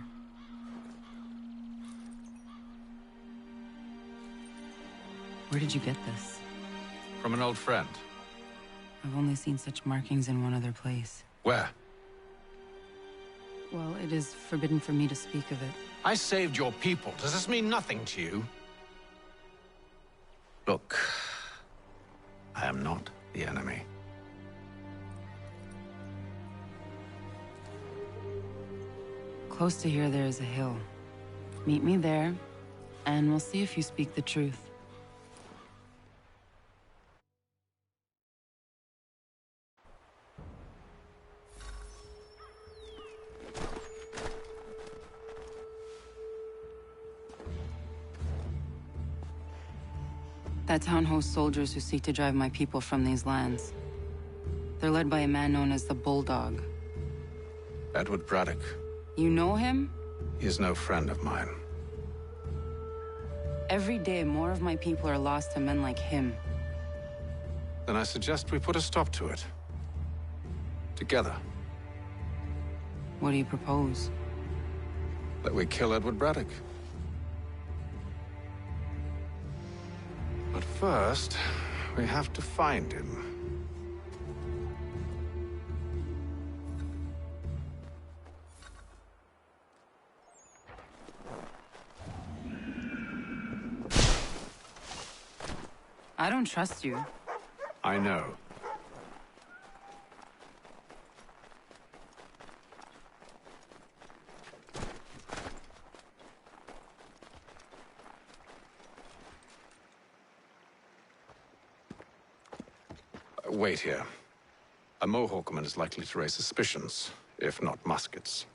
[SPEAKER 12] Where did you get this?
[SPEAKER 6] From an old friend.
[SPEAKER 12] I've only seen such markings in one other place.
[SPEAKER 6] Where?
[SPEAKER 12] Well, it is forbidden for me to speak of it.
[SPEAKER 6] I saved your people. Does this mean nothing to you? Look, I am not the enemy.
[SPEAKER 12] Close to here, there is a hill. Meet me there, and we'll see if you speak the truth. That town hosts soldiers who seek to drive my people from these lands. They're led by a man known as the Bulldog.
[SPEAKER 6] Edward Braddock.
[SPEAKER 12] You know him?
[SPEAKER 6] He is no friend of mine.
[SPEAKER 12] Every day, more of my people are lost to men like him.
[SPEAKER 6] Then I suggest we put a stop to it. Together.
[SPEAKER 12] What do you propose?
[SPEAKER 6] That we kill Edward Braddock. But first, we have to find him.
[SPEAKER 12] I don't trust you.
[SPEAKER 6] I know. Wait here. A Mohawkman is likely to raise suspicions, if not muskets.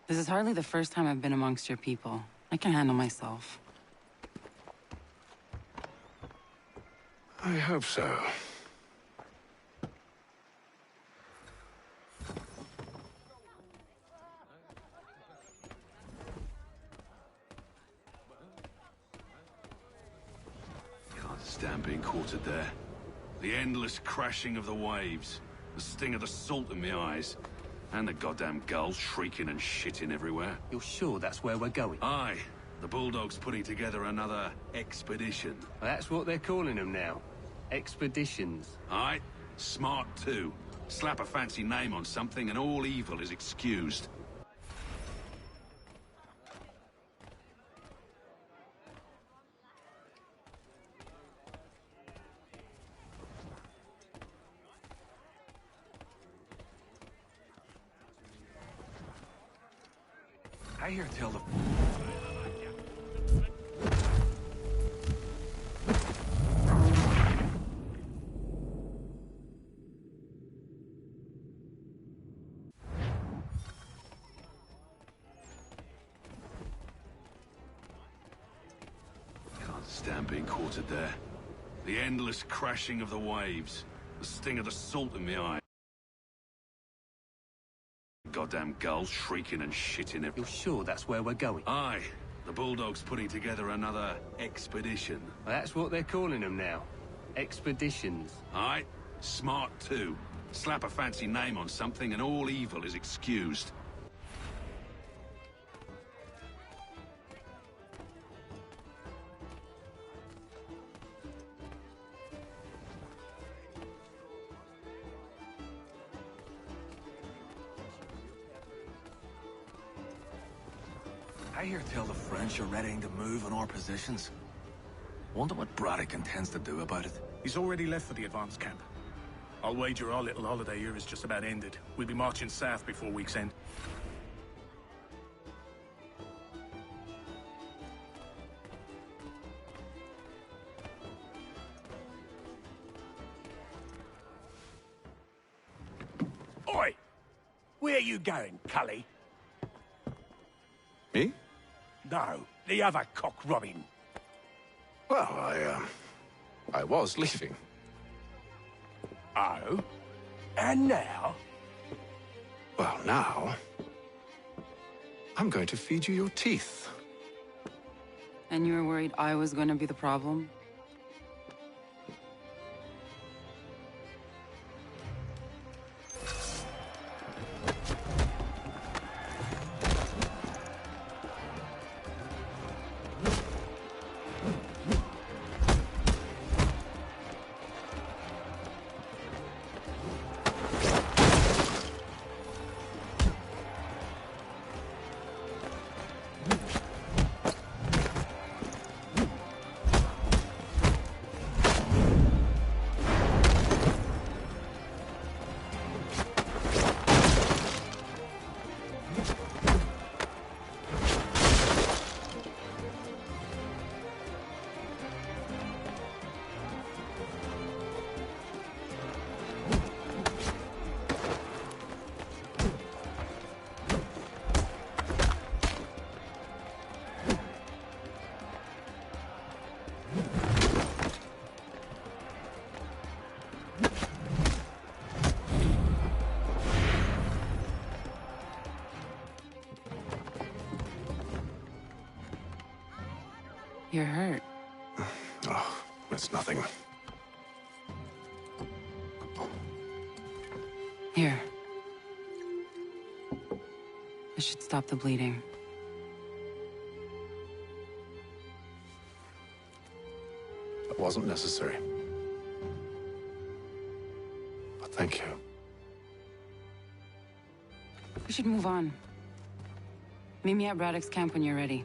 [SPEAKER 12] This is hardly the first time I've been amongst your people. I can handle myself.
[SPEAKER 6] I hope so.
[SPEAKER 11] Can't stand being quartered there. The endless crashing of the waves, the sting of the salt in my eyes, and the goddamn gulls shrieking and shitting everywhere.
[SPEAKER 16] You're sure that's where we're going?
[SPEAKER 11] Aye. The Bulldog's putting together another expedition.
[SPEAKER 16] Well, that's what they're calling them now. Expeditions.
[SPEAKER 11] Aye. Smart too. Slap a fancy name on something and all evil is excused.
[SPEAKER 16] I hear tell the...
[SPEAKER 11] Can't stand being quartered there. The endless crashing of the waves, the sting of the salt in my eye. Goddamn gulls shrieking and shitting everywhere.
[SPEAKER 16] You're sure that's where we're going?
[SPEAKER 11] Aye. The Bulldog's putting together another expedition.
[SPEAKER 16] Well, that's what they're calling them now. Expeditions.
[SPEAKER 11] Aye. Smart too. Slap a fancy name on something and all evil is excused.
[SPEAKER 1] I hear tell the French are readying to move on our positions. Wonder what Braddock intends to do about it.
[SPEAKER 14] He's already left for the advance camp. I'll wager our little holiday here is just about ended. We'll be marching south before week's end.
[SPEAKER 8] Oi! Where you going, Cully?
[SPEAKER 6] Me?
[SPEAKER 8] No, the other cock Robin.
[SPEAKER 6] Well, I was leaving.
[SPEAKER 8] Oh? And now?
[SPEAKER 6] Well, now... I'm going to feed you your teeth.
[SPEAKER 12] And you were worried I was going to be the problem? You're hurt.
[SPEAKER 6] Oh, it's nothing.
[SPEAKER 12] Here. This should stop the bleeding.
[SPEAKER 6] That wasn't necessary. But thank you.
[SPEAKER 12] We should move on. Meet me at Braddock's camp when you're ready.